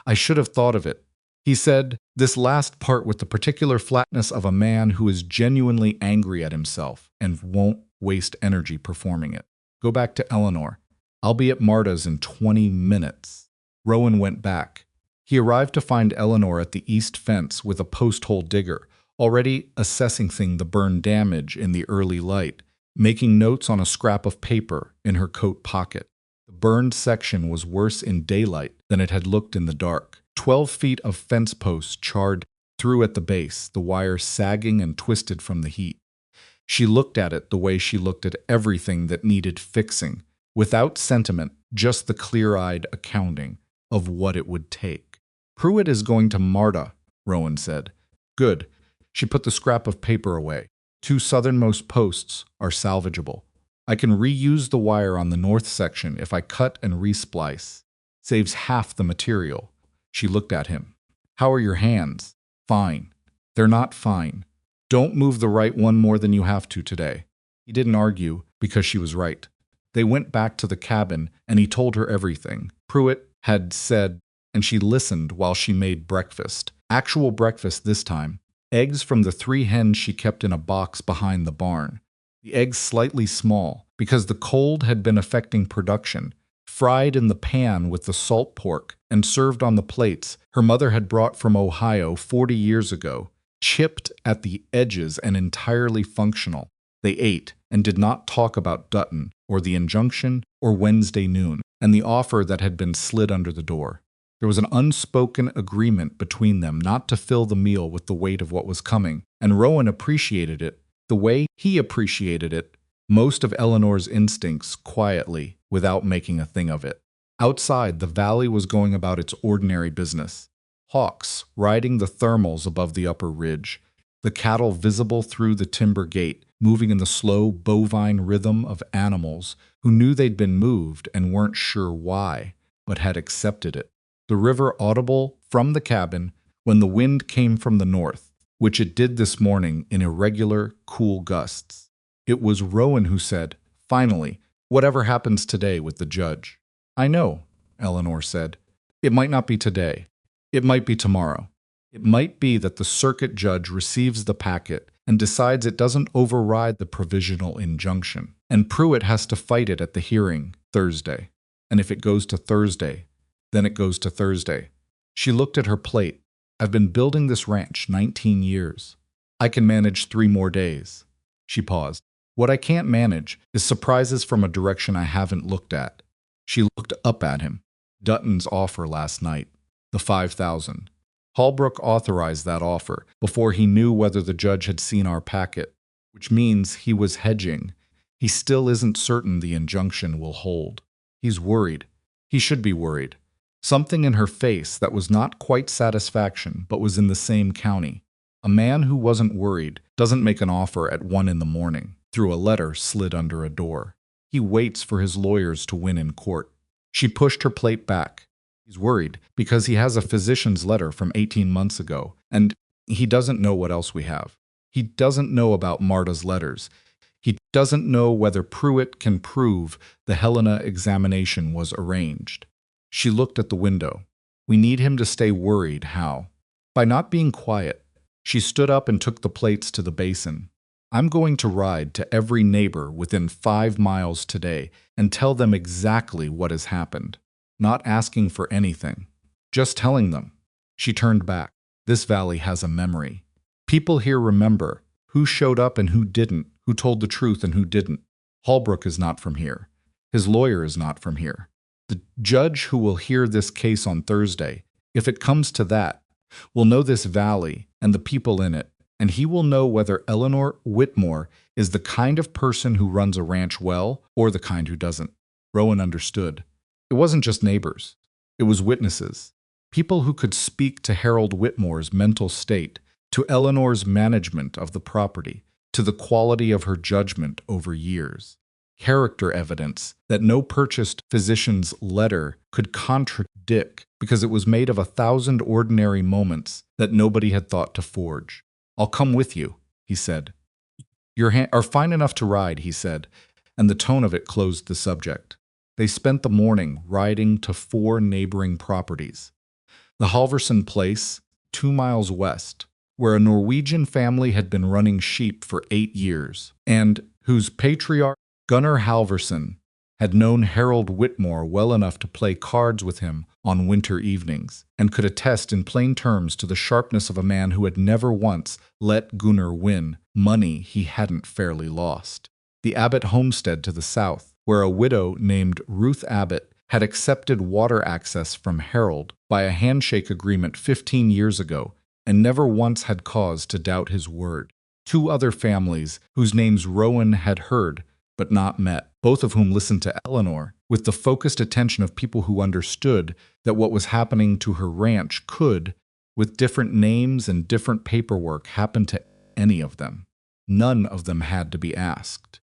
I should have thought of it. He said this last part with the particular flatness of a man who is genuinely angry at himself and won't waste energy performing it. Go back to Eleanor. I'll be at Marta's in 20 minutes. Rowan went back. He arrived to find Eleanor at the east fence with a post-hole digger, already assessing the burn damage in the early light, making notes on a scrap of paper in her coat pocket. The burned section was worse in daylight than it had looked in the dark. 12 feet of fence posts charred through at the base, the wire sagging and twisted from the heat. She looked at it the way she looked at everything that needed fixing, without sentiment, just the clear-eyed accounting of what it would take. "Pruitt is going to Marta," Rowan said. "Good." She put the scrap of paper away. 2 southernmost posts are salvageable. I can reuse the wire on the north section if I cut and resplice. Saves half the material. She looked at him. "How are your hands?" "Fine." "They're not fine. Don't move the right one more than you have to today." He didn't argue, because she was right. They went back to the cabin, and he told her everything Pruitt had said, and she listened while she made breakfast. Actual breakfast this time. Eggs from the 3 hens she kept in a box behind the barn. The eggs slightly small, because the cold had been affecting production, fried in the pan with the salt pork and served on the plates her mother had brought from Ohio 40 years ago, chipped at the edges and entirely functional. They ate and did not talk about Dutton or the injunction or Wednesday noon and the offer that had been slid under the door. There was an unspoken agreement between them not to fill the meal with the weight of what was coming, and Rowan appreciated it the way he appreciated it, most of Eleanor's instincts, quietly, without making a thing of it. Outside, the valley was going about its ordinary business. Hawks riding the thermals above the upper ridge, the cattle visible through the timber gate, moving in the slow bovine rhythm of animals who knew they'd been moved and weren't sure why, but had accepted it. The river audible from the cabin when the wind came from the north, which it did this morning in irregular, cool gusts. It was Rowan who said, "Finally, whatever happens today with the judge?" "I know," Eleanor said. "It might not be today. It might be tomorrow. It might be that the circuit judge receives the packet and decides it doesn't override the provisional injunction, and Pruitt has to fight it at the hearing Thursday. And if it goes to Thursday, then it goes to Thursday." She looked at her plate. "I've been building this ranch 19 years. I can manage 3 more days." She paused. "What I can't manage is surprises from a direction I haven't looked at." She looked up at him. "Dutton's offer last night. The 5,000. Holbrook authorized that offer before he knew whether the judge had seen our packet, which means he was hedging. He still isn't certain the injunction will hold. He's worried. He should be worried." Something in her face that was not quite satisfaction, but was in the same county. A man who wasn't worried doesn't make an offer at 1 in the morning, through a letter slid under a door. He waits for his lawyers to win in court. She pushed her plate back. He's worried because he has a physician's letter from 18 months ago, and he doesn't know what else we have. He doesn't know about Marta's letters. He doesn't know whether Pruitt can prove the Helena examination was arranged. She looked at the window. We need him to stay worried. How? By not being quiet. She stood up and took the plates to the basin. "I'm going to ride to every neighbor within 5 miles today and tell them exactly what has happened. Not asking for anything. Just telling them." She turned back. "This valley has a memory. People here remember who showed up and who didn't, who told the truth and who didn't. Holbrook is not from here. His lawyer is not from here. The judge who will hear this case on Thursday, if it comes to that, will know this valley and the people in it, and he will know whether Eleanor Whitmore is the kind of person who runs a ranch well or the kind who doesn't." Rowan understood. It wasn't just neighbors. It was witnesses. People who could speak to Harold Whitmore's mental state, to Eleanor's management of the property, to the quality of her judgment over years. Character evidence that no purchased physician's letter could contradict because it was made of 1,000 ordinary moments that nobody had thought to forge. "I'll come with you," he said. "Your are fine enough to ride," he said, and the tone of it closed the subject. They spent the morning riding to 4 neighboring properties. The Halverson place, 2 miles west, where a Norwegian family had been running sheep for 8 years, and whose patriarch, Gunnar Halverson, had known Harold Whitmore well enough to play cards with him on winter evenings, and could attest in plain terms to the sharpness of a man who had never once let Gunnar win money he hadn't fairly lost. The Abbott homestead to the south, where a widow named Ruth Abbott had accepted water access from Harold by a handshake agreement 15 years ago, and never once had cause to doubt his word. 2 other families whose names Rowan had heard but not met, both of whom listened to Eleanor with the focused attention of people who understood that what was happening to her ranch could, with different names and different paperwork, happen to any of them. None of them had to be asked.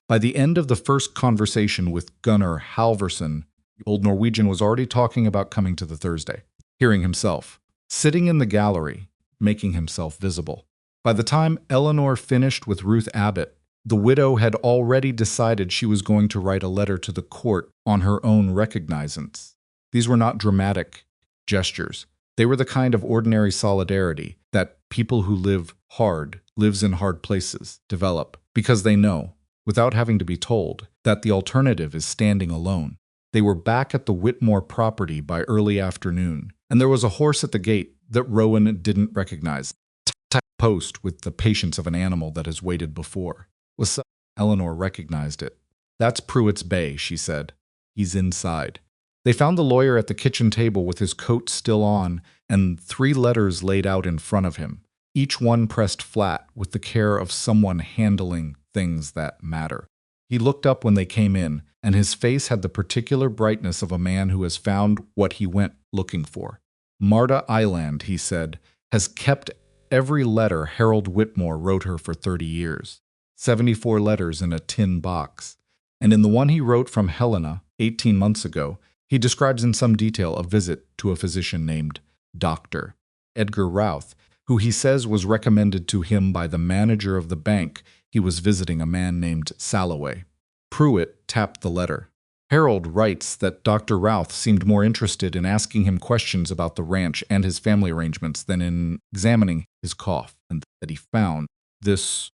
By the end of the first conversation with Gunnar Halverson, the old Norwegian was already talking about coming to the Thursday, hearing himself, sitting in the gallery, making himself visible. By the time Eleanor finished with Ruth Abbott, the widow had already decided she was going to write a letter to the court on her own recognizance. These were not dramatic gestures. They were the kind of ordinary solidarity that people who lives in hard places, develop, because they know, without having to be told, that the alternative is standing alone. They were back at the Whitmore property by early afternoon, and there was a horse at the gate that Rowan didn't recognize. Post with the patience of an animal that has waited before. "What's up?" Eleanor recognized it. "That's Pruitt's bay," she said. "He's inside." They found the lawyer at the kitchen table with his coat still on and 3 letters laid out in front of him, each one pressed flat with the care of someone handling things that matter. He looked up when they came in, and his face had the particular brightness of a man who has found what he went looking for. "Marta Island," he said, "has kept every letter Harold Whitmore wrote her for 30 years. 74 letters in a tin box. And in the one he wrote from Helena 18 months ago, he describes in some detail a visit to a physician named Dr. Edgar Routh, who he says was recommended to him by the manager of the bank he was visiting a man named Salloway. Pruitt tapped the letter. Harold writes that Dr. Routh seemed more interested in asking him questions about the ranch and his family arrangements than in examining his cough, and that he found this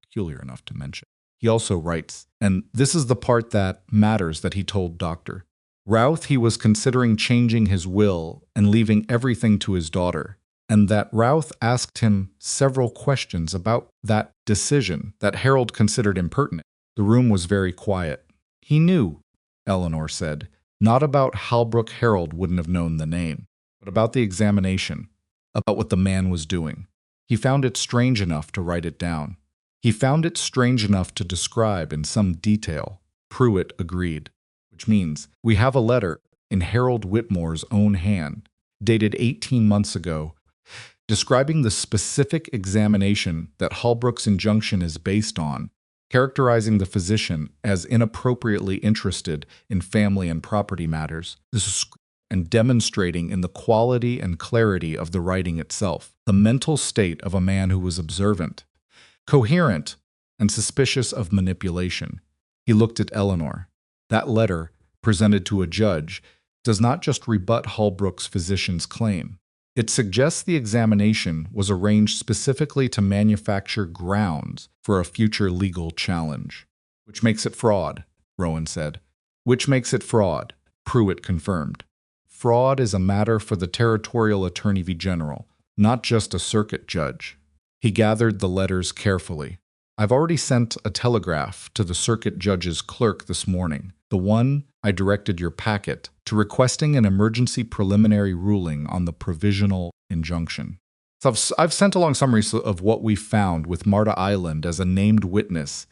peculiar enough to mention. He also writes, and this is the part that matters that he told Dr. Routh he was considering changing his will and leaving everything to his daughter, and that Routh asked him several questions about that decision that Harold considered impertinent. The room was very quiet. He knew, Eleanor said, not about Halbrook Harold wouldn't have known the name, but about the examination, about what the man was doing. He found it strange enough to write it down. He found it strange enough to describe in some detail. Pruitt agreed, which means we have a letter in Harold Whitmore's own hand, dated 18 months ago, describing the specific examination that Halbrook's injunction is based on, characterizing the physician as inappropriately interested in family and property matters, and demonstrating in the quality and clarity of the writing itself the mental state of a man who was observant, coherent, and suspicious of manipulation. He looked at Eleanor. That letter, presented to a judge, does not just rebut Halbrook's physician's claim. It suggests the examination was arranged specifically to manufacture grounds for a future legal challenge. Which makes it fraud, Rowan said. Which makes it fraud, Pruitt confirmed. Fraud is a matter for the Territorial Attorney General, not just a circuit judge. He gathered the letters carefully. I've already sent a telegraph to the circuit judge's clerk this morning, the one I directed your packet, to requesting an emergency preliminary ruling on the provisional injunction. So I've sent along summaries of what we found with Marta Island as a named witness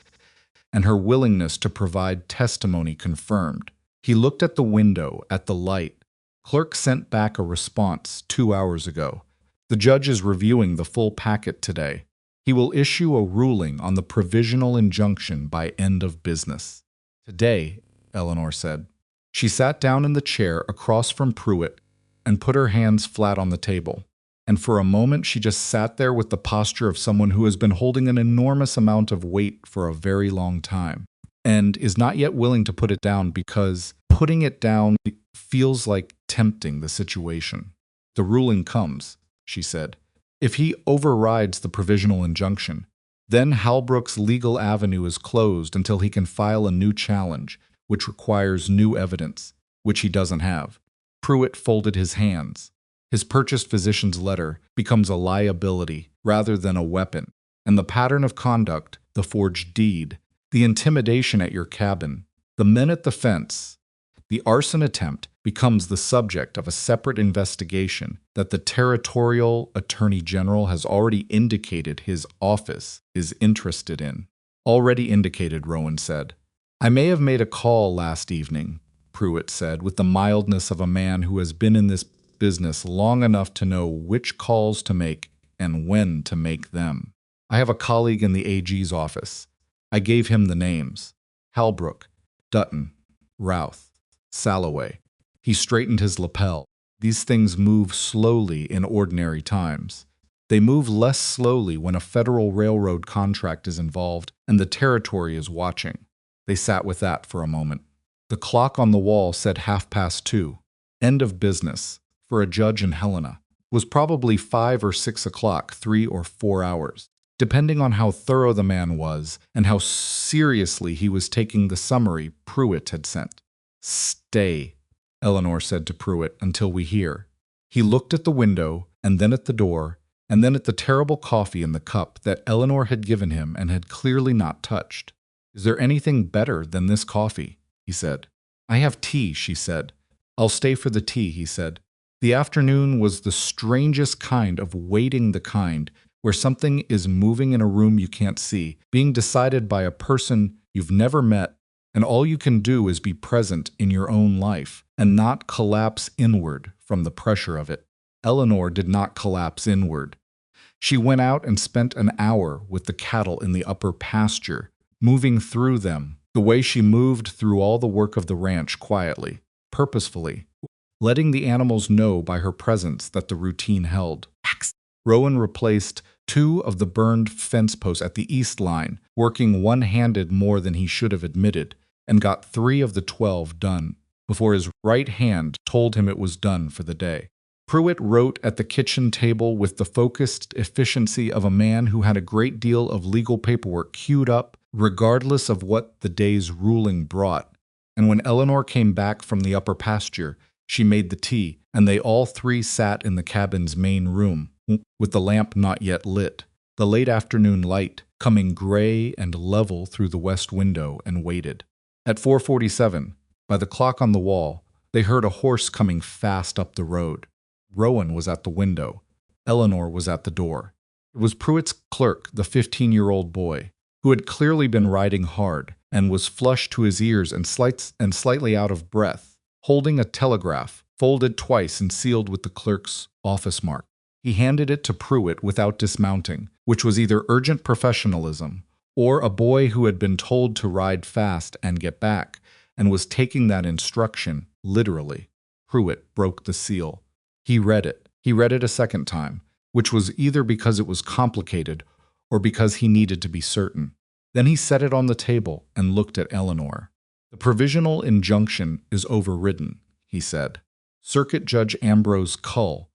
and her willingness to provide testimony confirmed. He looked at the window, at the light. Clerk sent back a response 2 hours ago. The judge is reviewing the full packet today. He will issue a ruling on the provisional injunction by end of business. Today, Eleanor said. She sat down in the chair across from Pruitt and put her hands flat on the table. And for a moment she just sat there with the posture of someone who has been holding an enormous amount of weight for a very long time and is not yet willing to put it down because putting it down feels like tempting the situation. The ruling comes, she said. If he overrides the provisional injunction, then Halbrook's legal avenue is closed until he can file a new challenge, which requires new evidence, which he doesn't have. Pruitt folded his hands. His purchased physician's letter becomes a liability rather than a weapon, and the pattern of conduct, the forged deed, the intimidation at your cabin, the men at the fence, the arson attempt becomes the subject of a separate investigation that the Territorial Attorney General has already indicated his office is interested in. Already indicated, Rowan said. I may have made a call last evening, Pruitt said, with the mildness of a man who has been in this business long enough to know which calls to make and when to make them. I have a colleague in the AG's office. I gave him the names. Halbrook, Dutton, Routh, Salloway. He straightened his lapel. These things move slowly in ordinary times. They move less slowly when a federal railroad contract is involved and the territory is watching. They sat with that for a moment. The clock on the wall said 2:30. End of business, for a judge in Helena, was probably 5 or 6 o'clock, 3 or 4 hours, depending on how thorough the man was and how seriously he was taking the summary Pruitt had sent. Stay, Eleanor said to Pruitt, until we hear. He looked at the window, and then at the door, and then at the terrible coffee in the cup that Eleanor had given him and had clearly not touched. Is there anything better than this coffee? He said. I have tea, she said. I'll stay for the tea, he said. The afternoon was the strangest kind of waiting the kind, where something is moving in a room you can't see, being decided by a person you've never met, and all you can do is be present in your own life and not collapse inward from the pressure of it. Eleanor did not collapse inward. She went out and spent an hour with the cattle in the upper pasture, moving through them, the way she moved through all the work of the ranch quietly, purposefully, letting the animals know by her presence that the routine held. Rowan replaced 2 of the burned fence posts at the east line, working one-handed more than he should have admitted, and got 3 of the 12 done, before his right hand told him it was done for the day. Pruitt wrote at the kitchen table with the focused efficiency of a man who had a great deal of legal paperwork queued up, regardless of what the day's ruling brought. And when Eleanor came back from the upper pasture, she made the tea, and they all 3 sat in the cabin's main room, with the lamp not yet lit, the late afternoon light coming gray and level through the west window, and waited. At 4:47, by the clock on the wall, they heard a horse coming fast up the road. Rowan was at the window. Eleanor was at the door. It was Pruitt's clerk, the 15-year-old boy, who had clearly been riding hard and was flushed to his ears and slightly out of breath, holding a telegraph, folded twice and sealed with the clerk's office mark. He handed it to Pruitt without dismounting, which was either urgent professionalism or a boy who had been told to ride fast and get back, and was taking that instruction literally. Pruitt broke the seal. He read it. He read it a second time, which was either because it was complicated or because he needed to be certain. Then he set it on the table and looked at Eleanor. "The provisional injunction is overridden," he said. Circuit Judge Ambrose Cull,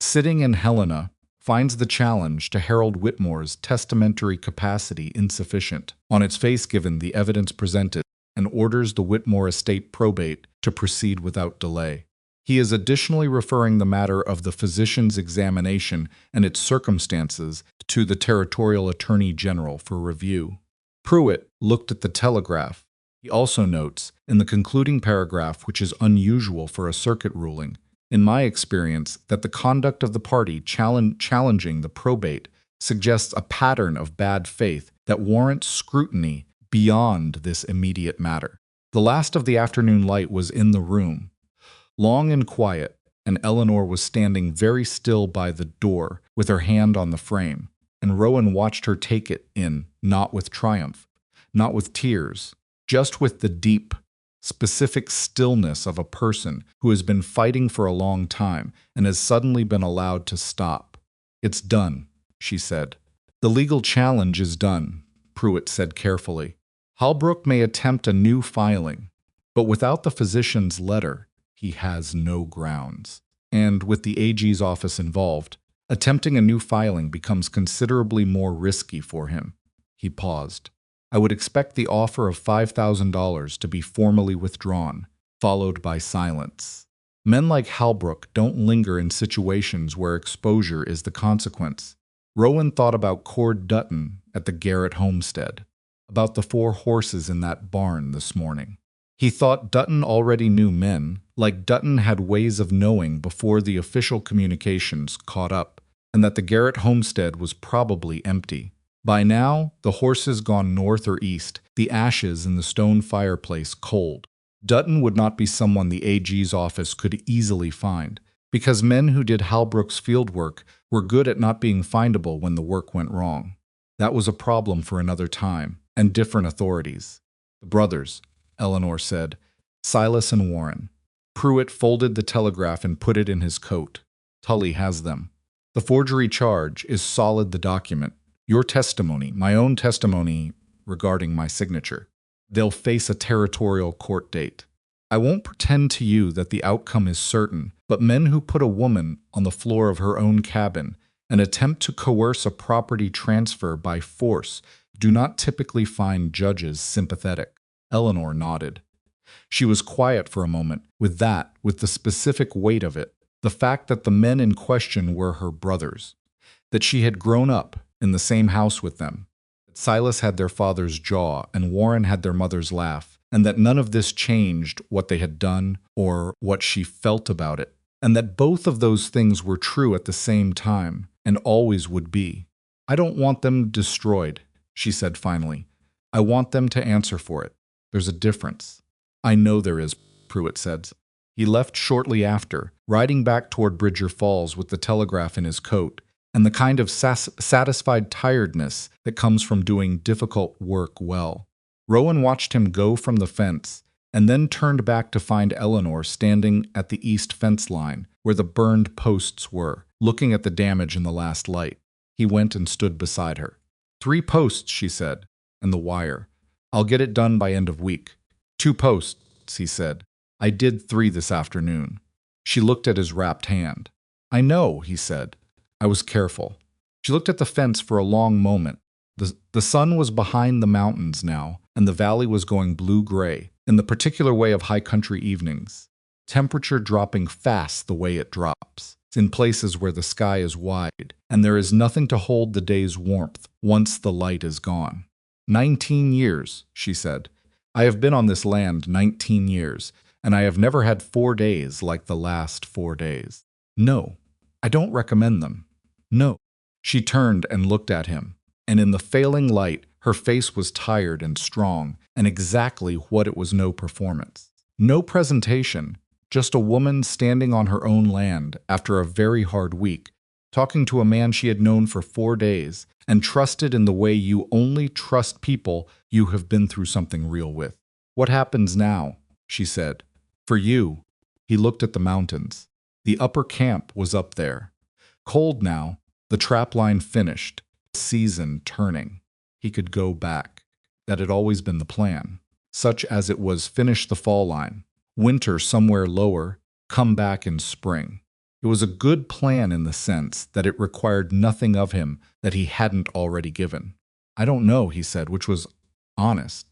sitting in Helena, finds the challenge to Harold Whitmore's testamentary capacity insufficient, on its face given the evidence presented, and orders the Whitmore estate probate to proceed without delay. He is additionally referring the matter of the physician's examination and its circumstances to the Territorial Attorney General for review. Pruitt looked at the telegraph. He also notes, in the concluding paragraph, which is unusual for a circuit ruling, "In my experience, that the conduct of the party challenging the probate suggests a pattern of bad faith that warrants scrutiny beyond this immediate matter." The last of the afternoon light was in the room, long and quiet, and Eleanor was standing very still by the door with her hand on the frame, and Rowan watched her take it in, not with triumph, not with tears, just with the deep, specific stillness of a person who has been fighting for a long time and has suddenly been allowed to stop. "It's done," she said. "The legal challenge is done," Pruitt said carefully. "Halbrook may attempt a new filing, but without the physician's letter, he has no grounds. And with the AG's office involved, attempting a new filing becomes considerably more risky for him." He paused. "I would expect the offer of $5,000 to be formally withdrawn, followed by silence. Men like Halbrook don't linger in situations where exposure is the consequence." Rowan thought about Cord Dutton at the Garrett homestead, about the 4 horses in that barn this morning. He thought Dutton already knew men, like Dutton had ways of knowing before the official communications caught up, and that the Garrett homestead was probably empty. By now, the horses gone north or east, the ashes in the stone fireplace cold. Dutton would not be someone the AG's office could easily find, because men who did Halbrook's field work were good at not being findable when the work went wrong. That was a problem for another time, and different authorities. "The brothers," Eleanor said, "Silas and Warren." Pruitt folded the telegraph and put it in his coat. "Tully has them. The forgery charge is solid the document. Your testimony, my own testimony regarding my signature. They'll face a territorial court date. I won't pretend to you that the outcome is certain, but men who put a woman on the floor of her own cabin and attempt to coerce a property transfer by force do not typically find judges sympathetic." Eleanor nodded. She was quiet for a moment, with the specific weight of it, the fact that the men in question were her brothers, that she had grown up in the same house with them, that Silas had their father's jaw and Warren had their mother's laugh, and that none of this changed what they had done or what she felt about it, and that both of those things were true at the same time and always would be. "I don't want them destroyed," she said finally. "I want them to answer for it. There's a difference." "I know there is," Pruitt said. He left shortly after, riding back toward Bridger Falls with the telegraph in his coat, and the kind of satisfied tiredness that comes from doing difficult work well. Rowan watched him go from the fence, and then turned back to find Eleanor standing at the east fence line, where the burned posts were, looking at the damage in the last light. He went and stood beside her. 3 posts, she said, and the wire. I'll get it done by end of week. 2 posts, he said. I did 3 this afternoon. She looked at his wrapped hand. I know, he said. I was careful. She looked at the fence for a long moment. The sun was behind the mountains now, and the valley was going blue-gray, in the particular way of high country evenings. Temperature dropping fast the way it drops, in places where the sky is wide, and there is nothing to hold the day's warmth once the light is gone. 19 years, she said. I have been on this land 19 years, and I have never had 4 days like the last 4 days. No, I don't recommend them. No. She turned and looked at him, and in the failing light, her face was tired and strong, and exactly what it was no performance. No presentation, just a woman standing on her own land after a very hard week, talking to a man she had known for 4 days, and trusted in the way you only trust people you have been through something real with. What happens now? She said. For you. He looked at the mountains. The upper camp was up there. Cold now, the trap line finished, season turning. He could go back. That had always been the plan. Such as it was finish the fall line, winter somewhere lower, come back in spring. It was a good plan in the sense that it required nothing of him that he hadn't already given. I don't know, he said, which was honest.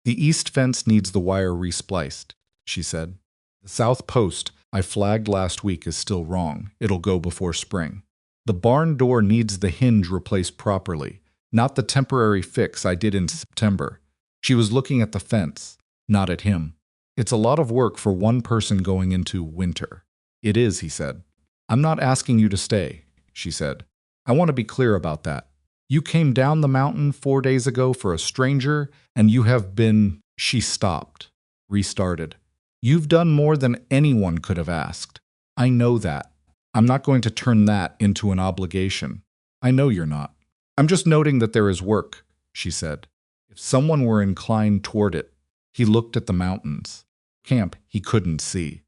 The east fence needs the wire respliced, she said. The south post I flagged last week is still wrong. It'll go before spring. The barn door needs the hinge replaced properly, not the temporary fix I did in September. She was looking at the fence, not at him. It's a lot of work for one person going into winter. It is, he said. I'm not asking you to stay, she said. I want to be clear about that. You came down the mountain 4 days ago for a stranger, and you have been… She stopped, restarted. You've done more than anyone could have asked. I know that. I'm not going to turn that into an obligation. I know you're not. I'm just noting that there is work, she said. If someone were inclined toward it, he looked at the mountains. Camp he couldn't see.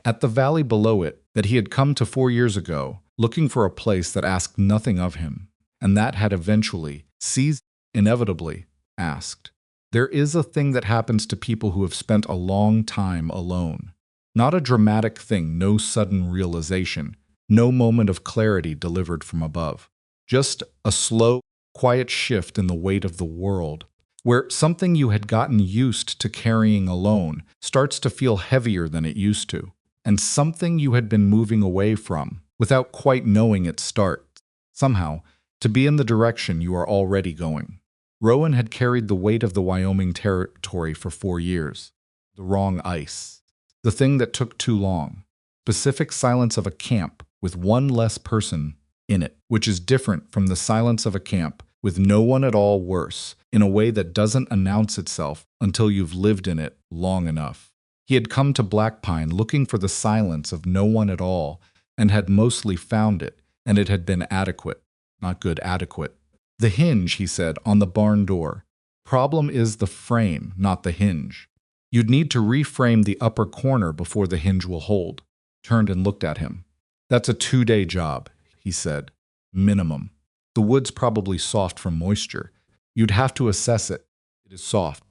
At the valley below it that he had come to 4 years ago, looking for a place that asked nothing of him, and that had eventually, seized, inevitably, asked. There is a thing that happens to people who have spent a long time alone. Not a dramatic thing, no sudden realization, no moment of clarity delivered from above. Just a slow, quiet shift in the weight of the world, where something you had gotten used to carrying alone starts to feel heavier than it used to, and something you had been moving away from, without quite knowing its start, somehow, to be in the direction you are already going. Rowan had carried the weight of the Wyoming territory for 4 years. The wrong ice. The thing that took too long. Specific silence of a camp with one less person in it, which is different from the silence of a camp with no one at all worse, in a way that doesn't announce itself until you've lived in it long enough. He had come to Black Pine looking for the silence of no one at all, and had mostly found it, and it had been adequate. Not good, adequate. The hinge, he said, on the barn door. Problem is the frame, not the hinge. You'd need to reframe the upper corner before the hinge will hold. Turned and looked at him. That's a 2-day job, he said. Minimum. The wood's probably soft from moisture. You'd have to assess it. It is soft,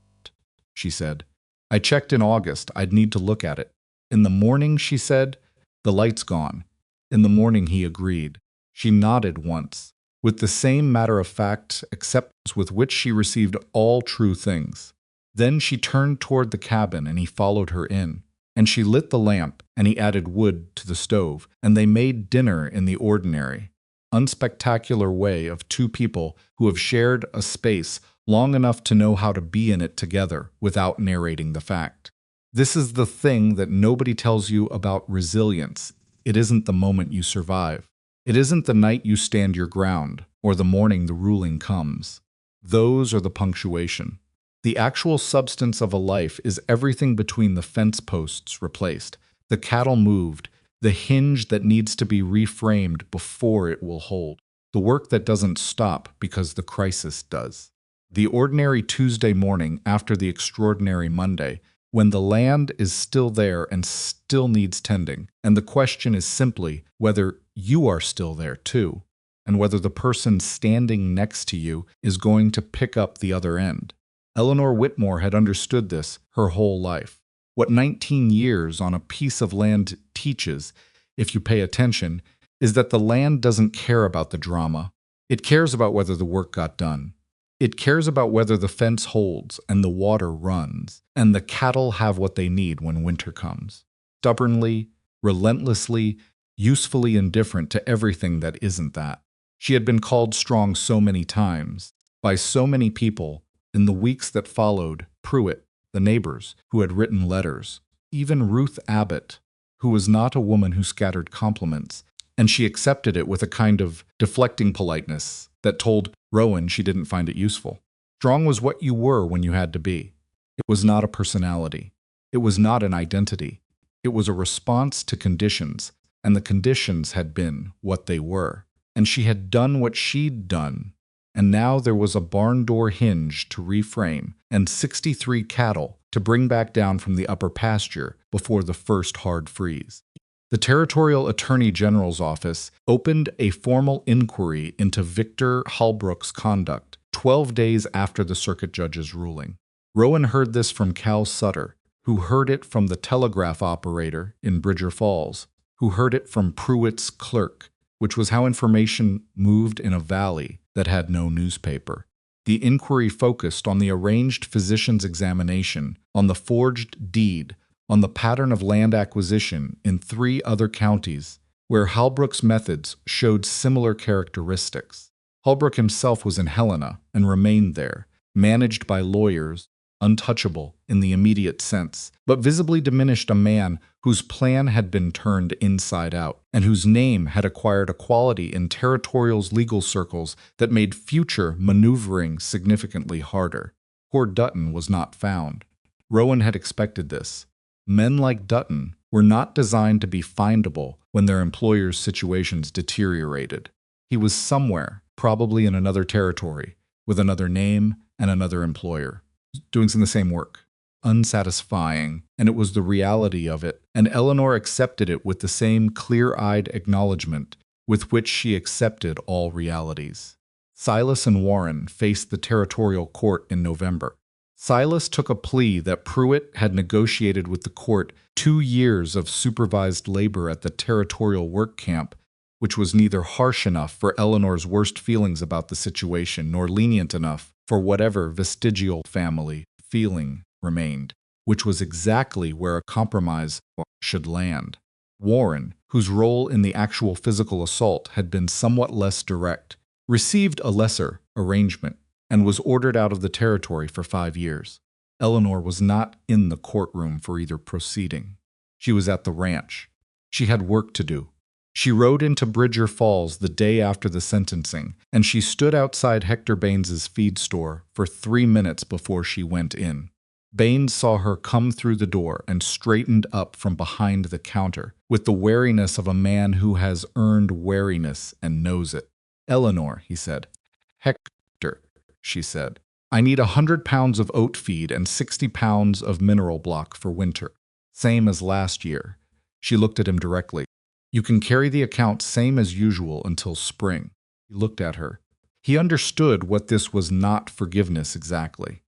she said. I checked in August. I'd need to look at it. In the morning, she said. The light's gone. In the morning, he agreed. She nodded once, with the same matter-of-fact acceptance with which she received all true things. Then she turned toward the cabin, and he followed her in. And she lit the lamp, and he added wood to the stove, and they made dinner in the ordinary, unspectacular way of 2 people who have shared a space long enough to know how to be in it together without narrating the fact. This is the thing that nobody tells you about resilience. It isn't the moment you survive. It isn't the night you stand your ground, or the morning the ruling comes. Those are the punctuation. The actual substance of a life is everything between the fence posts replaced, the cattle moved, the hinge that needs to be reframed before it will hold, the work that doesn't stop because the crisis does. The ordinary Tuesday morning after the extraordinary Monday, when the land is still there and still needs tending, and the question is simply whether you are still there too. and whether the person standing next to you is going to pick up the other end. Eleanor Whitmore had understood this her whole life. What 19 years on a piece of land teaches, if you pay attention, is that the land doesn't care about the drama. It cares about whether the work got done. It cares about whether the fence holds and the water runs, and the cattle have what they need when winter comes. Stubbornly, relentlessly, usefully indifferent to everything that isn't that. She had been called strong so many times, by so many people, in the weeks that followed. Pruitt, the neighbors, who had written letters, even Ruth Abbott, who was not a woman who scattered compliments, and she accepted it with a kind of deflecting politeness that told Rowan she didn't find it useful. Strong was what you were when you had to be. It was not a personality. It was not an identity. It was a response to conditions, and the conditions had been what they were. And she had done what she'd done, and now there was a barn door hinge to reframe and 63 cattle to bring back down from the upper pasture before the first hard freeze. The Territorial Attorney General's office opened a formal inquiry into Victor Holbrook's conduct 12 days after the circuit judge's ruling. Rowan heard this from Cal Sutter, who heard it from the telegraph operator in Bridger Falls, who heard it from Pruitt's clerk, which was how information moved in a valley that had no newspaper. The inquiry focused on the arranged physician's examination, on the forged deed, on the pattern of land acquisition in 3 other counties, where Holbrook's methods showed similar characteristics. Holbrook himself was in Helena and remained there, managed by lawyers, untouchable in the immediate sense, but visibly diminished a man whose plan had been turned inside out, and whose name had acquired a quality in Territorial's legal circles that made future maneuvering significantly harder. Poor Dutton was not found. Rowan had expected this. Men like Dutton were not designed to be findable when their employers' situations deteriorated. He was somewhere, probably in another territory, with another name and another employer, doing some of the same work. Unsatisfying, and it was the reality of it, and Eleanor accepted it with the same clear-eyed acknowledgement with which she accepted all realities. Silas and Warren faced the territorial court in November. Silas took a plea that Pruitt had negotiated with the court 2 years of supervised labor at the territorial work camp, which was neither harsh enough for Eleanor's worst feelings about the situation nor lenient enough for whatever vestigial family feeling remained, which was exactly where a compromise should land. Warren, whose role in the actual physical assault had been somewhat less direct, received a lesser arrangement and was ordered out of the territory for 5 years. Eleanor was not in the courtroom for either proceeding. She was at the ranch. She had work to do. She rode into Bridger Falls the day after the sentencing, and she stood outside Hector Baines's feed store for 3 minutes before she went in. Baines saw her come through the door and straightened up from behind the counter, with the wariness of a man who has earned wariness and knows it. "Eleanor," he said. "Hector," she said. "I need 100 pounds of oat feed and 60 pounds of mineral block for winter. Same as last year." She looked at him directly. "You can carry the account same as usual until spring." He looked at her. He understood what this was not forgiveness exactly,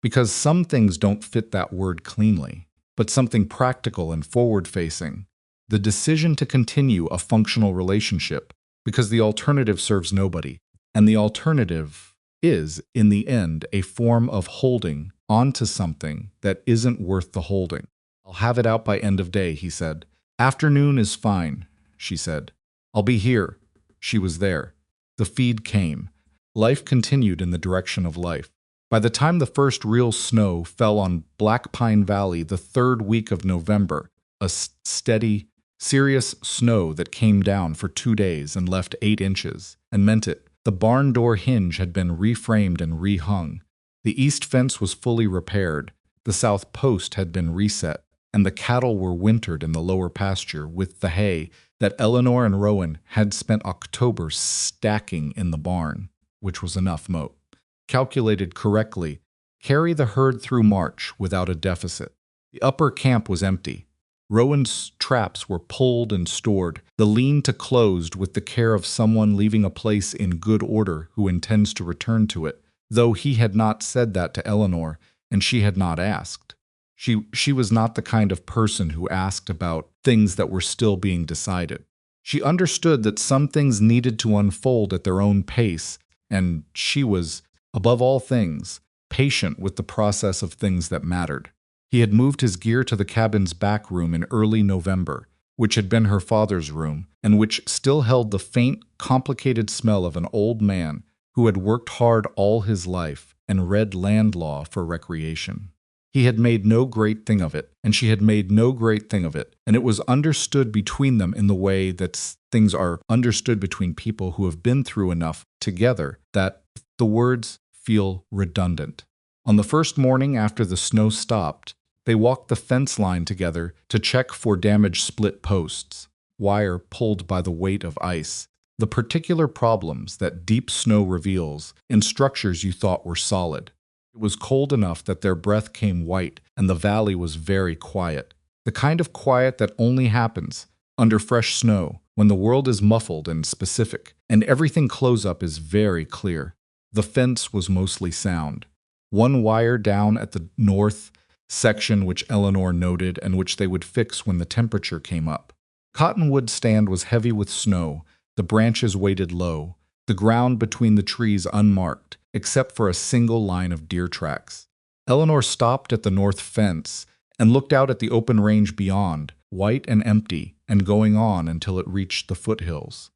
because some things don't fit that word cleanly, but something practical and forward-facing. The decision to continue a functional relationship, because the alternative serves nobody, and the alternative is, in the end, a form of holding onto something that isn't worth the holding. "I'll have it out by end of day," he said. "Afternoon is fine," she said. "I'll be here." She was there. The feed came. Life continued in the direction of life. By the time the first real snow fell on Black Pine Valley the 3rd week of November, a steady, serious snow that came down for 2 days and left 8 inches, and meant it. The barn door hinge had been reframed and rehung. The east fence was fully repaired. The south post had been reset, and the cattle were wintered in the lower pasture with the hay that Eleanor and Rowan had spent October stacking in the barn, which was enough moat. Calculated correctly, carry the herd through March without a deficit. The upper camp was empty. Rowan's traps were pulled and stored, the lean to closed with the care of someone leaving a place in good order who intends to return to it, though he had not said that to Eleanor, and she had not asked. She was not the kind of person who asked about things that were still being decided. She understood that some things needed to unfold at their own pace, and she was, above all things, patient with the process of things that mattered. He had moved his gear to the cabin's back room in early November, which had been her father's room, and which still held the faint, complicated smell of an old man who had worked hard all his life and read land law for recreation. He had made no great thing of it, and she had made no great thing of it, and it was understood between them in the way that things are understood between people who have been through enough together that the words feel redundant. On the first morning after the snow stopped, they walked the fence line together to check for damaged split posts, wire pulled by the weight of ice, the particular problems that deep snow reveals in structures you thought were solid. It was cold enough that their breath came white, and the valley was very quiet. The kind of quiet that only happens under fresh snow, when the world is muffled and specific, and everything close-up is very clear. The fence was mostly sound. One wire down at the north section which Eleanor noted and which they would fix when the temperature came up. Cottonwood stand was heavy with snow, the branches weighted low, the ground between the trees unmarked, except for a single line of deer tracks. Eleanor stopped at the north fence and looked out at the open range beyond, white and empty, and going on until it reached the foothills.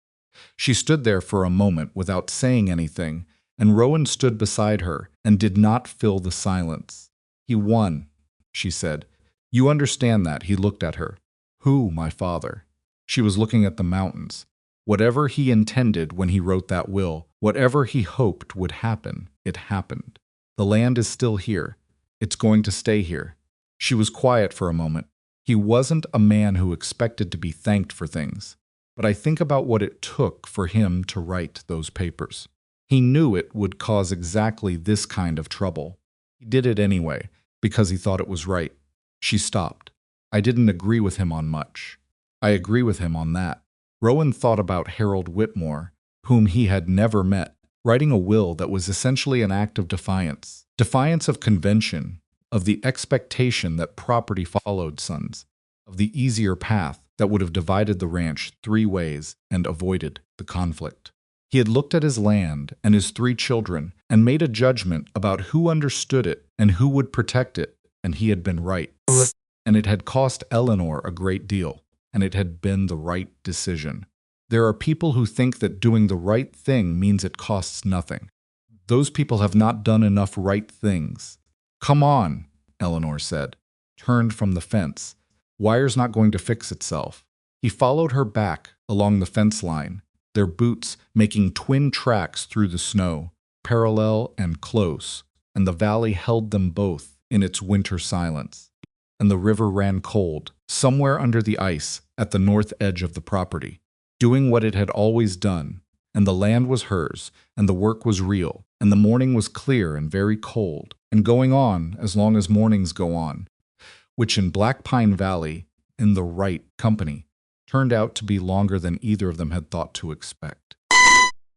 She stood there for a moment without saying anything, and Rowan stood beside her and did not fill the silence. "He won," she said. "You understand that," he looked at her. "Who, my father?" She was looking at the mountains. Whatever he intended when he wrote that will, whatever he hoped would happen, it happened. The land is still here. It's going to stay here. She was quiet for a moment. He wasn't a man who expected to be thanked for things, but I think about what it took for him to write those papers. He knew it would cause exactly this kind of trouble. He did it anyway, because he thought it was right. She stopped. I didn't agree with him on much. I agree with him on that. Rowan thought about Harold Whitmore, whom he had never met, writing a will that was essentially an act of defiance. Defiance of convention, of the expectation that property followed sons, of the easier path that would have divided the ranch 3 ways and avoided the conflict. He had looked at his land and his 3 children and made a judgment about who understood it and who would protect it, and he had been right. And it had cost Eleanor a great deal, and it had been the right decision. There are people who think that doing the right thing means it costs nothing. Those people have not done enough right things. "Come on," Eleanor said, turned from the fence. "Wire's not going to fix itself." He followed her back along the fence line, their boots making twin tracks through the snow, parallel and close, and the valley held them both in its winter silence. And the river ran cold, somewhere under the ice at the north edge of the property, doing what it had always done, and the land was hers, and the work was real, and the morning was clear and very cold, and going on as long as mornings go on, which in Black Pine Valley, in the right company, turned out to be longer than either of them had thought to expect.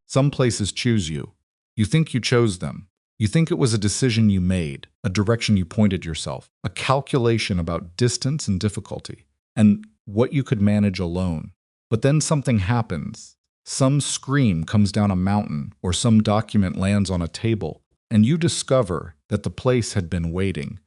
Some places choose you. You think you chose them. You think it was a decision you made, a direction you pointed yourself, a calculation about distance and difficulty, and what you could manage alone. But then something happens. Some scream comes down a mountain, or some document lands on a table, and you discover that the place had been waiting,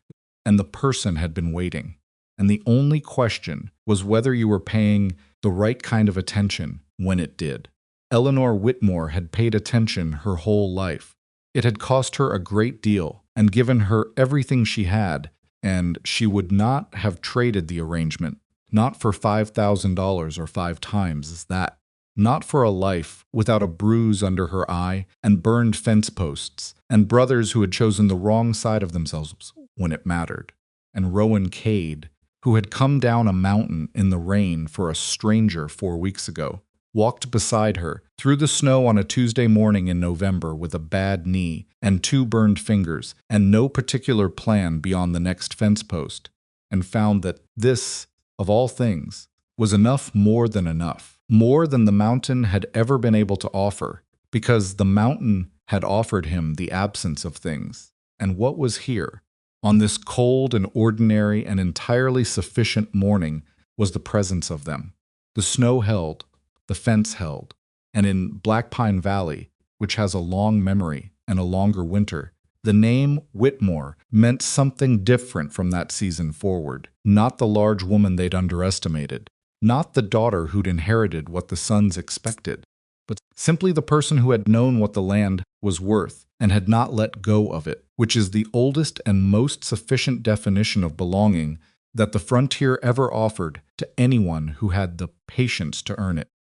and the person had been waiting. And the only question was whether you were paying the right kind of attention when it did. Eleanor Whitmore had paid attention her whole life. It had cost her a great deal and given her everything she had, and she would not have traded the arrangement, not for $5,000 or 5 times that, not for a life without a bruise under her eye and burned fence posts, and brothers who had chosen the wrong side of themselves when it mattered, and Rowan Cade, who had come down a mountain in the rain for a stranger 4 weeks ago, walked beside her through the snow on a Tuesday morning in November with a bad knee and 2 burned fingers and no particular plan beyond the next fence post, and found that this of all things, was enough more than enough, more than the mountain had ever been able to offer, because the mountain had offered him the absence of things. And what was here, on this cold and ordinary and entirely sufficient morning, was the presence of them. The snow held, the fence held, and in Black Pine Valley, which has a long memory and a longer winter, the name Whitmore meant something different from that season forward. Not the large woman they'd underestimated, not the daughter who'd inherited what the sons expected, but simply the person who had known what the land was worth and had not let go of it, which is the oldest and most sufficient definition of belonging that the frontier ever offered to anyone who had the patience to earn it.